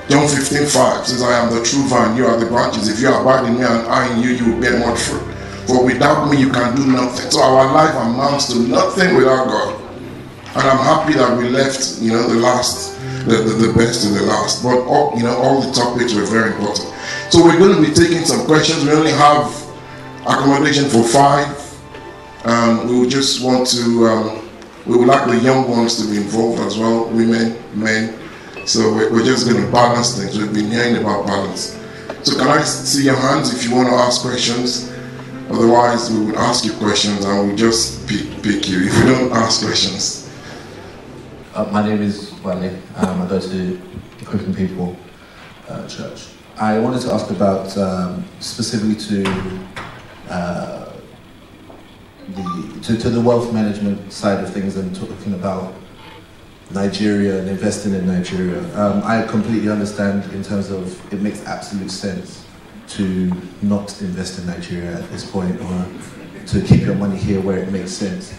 John 15:5 says, I am the true vine, you are the branches. If you abide in me and I in you, you will bear much fruit. For without me, you can do nothing. So our life amounts to nothing without God. And I'm happy that we left, the best to the last. But all the topics were very important. So we're going to be taking some questions. We only have accommodation for 5. We would just want to, we would like the young ones to be involved as well, women, men. So we're just going to balance things. We've been hearing about balance. So can I see your hands if you want to ask questions? Otherwise, we will ask you questions and we'll just pick you if you don't ask questions. My name is Wale. I go to Equipping People Church. I wanted to ask about specifically to the wealth management side of things and talking about Nigeria and investing in Nigeria. I completely understand in terms of it makes absolute sense to not invest in Nigeria at this point or to keep your money here where it makes sense.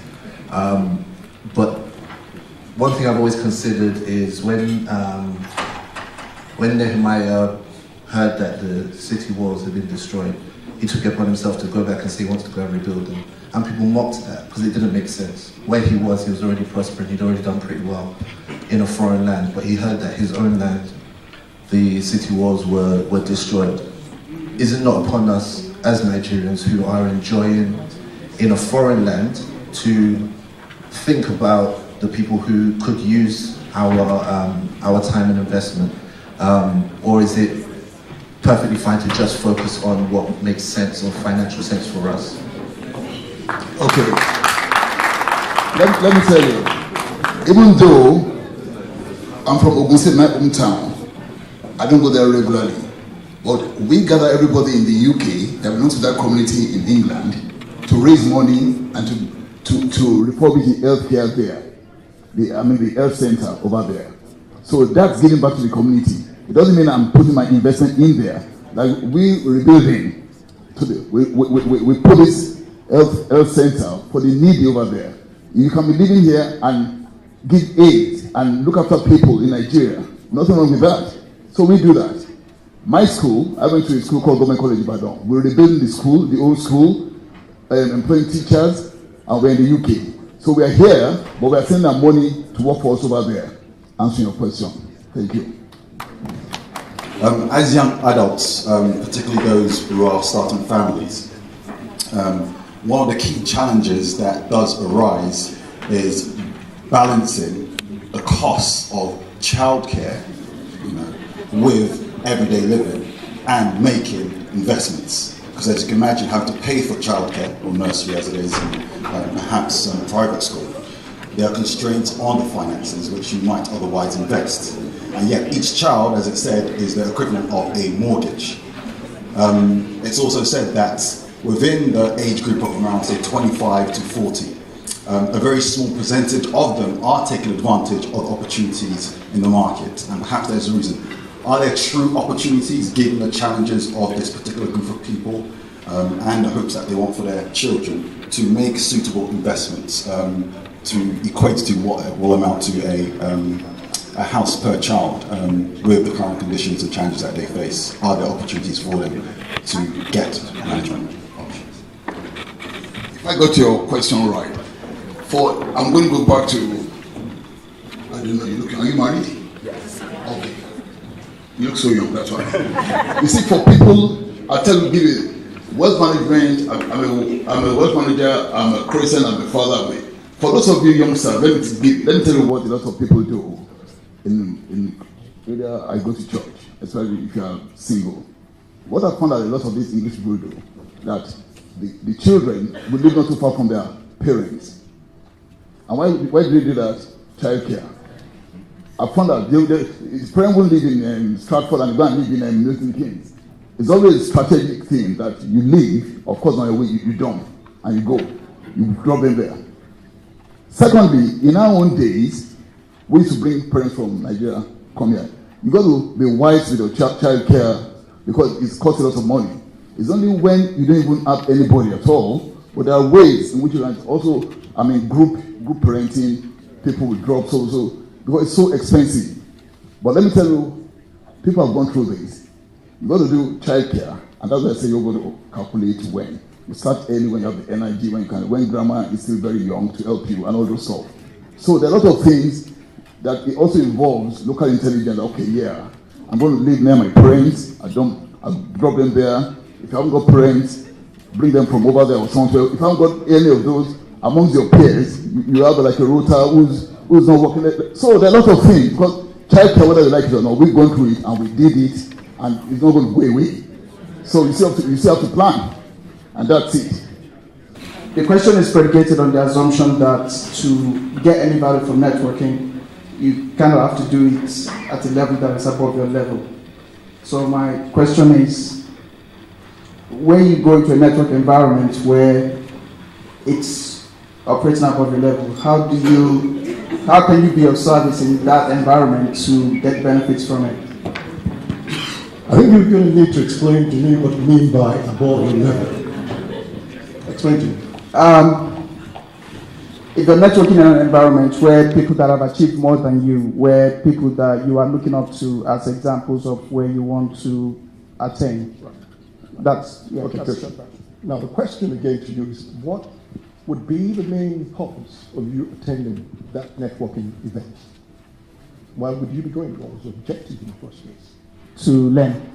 But one thing I've always considered is when Nehemiah heard that the city walls had been destroyed, he took it upon himself to go back and say he wanted to go and rebuild them. And people mocked that because it didn't make sense. Where he was already prospering, he'd already done pretty well in a foreign land, but he heard that his own land, the city walls were destroyed. Is it not upon us as Nigerians who are enjoying in a foreign land to think about the people who could use our time and investment, or is it perfectly fine to just focus on what makes sense or financial sense for us? Okay. Let me tell you, even though I'm from Ogun State, my hometown, I don't go there regularly. But we gather everybody in the UK that belongs to that community in England to raise money and to refurbish the healthcare there. The health center over there. So that's giving back to the community. It doesn't mean I'm putting my investment in there. Like we rebuilding today, we put this health center for the needy over there. You can be living here and give aid and look after people in Nigeria. Nothing wrong with that. So we do that. My school, I went to a school called Government College Ibadan. We're rebuilding the school, the old school, employing teachers, and we're in the UK. So we are here, but we are sending our money to work for us over there. Answering your question. Thank you. As young adults, particularly those who are starting families, one of the key challenges that does arise is balancing the costs of childcare, with everyday living and making investments. Because as you can imagine, having to pay for childcare, or nursery as it is, and perhaps private school, there are constraints on the finances which you might otherwise invest. And yet each child, as it said, is the equivalent of a mortgage. It's also said that within the age group of around, say, 25 to 40, a very small percentage of them are taking advantage of opportunities in the market. And perhaps there's a reason. Are there true opportunities given the challenges of this particular group of people and the hopes that they want for their children to make suitable investments to equate to what will amount to a house per child with the current conditions and challenges that they face? Are there opportunities for them to get management options? If I got your question right, I'm going to go back to, I don't know, are you married? Yes. Okay. You look so young, that's why. You see, for people, I tell you, give it, wealth management, I'm a wealth manager, I'm a Christian, I'm a father. For those of you youngsters, let me tell you what a lot of people do. In either I go to church, especially if you are single. What I found that a lot of these English people do, that the children will live not too far from their parents. And why do they do that? Childcare. I found that his parents will live in Stratford and go and live in Milton Keynes. It's always a strategic thing that you leave, of course on your way you dump and you go. You drop them there. Secondly, in our own days, we used to bring parents from Nigeria, come here. You got to be wise with your child care because it costs a lot of money. It's only when you don't even have anybody at all, but there are ways in which you can also, group parenting, people will drop so because it's so expensive. But let me tell you, people have gone through this. You got to do child care, and that's why I say you're going to calculate when. You start early when you have the energy, when grandma is still very young to help you and all those stuff. So there are a lot of things that it also involves local intelligence. Okay, yeah, I'm going to live near my parents. I'll drop them there. If you haven't got parents, bring them from over there or somewhere. If you haven't got any of those amongst your peers, you have like a rota who's not working there. So there are a lot of things because childcare, whether you like it or not, we've gone through it and we did it, and it's not going to go away. So you still have to plan. And that's it. The question is predicated on the assumption that to get any value from networking, you kind of have to do it at a level that is above your level. So my question is, when you go into a network environment where it's operating above your level, how can you be of service in that environment to get benefits from it? I think you're going to need to explain to me what you mean by above your level. Explain to me. If you're networking in an environment where people that have achieved more than you, where people that you are looking up to as examples of where you want to attain. Right. That's okay. Now the question again to you is, what would be the main purpose of you attending that networking event? Why would you be going? What was the objective in the first place? To learn,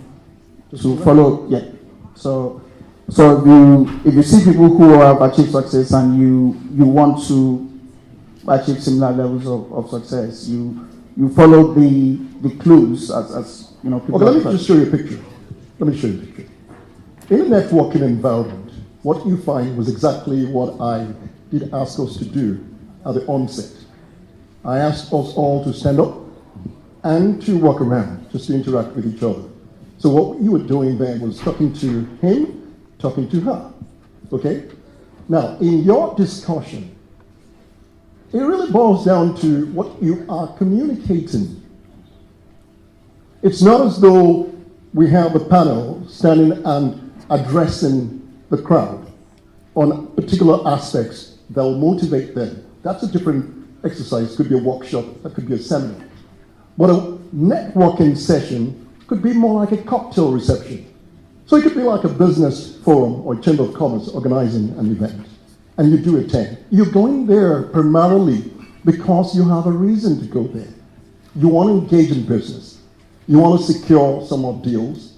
to follow. Yeah. So if you see people who have achieved success and you want to achieve similar levels of success, you follow the clues as you know. People okay, let me just show you a picture. Let me show you a picture. In a networking environment, what you find was exactly what I did ask us to do at the onset. I asked us all to stand up and to walk around, just to interact with each other. So what you were doing then was talking to him, talking to her, okay? Now, in your discussion, it really boils down to what you are communicating. It's not as though we have a panel standing and addressing the crowd on particular aspects that will motivate them. That's a different exercise. It could be a workshop, that could be a seminar. But a networking session could be more like a cocktail reception. So it could be like a business forum or chamber of commerce organizing an event, and you do attend. You're going there primarily because you have a reason to go there. You want to engage in business. You want to secure some more deals.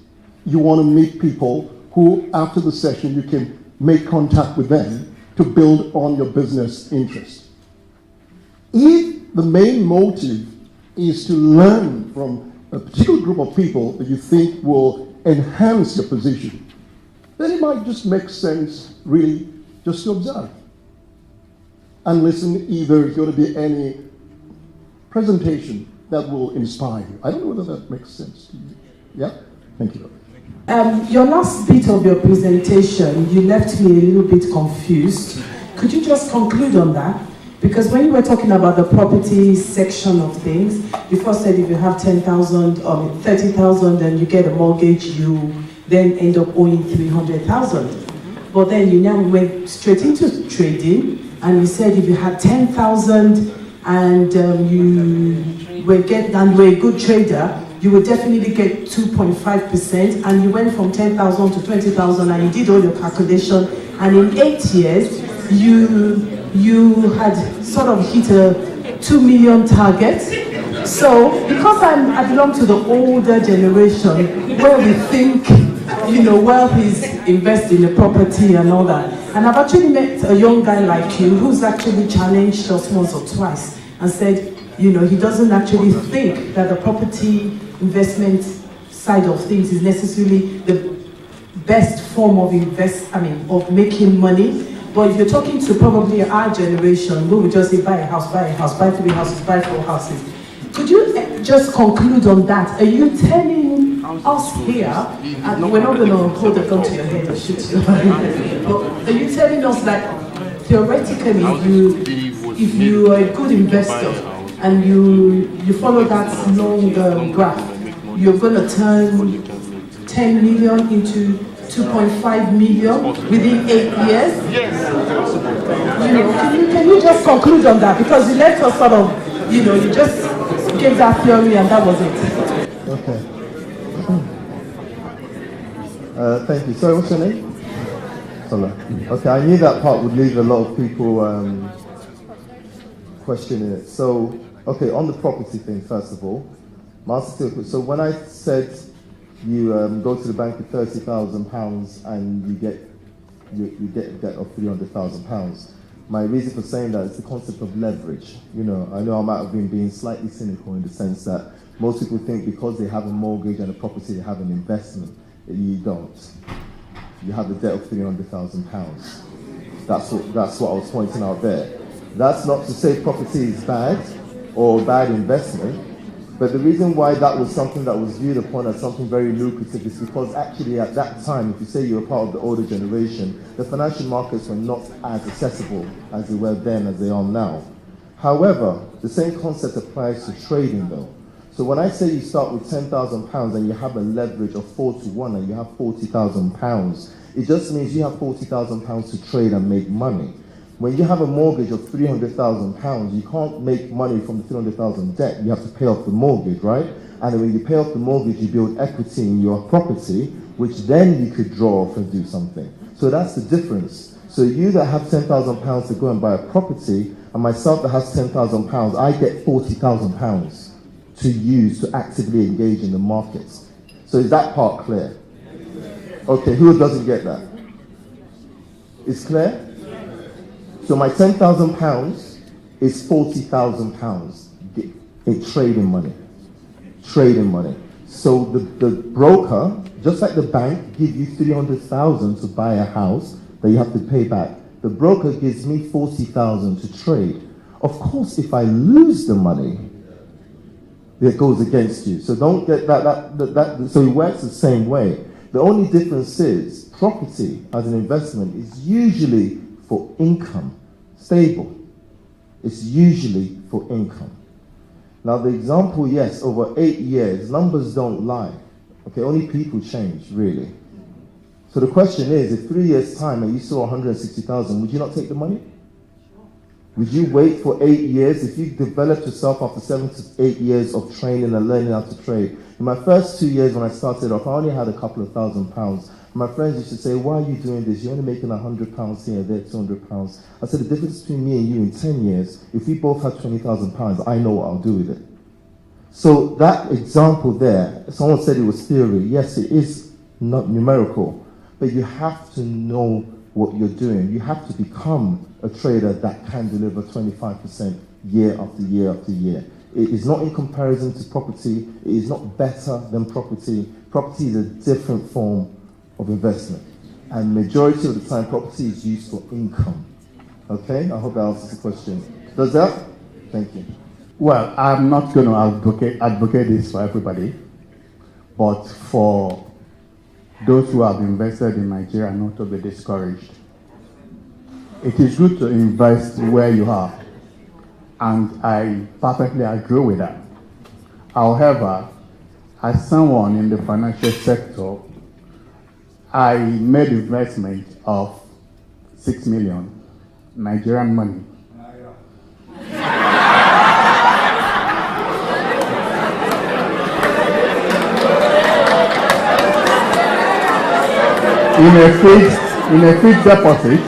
You want to meet people who, after the session, you can make contact with them to build on your business interest. If the main motive is to learn from a particular group of people that you think will enhance your position, then it might just make sense, really, just to observe. And listen, either there's going to be any presentation that will inspire you. I don't know whether that makes sense to you. Yeah? Thank you. Your last bit of your presentation, you left me a little bit confused. Could you just conclude on that? Because when you were talking about the property section of things, you first said if you have 10,000 or 30,000 and you get a mortgage, you then end up owing 300,000. But then you now went straight into trading, and you said if you had 10,000 and you were a good trader, you would definitely get 2.5%, and you went from 10,000 to 20,000, and you did all your calculation, and in 8 years, you had sort of hit a 2 million target. So, because I belong to the older generation, where we think, wealth is invest in the property and all that, and I've actually met a young guy like you who's actually challenged us once or twice and said, he doesn't actually think that the property investment side of things is necessarily the best form of of making money. But if you're talking to probably our generation, we would just say buy a house, buy 3 houses, buy 4 houses. Could you just conclude on that? Are you telling us here, and we're not going to hold a gun to your head or shoot you, but are you telling us that theoretically, if you are a good investor and you follow that long graph, you're going to turn 10 million into 2.5 million within 8 years? Yes. Can you just conclude on that? Because you left us sort of, you just gave that theory and that was it. Okay. Thank you. Sorry, what's your name? Sola. Okay, I knew that part would leave a lot of people questioning it. So, okay, on the property thing, first of all, so when I said you go to the bank with £30,000 and you get a debt of £300,000, my reason for saying that is the concept of leverage. I know I might have been being slightly cynical in the sense that most people think because they have a mortgage and a property, they have an investment. You don't. You have a debt of £300,000. That's what I was pointing out there. That's not to say property is bad or bad investment, but the reason why that was something that was viewed upon as something very lucrative is because actually at that time, if you say you're part of the older generation, the financial markets were not as accessible as they were then as they are now. However, the same concept applies to trading though. So when I say you start with £10,000 and you have a leverage of 4-to-1 and you have £40,000, it just means you have £40,000 to trade and make money. When you have a mortgage of £300,000, you can't make money from the £300,000 debt. You have to pay off the mortgage, right? And when you pay off the mortgage, you build equity in your property, which then you could draw off and do something. So that's the difference. So you that have £10,000 to go and buy a property, and myself that has £10,000, I get £40,000 to use to actively engage in the markets. So is that part clear? Okay, who doesn't get that? It's clear? So my £10,000 is £40,000 in trading money. Trading money. So the broker, just like the bank, give you £300,000 to buy a house that you have to pay back. The broker gives me £40,000 to trade. Of course, if I lose the money, it goes against you. So don't get that. So it works the same way. The only difference is property as an investment is usually for income, stable. It's usually for income. Now the example, yes, over 8 years, numbers don't lie. Okay, only people change, really. So the question is, if 3 years' time and you saw 160,000, would you not take the money? Would you wait for 8 years? If you developed yourself after 7 to 8 years of training and learning how to trade. In my first 2 years when I started off, I only had a couple of £1,000s. My friends used to say, why are you doing this? You're only making £100 here, there, £200. I said, the difference between me and you in 10 years, if we both had £20,000, I know what I'll do with it. So that example there, someone said it was theory. Yes, it is not numerical, but you have to know what you're doing. You have to become a trader that can deliver 25% year after year after year. It is not in comparison to property. It is not better than property. Property is a different form of investment. and majority of the time property is used for income. Okay, I hope that answers the question. Does that? Thank you. Well, I'm not going to advocate this for everybody, but for those who have invested in Nigeria not to be discouraged. It is good to invest where you are, and I perfectly agree with that. However, as someone in the financial sector, I made investment of 6 million Nigerian money. In a fixed deposit,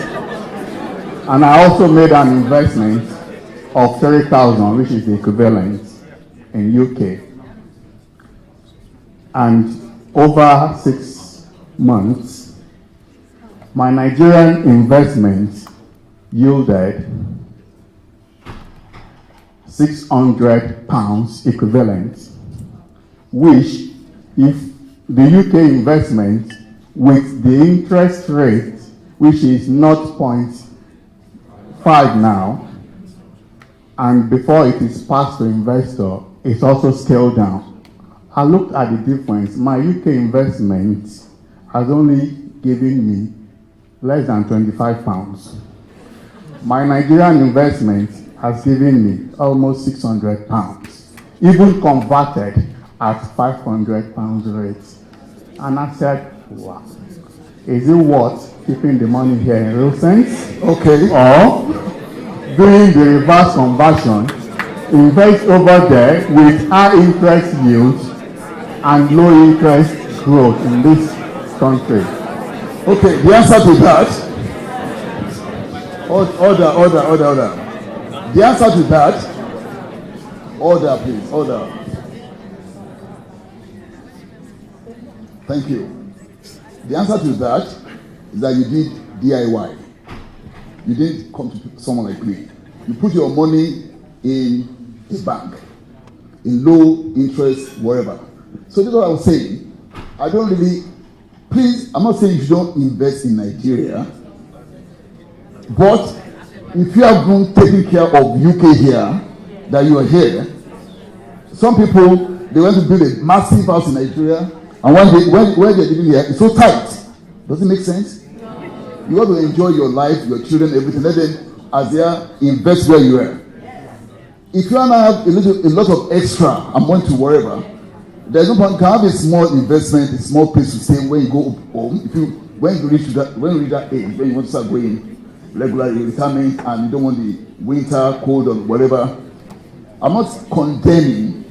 and I also made an investment of 30,000, which is the equivalent in UK. And over 6 months, my Nigerian investment yielded £600 equivalent, which, if the UK investment with the interest rate, which is 0.5 now, and before it is passed to investor, it's also scaled down. I looked at the difference. My UK investment has only given me less than £25. My Nigerian investment has given me almost £600, even converted at £500 rate. And I said, wow, is it worth keeping the money here in real sense? Okay. Or doing the reverse conversion, invest over there with high interest yields and low interest growth in this country? Okay, the answer to that, order. The answer to that, order please, order. Thank you. The answer to that is that you did DIY. You didn't come to someone like me. You put your money in a bank, in low interest, wherever. So this is what I was saying. I don't really, please, I'm not saying you don't invest in Nigeria, but if you have been taking care of UK here, that you are here, some people, they want to build a massive house in Nigeria, and when they're living here, it's so tight. Does it make sense? You got to enjoy your life, your children, everything. Let them, as they are, invest where you are. If you want to have a lot of extra amount to wherever, there's no point. You can have a small investment, a small place to stay when you go home. When you reach that age, when you want to start going regularly retirement and you don't want the winter, cold, or whatever. I'm not condemning.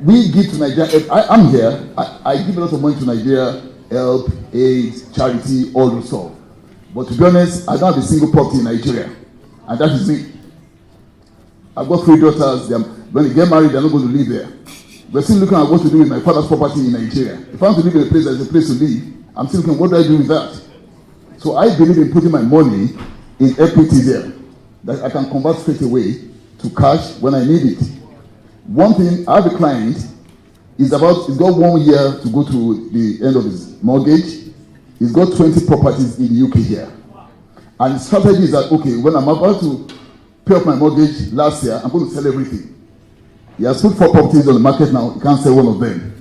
We give to Nigeria. I'm here. I give a lot of money to Nigeria, help, aid, charity, all those stuff. But to be honest, I don't have a single property in Nigeria, and that is it. I've got 3 daughters. When they get married, they're not going to live there. We're still looking at what to do with my father's property in Nigeria. If I want to live in a place that's a place to live, I'm still looking, what do I do with that? So I believe in putting my money in equity there, that I can convert straight away to cash when I need it. One thing, I have a client, he's got 1 year to go to the end of his mortgage. He's got 20 properties in the UK here. And his strategy is that, okay, when I'm about to pay off my mortgage last year, I'm going to sell everything. He has put 4 properties on the market now, he can't sell one of them.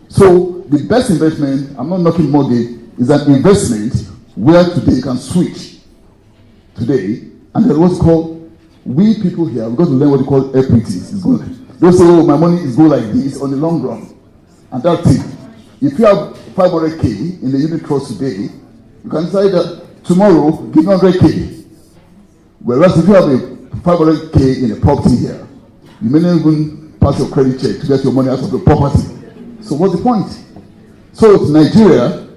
So the best investment, I'm not knocking mortgage, is an investment where today you can switch today, and then what's called, we people here, we've got to learn what they call equities. It's good. They say, oh, my money is good like this on the long run. And that's it. If you have 500K in the unit trust today, you can decide that tomorrow, give 100K. Whereas if you have a 500K in a property here, you may not even pass your credit check to get your money out of the property. So what's the point? So to Nigeria,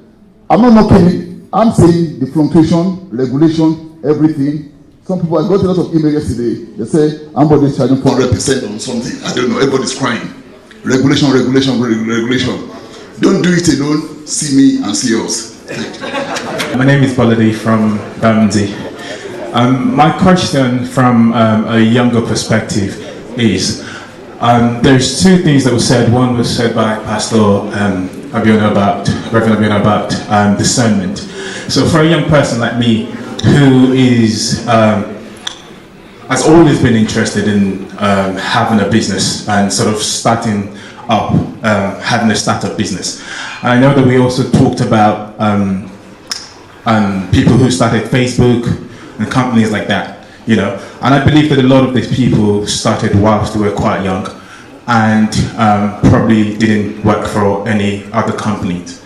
I'm not knocking it. I'm saying the fluctuation, regulation, everything. Some people, I got a lot of emails yesterday. They say, somebody's charging 400% on something. I don't know. Everybody's crying. Regulation. Don't do it alone. See me and see us. My name is Bolade from Bermondsey. My question from a younger perspective is, there's 2 things that were said. One was said by Pastor Reverend Abiona, about discernment. So for a young person like me who is has always been interested in having a business and sort of starting up, having a startup business. And I know that we also talked about people who started Facebook and companies like that, you know. And I believe that a lot of these people started whilst they were quite young and probably didn't work for any other companies.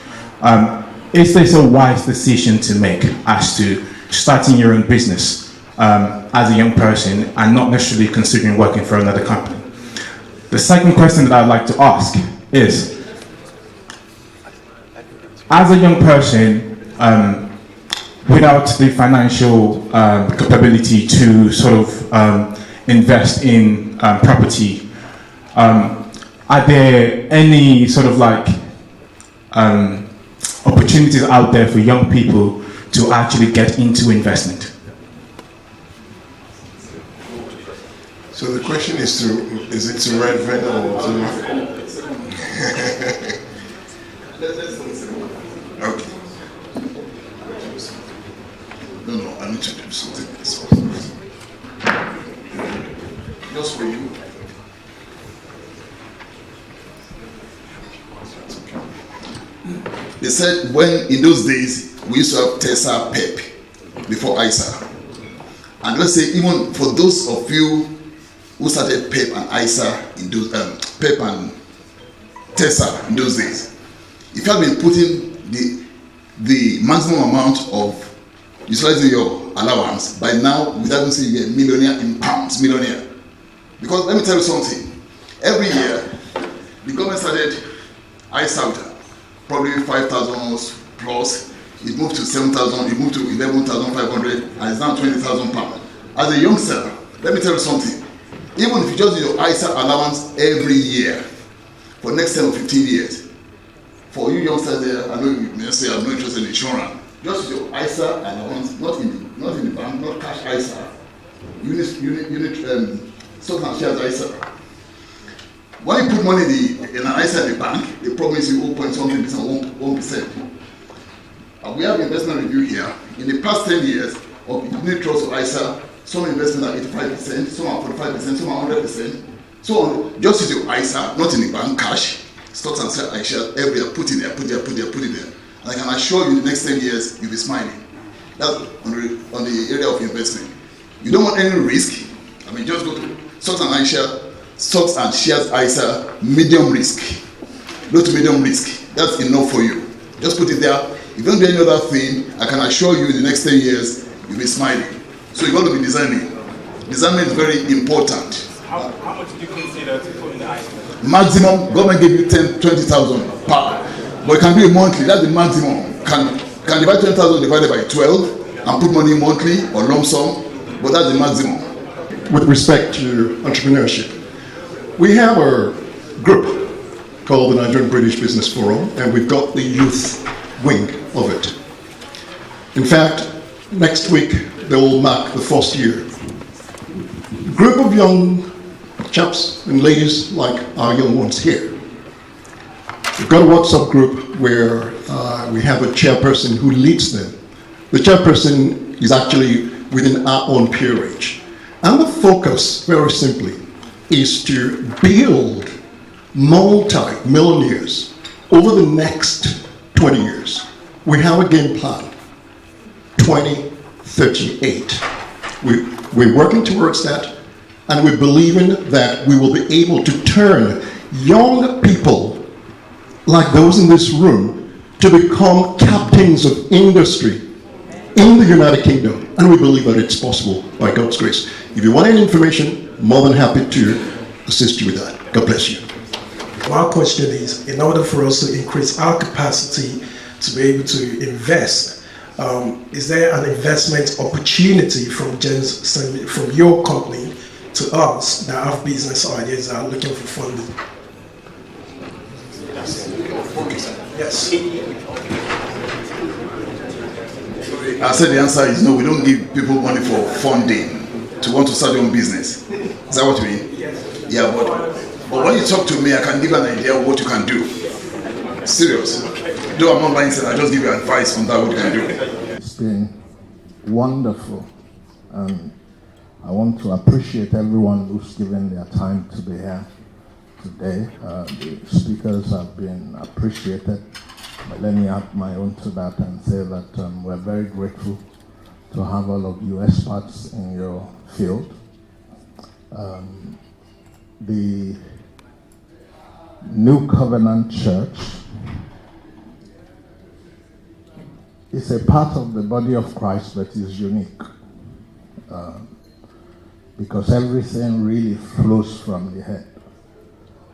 Is this a wise decision to make as to starting your own business as a young person and not necessarily considering working for another company? The second question that I'd like to ask is, as a young person, without the financial capability to sort of invest in property, are there any sort of like opportunities out there for young people to actually get into investment? So the question is it to Redfern or to... Okay. No, I need to do something else. Just for you. They said when in those days we used to have Tessa Pep before ISA. And let's say even for those of you who started PEP and ISA in those PEP and Tessa in those days, if you had been putting the maximum amount of utilizing your allowance, by now without even saying you're a millionaire in pounds, millionaire. Because let me tell you something, every year the government started ISA with probably 5,000 plus, it moved to 7,000, it moved to 11,500, and it's now 20,000 pounds. As a youngster, let me tell you something. Even if you just do your ISA allowance every year for next 10 or 15 years, for you youngsters there, I know you may say I'm not interested in insurance. Just do your ISA allowance, not in the bank, not cash ISA. Unit stock and shares ISA. When you put money in an ISA in the bank, they promise you 0.something%, 1%. And we have investment review here. In the past 10 years of unit trust or ISA, some investments are 85%, some are 45%, some are 100%. So just use your ISA, not in the bank, cash, stocks and shares, every year, put in there, put there. And I can assure you, in the next 10 years, you'll be smiling. That's on the area of investment. You don't want any risk. I mean, just go to stocks and shares ISA, medium risk, low to medium risk. That's enough for you. Just put it there. If you don't do any other thing, I can assure you, in the next 10 years, you'll be smiling. So you got to be designing. Discernment is very important. How much do you consider to put in the ISA? Maximum, government give you 20,000 per. But you can do it monthly, that's the maximum. Can divide 20,000 divided by 12 and put money monthly or lump sum, but that's the maximum. With respect to entrepreneurship, we have a group called the Nigerian British Business Forum, and we've got the youth wing of it. In fact, next week they will mark the first year. A group of young chaps and ladies like our young ones here. We've got a WhatsApp group where we have a chairperson who leads them. The chairperson is actually within our own peerage. And the focus, very simply, is to build multi-millionaires over the next 20 years. We have a game plan, 2038. We're working towards that, and we're believing that we will be able to turn young people like those in this room to become captains of industry in the United Kingdom, and we believe that it's possible by God's grace. If you want any information, more than happy to assist you with that. God bless you. My question is, in order for us to increase our capacity to be able to invest, is there an investment opportunity from your company to us that have business ideas that are looking for funding? Yes. I said the answer is no, we don't give people money for funding to want to start their own business. Is that what you mean? Yes. Yeah, but when you talk to me, I can give an idea of what you can do. Serious. Though I'm not lying, I just give you advice on that, what you can do. It's been wonderful, and I want to appreciate everyone who's given their time to be here today. The speakers have been appreciated, but let me add my own to that and say that we're very grateful to have all of you experts in your field. The New Covenant Church is a part of the body of Christ that is unique, because everything really flows from the head.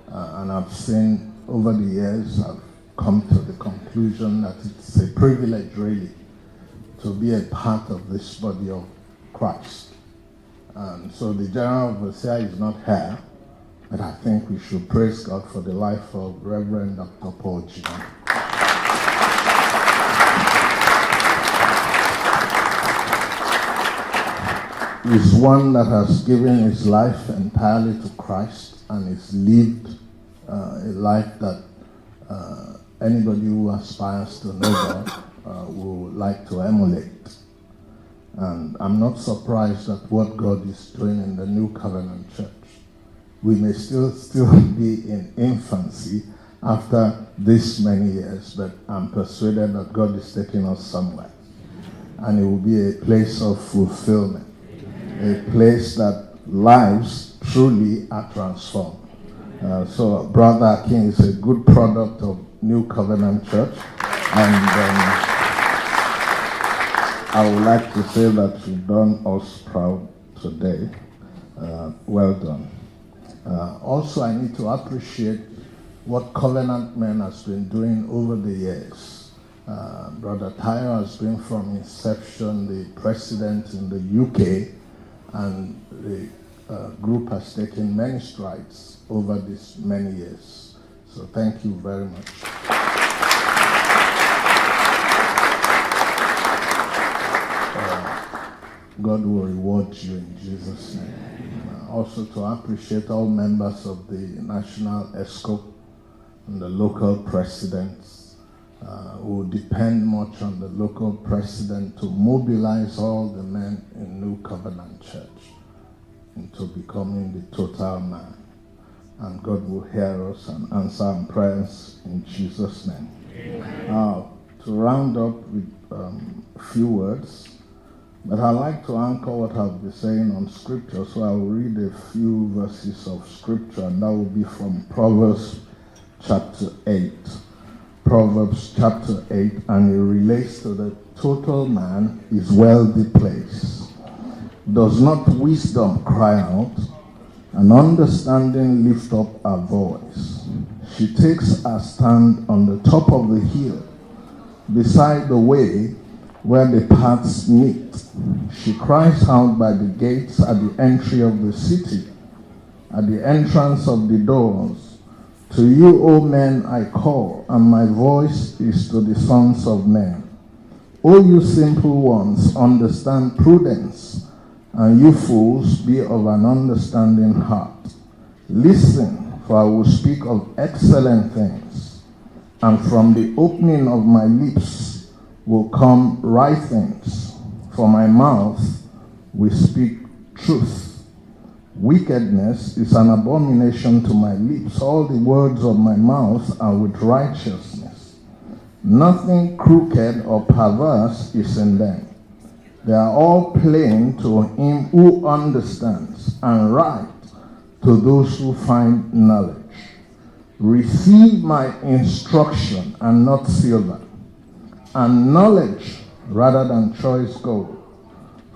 And I've seen over the years, I've come to the conclusion that it's a privilege really to be a part of this body of Christ. And so the General Overseer is not here, but I think we should praise God for the life of Reverend Dr. Paul Jr. He's one that has given his life entirely to Christ and has lived a life that anybody who aspires to know God would like to emulate. And I'm not surprised at what God is doing in the New Covenant Church. We may still be in infancy after this many years, but I'm persuaded that God is taking us somewhere. And it will be a place of fulfillment, a place that lives truly are transformed. So Brother Akin is a good product of New Covenant Church, and I would like to say that you've done us proud today. Well done. Also, I need to appreciate what Covenant Men has been doing over the years. Brother Tayo has been from inception the president in the UK, and the group has taken many strides over these many years. So thank you very much. God will reward you in Jesus' name. Also to appreciate all members of the National ESCO and the local presidents who depend much on the local president to mobilize all the men in New Covenant Church into becoming the total man. And God will hear us and answer our prayers in Jesus' name. To round up with a few words, but I'd like to anchor what I've been saying on Scripture, so I will read a few verses of Scripture, and that will be from Proverbs chapter 8. Proverbs chapter 8, and it relates to the total man is wealthy place. Does not wisdom cry out, and understanding lift up her voice? She takes her stand on the top of the hill, beside the way where the paths meet. She cries out by the gates at the entry of the city, at the entrance of the doors. To you, O men, I call, and my voice is to the sons of men. O you simple ones, understand prudence, and you fools, be of an understanding heart. Listen, for I will speak of excellent things, and from the opening of my lips will come right things. For my mouth will speak truth. Wickedness is an abomination to my lips. All the words of my mouth are with righteousness. Nothing crooked or perverse is in them. They are all plain to him who understands, and right to those who find knowledge. Receive my instruction and not silver, and knowledge rather than choice gold.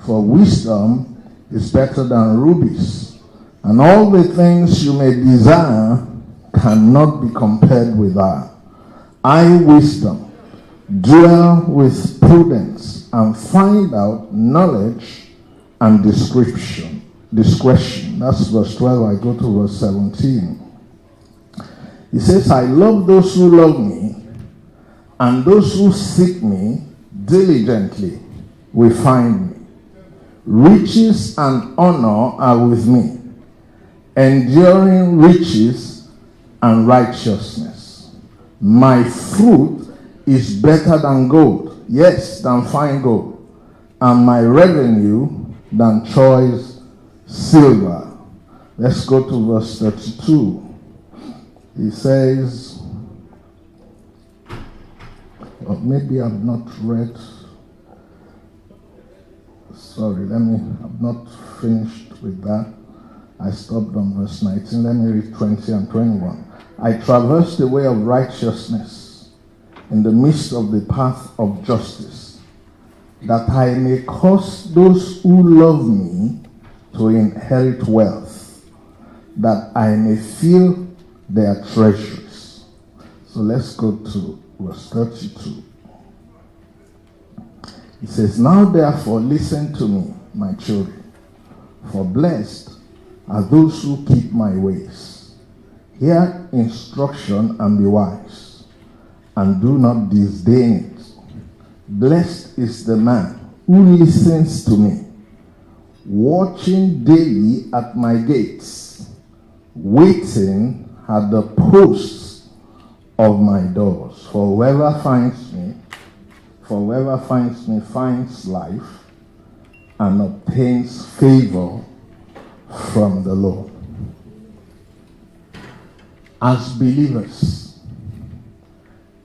For wisdom is better than rubies, and all the things you may desire cannot be compared with her. I, wisdom, dwell with prudence, and find out knowledge and discretion. That's verse 12. I go to verse 17. He says, I love those who love me, and those who seek me diligently will find me. Riches and honor are with me, enduring riches and righteousness. My fruit is better than gold, yes, than fine gold, and my revenue than choice silver. Let's go to verse 32. He says, or maybe I've not read, sorry, I've not finished with that. I stopped on verse 19. Let me read 20 and 21. I traversed the way of righteousness in the midst of the path of justice, that I may cause those who love me to inherit wealth, that I may fill their treasuries. So let's go to verse 32. It says, now therefore listen to me, my children, for blessed are those who keep my ways. Hear instruction and be wise, and do not disdain it. Blessed is the man who listens to me, watching daily at my gates, waiting at the posts of my doors. For whoever finds me finds life and obtains favor from the Lord. As believers,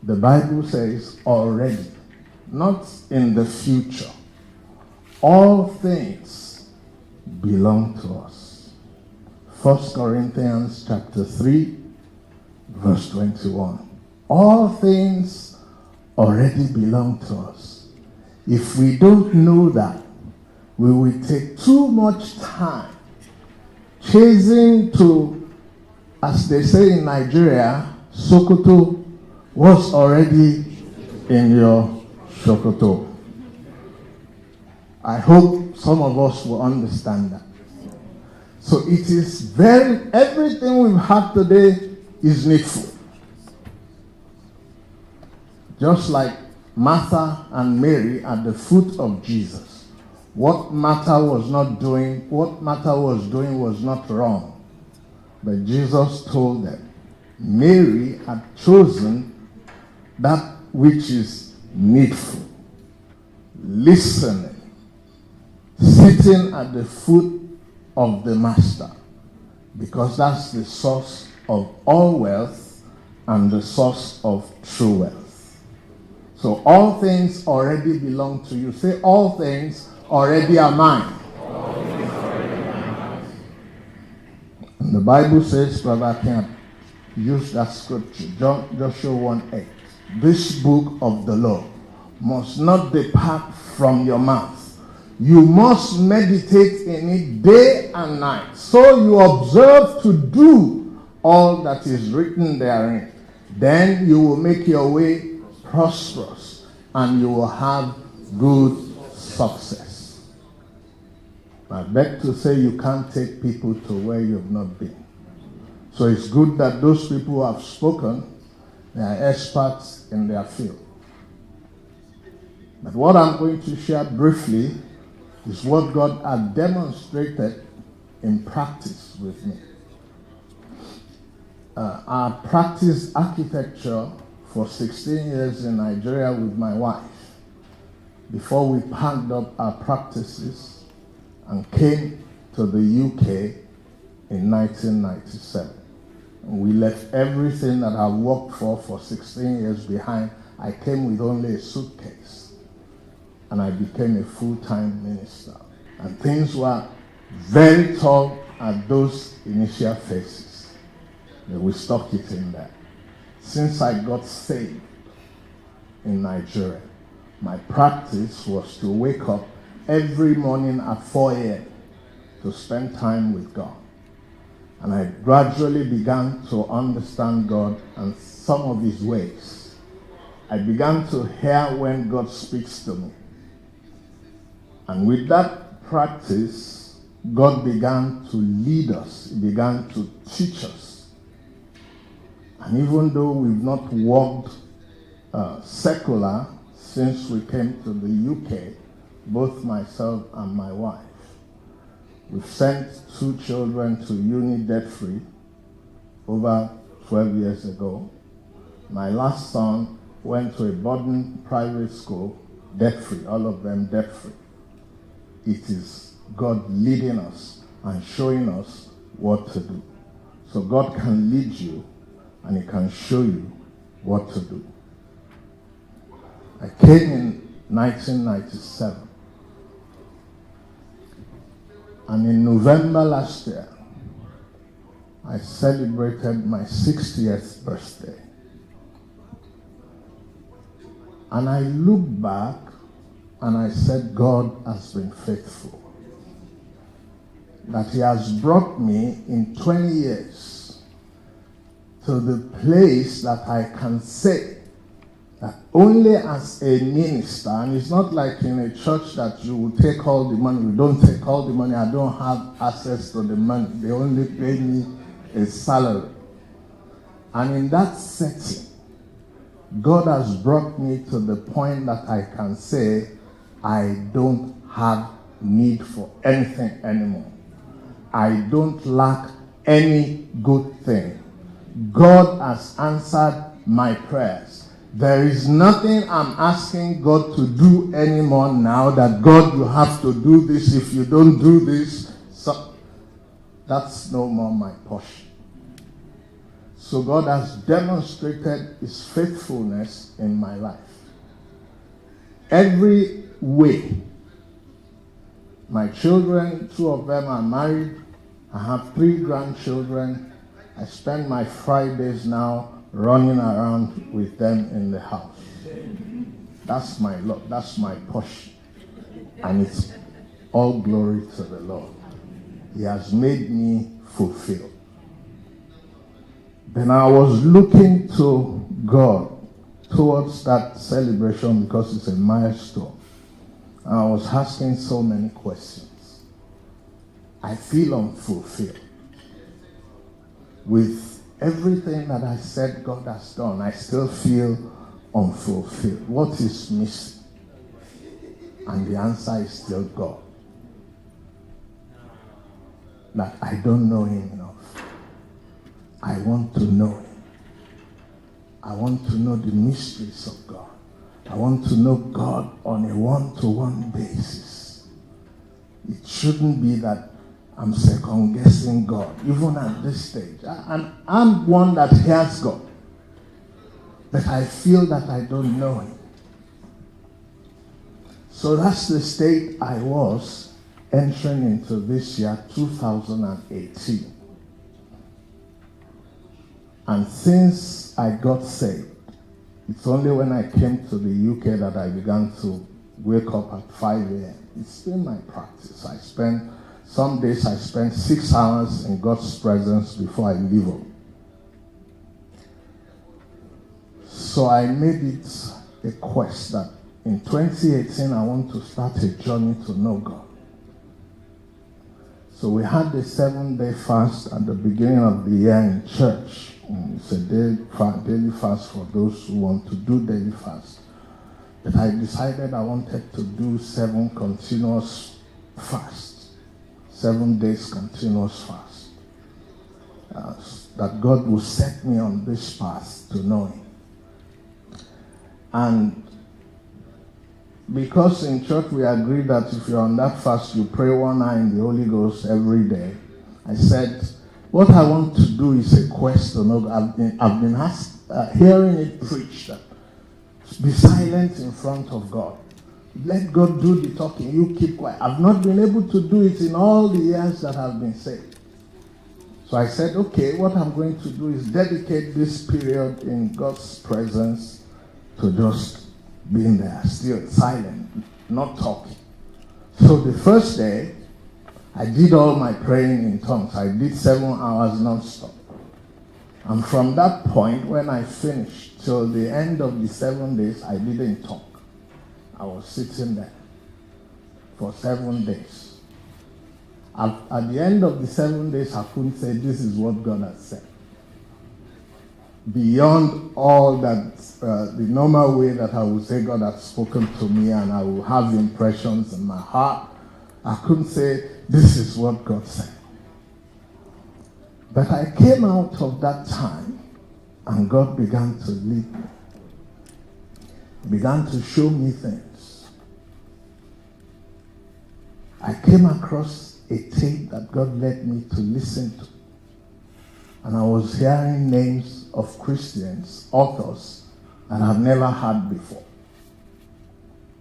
the Bible says already, not in the future, all things belong to us. 1 Corinthians chapter 3, verse 21. All things already belong to us. If we don't know that, we will take too much time chasing to, as they say in Nigeria, Sokoto was already in your Sokoto. I hope some of us will understand that. So it is everything we've had today is needful. Just like Martha and Mary at the foot of Jesus. What Martha was doing was not wrong. But Jesus told them, Mary had chosen that which is needful. Listening. Sitting at the foot of the Master. Because that's the source of all wealth and the source of true wealth. So all things already belong to you. Say, all things already are mine. And the Bible says, Brother, I can't use that scripture. Joshua 1:8. This book of the law must not depart from your mouth. You must meditate in it day and night, so you observe to do all that is written therein. Then you will make your way prosperous, and you will have good success. I beg to say you can't take people to where you've not been. So it's good that those people who have spoken, they are experts in their field. But what I'm going to share briefly is what God has demonstrated in practice with me. I practiced architecture for 16 years in Nigeria with my wife before we packed up our practices and came to the UK in 1997. We left everything that I worked for 16 years behind. I came with only a suitcase and I became a full-time minister. And things were very tough at those initial phases. But we stuck it in there. Since I got saved in Nigeria, my practice was to wake up every morning at 4 a.m. to spend time with God. And I gradually began to understand God and some of His ways. I began to hear when God speaks to me. And with that practice, God began to lead us. He began to teach us. And even though we've not walked secular since we came to the UK, both myself and my wife, we've sent 2 children to uni debt-free over 12 years ago. My last son went to a boarding private school, debt-free, all of them debt-free. It is God leading us and showing us what to do. So God can lead you and He can show you what to do. I came in 1997. And in November last year, I celebrated my 60th birthday. And I looked back and I said, God has been faithful. That He has brought me in 20 years to the place that I can say that only as a minister, and it's not like in a church that you will take all the money. We don't take all the money. I don't have access to the money. They only pay me a salary. And in that setting, God has brought me to the point that I can say, I don't have need for anything anymore. I don't lack any good thing. God has answered my prayers. There is nothing I'm asking God to do anymore now that God, you have to do this. If you don't do this, so that's no more my portion. So God has demonstrated His faithfulness in my life. Every way. My children, 2 of them are married. I have 3 grandchildren. I spend my Fridays now running around with them in the house. That's my lot. That's my portion. And it's all glory to the Lord. He has made me fulfilled. Then I was looking to God towards that celebration because it's a milestone. And I was asking so many questions. I feel unfulfilled. With everything that I said God has done, I still feel unfulfilled. What is missing? And the answer is still God. That I don't know Him enough. I want to know Him. I want to know the mysteries of God. I want to know God on a one-to-one basis. It shouldn't be that I'm second-guessing God, even at this stage. And I'm one that hears God, but I feel that I don't know Him. So that's the state I was entering into this year, 2018. And since I got saved, it's only when I came to the UK that I began to wake up at 5 a.m. It's been my practice. Some days I spend 6 hours in God's presence before I leave home. So I made it a quest that in 2018 I want to start a journey to know God. So we had the 7-day fast at the beginning of the year in church. It's a daily fast for those who want to do daily fast. But I decided I wanted to do 7 continuous fasts. 7 days continuous fast. That God will set me on this path to know Him. And because in church we agreed that if you're on that fast, you pray 1 hour in the Holy Ghost every day, I said, what I want to do is a quest to know. I've been hearing it preached that be silent in front of God. Let God do the talking. You keep quiet. I've not been able to do it in all the years that I've been saved. So I said, okay, what I'm going to do is dedicate this period in God's presence to just being there, still silent, not talking. So the first day, I did all my praying in tongues. I did 7 hours non-stop. And from that point, when I finished, till the end of the 7 days, I didn't talk. I was sitting there for 7 days. At the end of the 7 days, I couldn't say, this is what God has said. Beyond all that, the normal way that I would say God has spoken to me and I will have impressions in my heart, I couldn't say, this is what God said. But I came out of that time And God began to lead me. He began to show me things. I came across a tape that God led me to listen to. And I was hearing names of Christians, authors, that I've never heard before.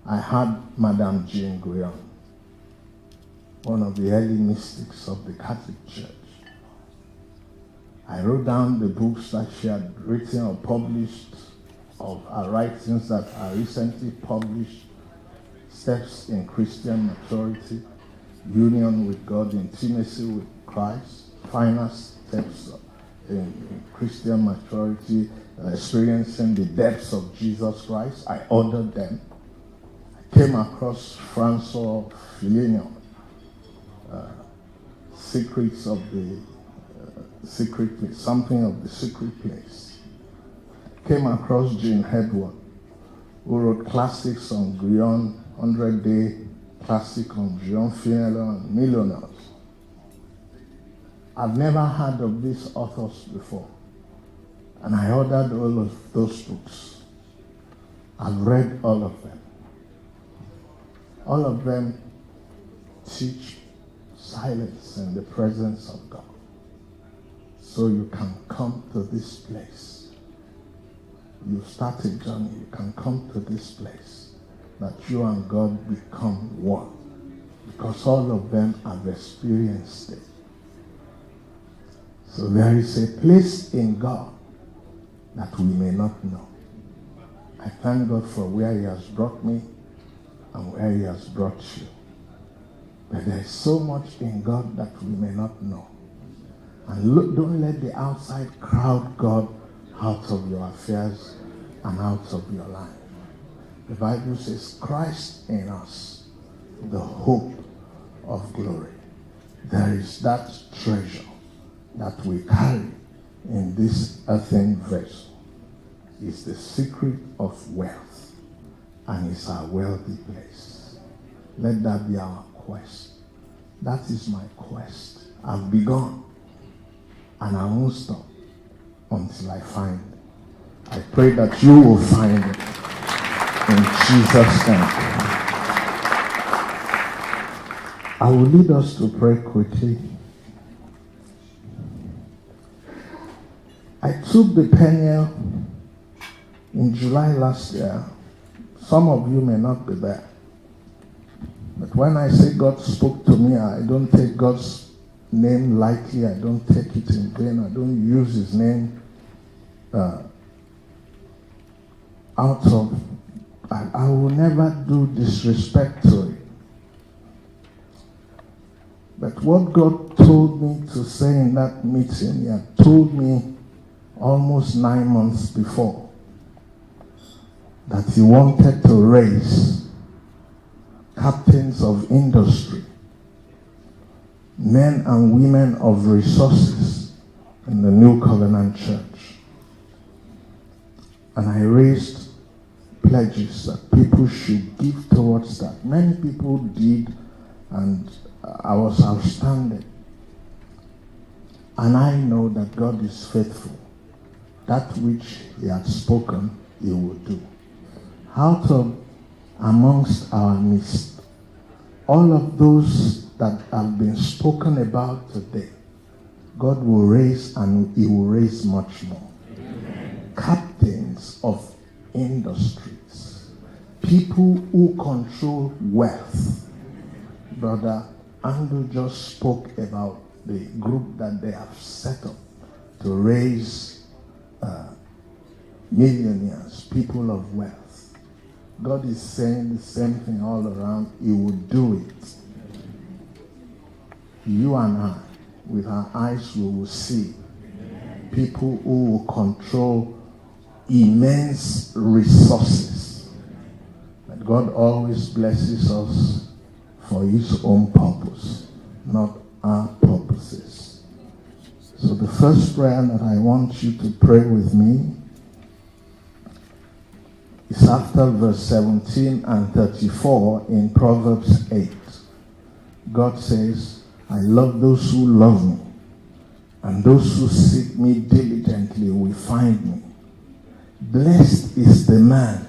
I heard Madame Jean Guyon, one of the early mystics of the Catholic Church. I wrote down the books that she had written or published, of her writings that are recently published: Steps in Christian Maturity, Union with God, Intimacy with Christ, Final Steps in Christian Maturity, Experiencing the Depths of Jesus Christ. I ordered them. I came across Francois Fillignon, Secrets of the Secret Place, something of the secret place. Came across Jane Hedward, who wrote classics on Guyon, 100-Day Classic on Guyon, Fenelon, and Millionaires. I've never heard of these authors before, and I ordered all of those books. I've read all of them. All of them teach silence in the presence of God. So you can come to this place. You start a journey, you can come to this place that you and God become one. Because all of them have experienced it. So there is a place in God that we may not know. I thank God for where He has brought me and where He has brought you. But there is so much in God that we may not know. And look, don't let the outside crowd God out of your affairs and out of your life. The Bible says, Christ in us, the hope of glory. There is that treasure that we carry in this earthen vessel. It's the secret of wealth, and it's our wealthy place. Let that be our quest. That is my quest. I've begun, and I won't stop until I find it. I pray that you will find it in Jesus' name. I will lead us to pray quickly. I took the Peniel in July last year. Some of you may not be there. But when I say God spoke to me, I don't take God's name lightly. I don't take it in vain. I don't use His name out of... I will never do disrespect to it. But what God told me to say in that meeting, He had told me almost 9 months before that He wanted to raise captains of industry, men and women of resources in the New Covenant Church. And I raised pledges that people should give towards that. Many people did, and I was outstanding. And I know that God is faithful. That which He had spoken, He will do. Out of amongst our midst, all of those that have been spoken about today, God will raise, and He will raise much more. Amen. Captains of industries, people who control wealth. Brother Andrew just spoke about the group that they have set up to raise millionaires, people of wealth. God is saying the same thing all around. He will do it. You and I, with our eyes, we will see people who will control immense resources. But God always blesses us for His own purpose, not our purposes. So the first prayer that I want you to pray with me is after verse 17 and 34 in Proverbs 8. God says, I love those who love me, and those who seek me diligently will find me. Blessed is the man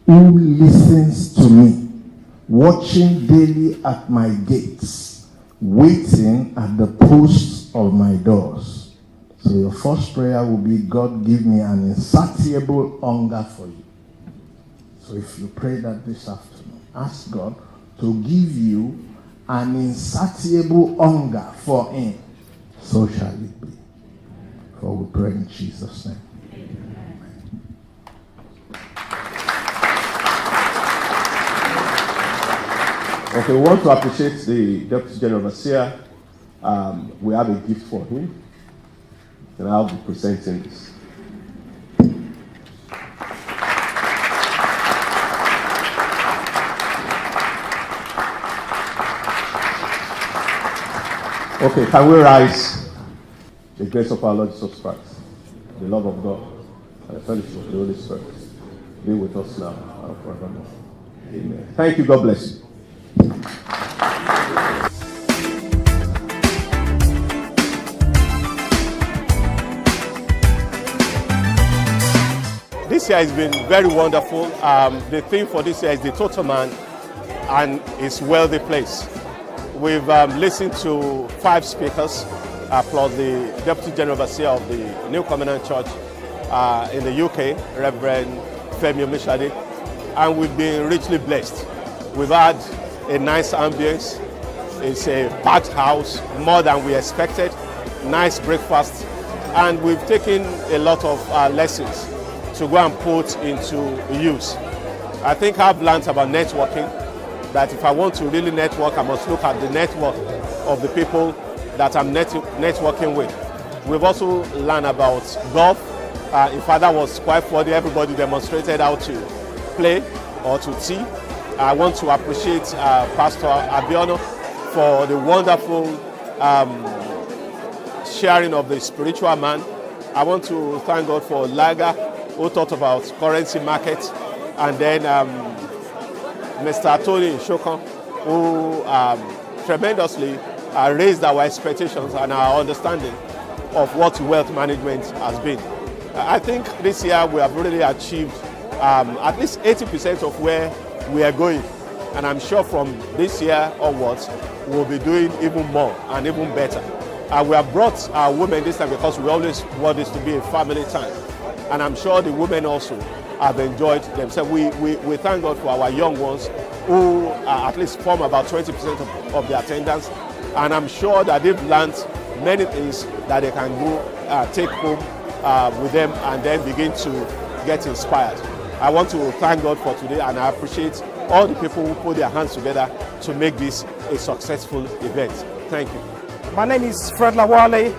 who listens to me, watching daily at my gates, waiting at the posts of my doors. So your first prayer will be, God, give me an insatiable hunger for you. So if you pray that this afternoon, ask God to give you an insatiable hunger for him. So shall it be. For we pray in Jesus' name. Okay, we want to appreciate the Deputy General Overseer. We have a gift for him, and I'll be presenting this. Okay, can we rise? The grace of our Lord Jesus Christ, the love of God, and the fellowship of the Holy Spirit be with us now and forevermore. Amen. Thank you. God bless you. This year has been very wonderful. The theme for this year is the total man and his wealthy place. We've listened to 5 speakers, plus the Deputy General Overseer of the New Covenant Church in the UK, Reverend Femi Omishade, and we've been richly blessed. We've had a nice ambience. It's a packed house, more than we expected, nice breakfast, and we've taken a lot of lessons to go and put into use. I think I've learned about networking, that if I want to really network, I must look at the network of the people that I'm networking with. We've also learned about golf. In fact, that was quite funny. Everybody demonstrated how to play or to tee. I want to appreciate Pastor Abiono for the wonderful sharing of the spiritual man. I want to thank God for Laga, who talked about currency markets, and then Mr. Tony Shokon, who tremendously raised our expectations and our understanding of what wealth management has been. I think this year we have really achieved at least 80% of where we are going, and I'm sure from this year onwards we'll be doing even more and even better. We have brought our women this time because we always want this to be a family time, and I'm sure the women also have enjoyed themselves. We thank God for our young ones who at least form about 20% of the attendance, and I'm sure that they've learned many things that they can go take home with them and then begin to get inspired. I want to thank God for today, and I appreciate all the people who put their hands together to make this a successful event. Thank you. My name is Fred Lawale.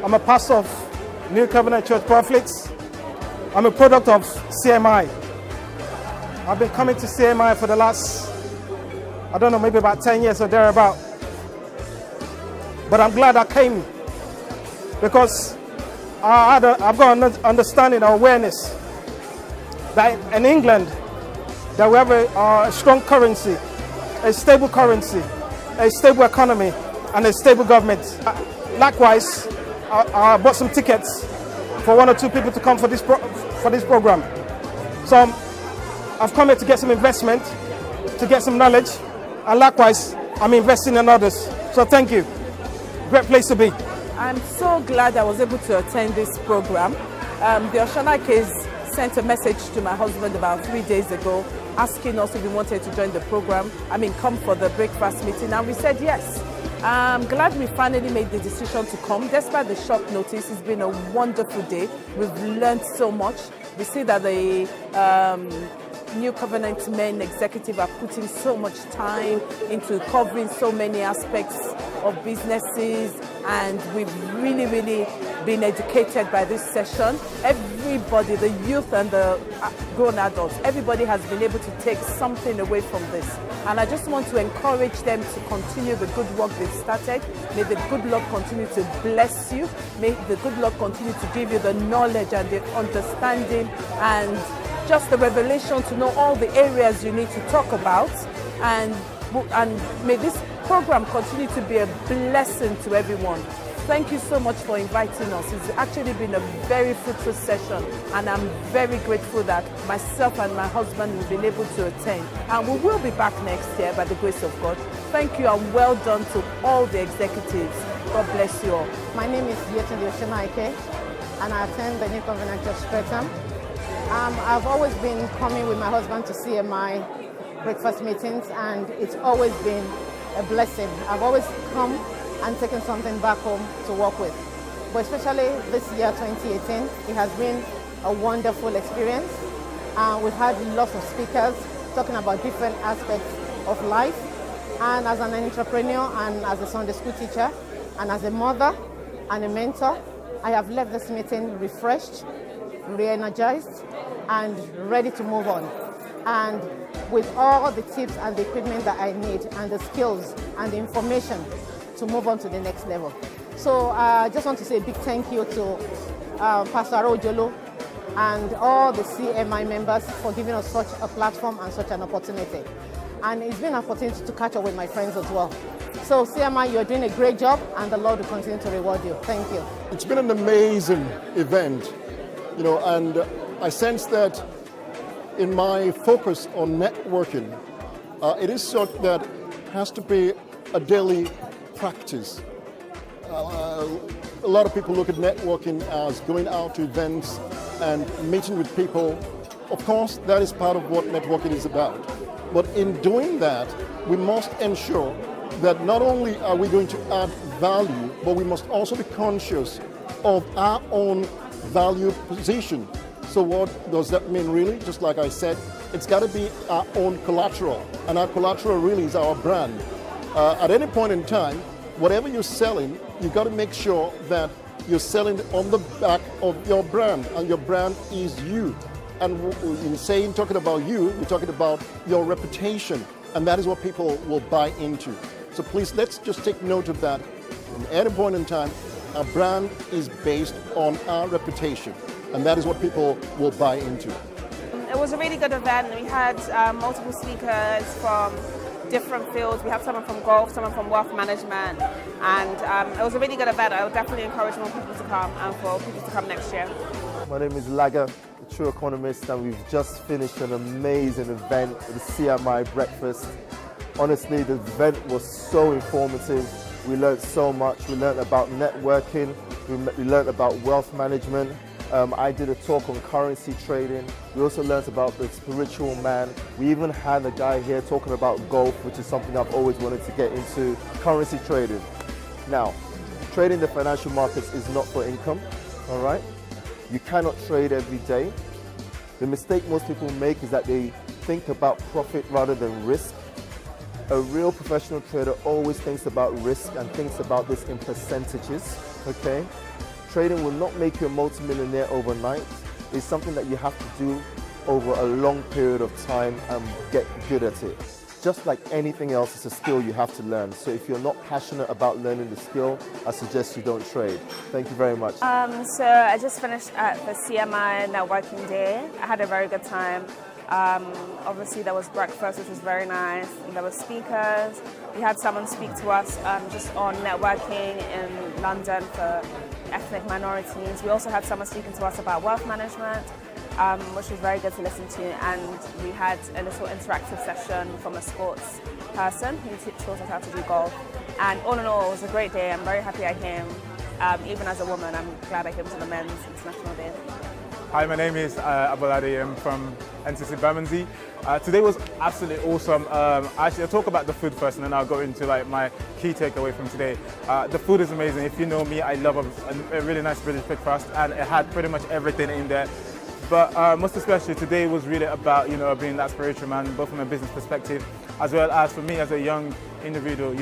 I'm a pastor of New Covenant Church Pamphlets. I'm a product of CMI. I've been coming to CMI for the last, I don't know, maybe about 10 years or thereabout. But I'm glad I came because I've got an understanding or awareness that in England, that we have a strong currency, a stable currency, a stable economy, and a stable government. Likewise, I bought some tickets for 1 or 2 people to come for this program. So I've come here to get some investment, to get some knowledge, and likewise, I'm investing in others. So thank you. Great place to be. I'm so glad I was able to attend this program. The Oshana case sent a message to my husband about 3 days ago, asking us if we wanted to join the program. Come for the breakfast meeting, and we said yes. I'm glad we finally made the decision to come. Despite the short notice, it's been a wonderful day. We've learned so much. We see that the New Covenant Men Executive are putting so much time into covering so many aspects of businesses, and we've really been educated by this session. Everybody, the youth and the grown adults, everybody has been able to take something away from this. And I just want to encourage them to continue the good work they've started. May the good Lord continue to bless you. May the good Lord continue to give you the knowledge and the understanding and just the revelation to know all the areas you need to talk about. And may this program continue to be a blessing to everyone. Thank you so much for inviting us. It's actually been a very fruitful session, and I'm very grateful that myself and my husband have been able to attend. And we will be back next year by the grace of God. Thank you and well done to all the executives. God bless you all. My name is Yetunde Oshonaike, and I attend the New Covenant Church Streatham. I've always been coming with my husband to CMI breakfast meetings, and it's always been a blessing. I've always come and taken something back home to work with. But especially this year, 2018, it has been a wonderful experience. We've had lots of speakers talking about different aspects of life. And as an entrepreneur and as a Sunday school teacher and as a mother and a mentor, I have left this meeting refreshed, re-energized, and ready to move on. And with all the tips and the equipment that I need and the skills and the information to move on to the next level. So I just want to say a big thank you to Pastor Ojolo and all the CMI members for giving us such a platform and such an opportunity. And it's been an opportunity to catch up with my friends as well. So CMI, you're doing a great job, and the Lord will continue to reward you. Thank you. It's been an amazing event, and I sense that in my focus on networking, it is such that has to be a daily practice. A lot of people look at networking as going out to events and meeting with people. Of course, that is part of what networking is about. But in doing that, we must ensure that not only are we going to add value, but we must also be conscious of our own value position. So what does that mean really? Just like I said, it's got to be our own collateral. And our collateral really is our brand. At any point in time, whatever you're selling, you've got to make sure that you're selling on the back of your brand, and your brand is you. And in talking about you, we're talking about your reputation, and that is what people will buy into. So please, let's just take note of that. At any point in time, our brand is based on our reputation, and that is what people will buy into. It was a really good event. We had multiple speakers from different fields. We had someone from golf, someone from wealth management, and it was a really good event. I would definitely encourage more people to come and for people to come next year. My name is Laga, a true economist, and we've just finished an amazing event, the CMI breakfast. Honestly, the event was so informative. We learned so much. We learned about networking. We learned about wealth management. I did a talk on currency trading. We also learned about the spiritual man. We even had a guy here talking about golf, which is something I've always wanted to get into, currency trading. Now, trading the financial markets is not for income, all right? You cannot trade every day. The mistake most people make is that they think about profit rather than risk. A real professional trader always thinks about risk and thinks about this in percentages, okay? Trading will not make you a multimillionaire overnight. It's something that you have to do over a long period of time and get good at it. Just like anything else, it's a skill you have to learn. So if you're not passionate about learning the skill, I suggest you don't trade. Thank you very much. So I just finished at the CMI networking day. I had a very good time. Obviously there was breakfast, which was very nice. And there were speakers. We had someone speak to us just on networking in London for ethnic minorities. We also had someone speaking to us about wealth management, which was very good to listen to. And we had a little interactive session from a sports person who taught us how to do golf. And all in all, it was a great day. I'm very happy I came. Even as a woman, I'm glad I came to the Men's International Day. Hi, my name is Abolade. I'm from NCC Bermondsey. Today was absolutely awesome. Actually, I'll talk about the food first, and then I'll go into my key takeaway from today. The food is amazing. If you know me, I love a really nice British breakfast, and it had pretty much everything in there. But most especially today was really about being that spiritual man, both from a business perspective, as well as for me as a young individual.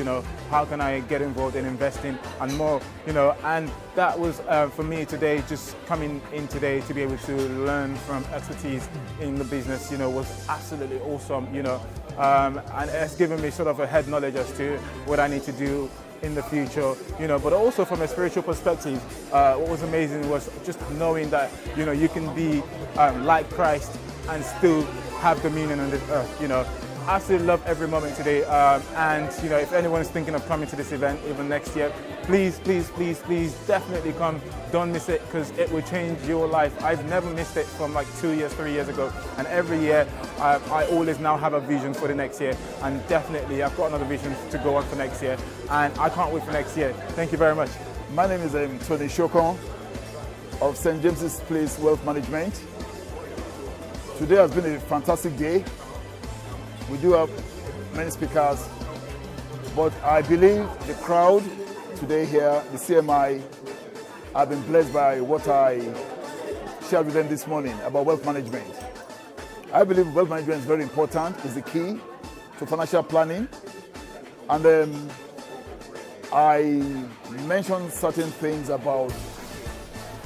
How can I get involved in investing and more? And that was for me today. Just coming in today to be able to learn from expertise in the business, was absolutely awesome. And it's given me sort of a head knowledge as to what I need to do in the future, but also from a spiritual perspective, what was amazing was just knowing that, you can be like Christ and still have dominion on this earth, absolutely love every moment today. And you know, if anyone is thinking of coming to this event even next year, please, please, please, please, definitely come. Don't miss it, because it will change your life. I've never missed it from like 2 years, 3 years ago. And every year, I always now have a vision for the next year. And definitely, I've got another vision to go on for next year. And I can't wait for next year. Thank you very much. My name is Tony Shokon of St. James's Place Wealth Management. Today has been a fantastic day. We do have many speakers, but I believe the crowd today here, the CMI, I've been blessed by what I shared with them this morning about wealth management. I believe wealth management is very important, it's the key to financial planning. And I mentioned certain things about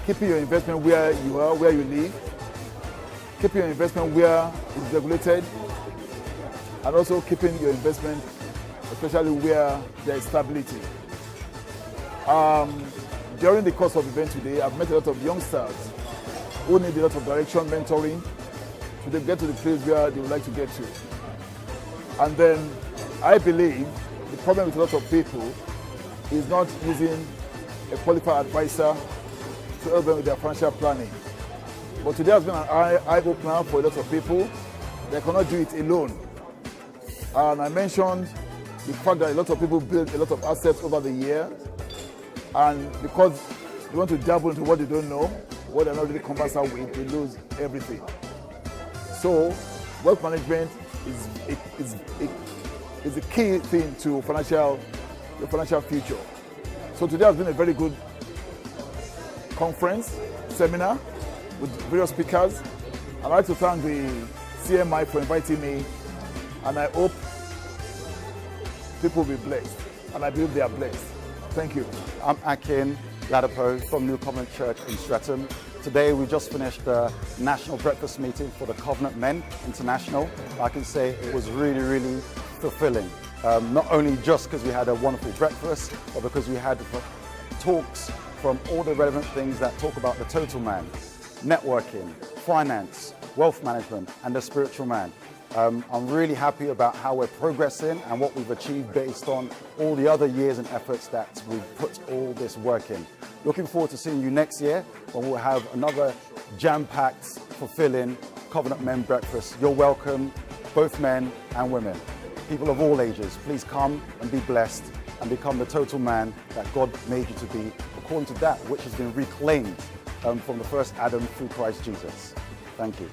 keeping your investment where you are, where you live, keeping your investment where it's regulated, and also keeping your investment, especially where there is stability. During the course of the event today, I've met a lot of youngsters who need a lot of direction, mentoring, to get to the place where they would like to get to. And then I believe the problem with a lot of people is not using a qualified advisor to help them with their financial planning. But today has been an eye-opener for a lot of people. They cannot do it alone. And I mentioned the fact that a lot of people build a lot of assets over the year, and because they want to dabble into what they don't know, what they're not really conversant with, they lose everything. So wealth management is a key thing to your financial future. So today has been a very good conference, seminar with various speakers. I'd like to thank the CMI for inviting me, and I hope people will be blessed, and I believe they are blessed. Thank you. I'm Akin Ladapo from New Covenant Church in Streatham. Today we just finished the national breakfast meeting for the Covenant Men International. I can say it was really, really fulfilling. Not only just because we had a wonderful breakfast, but because we had talks from all the relevant things that talk about the total man, networking, finance, wealth management, and the spiritual man. I'm really happy about how we're progressing and what we've achieved based on all the other years and efforts that we've put all this work in. Looking forward to seeing you next year when we'll have another jam-packed, fulfilling Covenant Men breakfast. You're welcome, both men and women. People of all ages, please come and be blessed and become the total man that God made you to be, according to that which has been reclaimed from the first Adam through Christ Jesus. Thank you.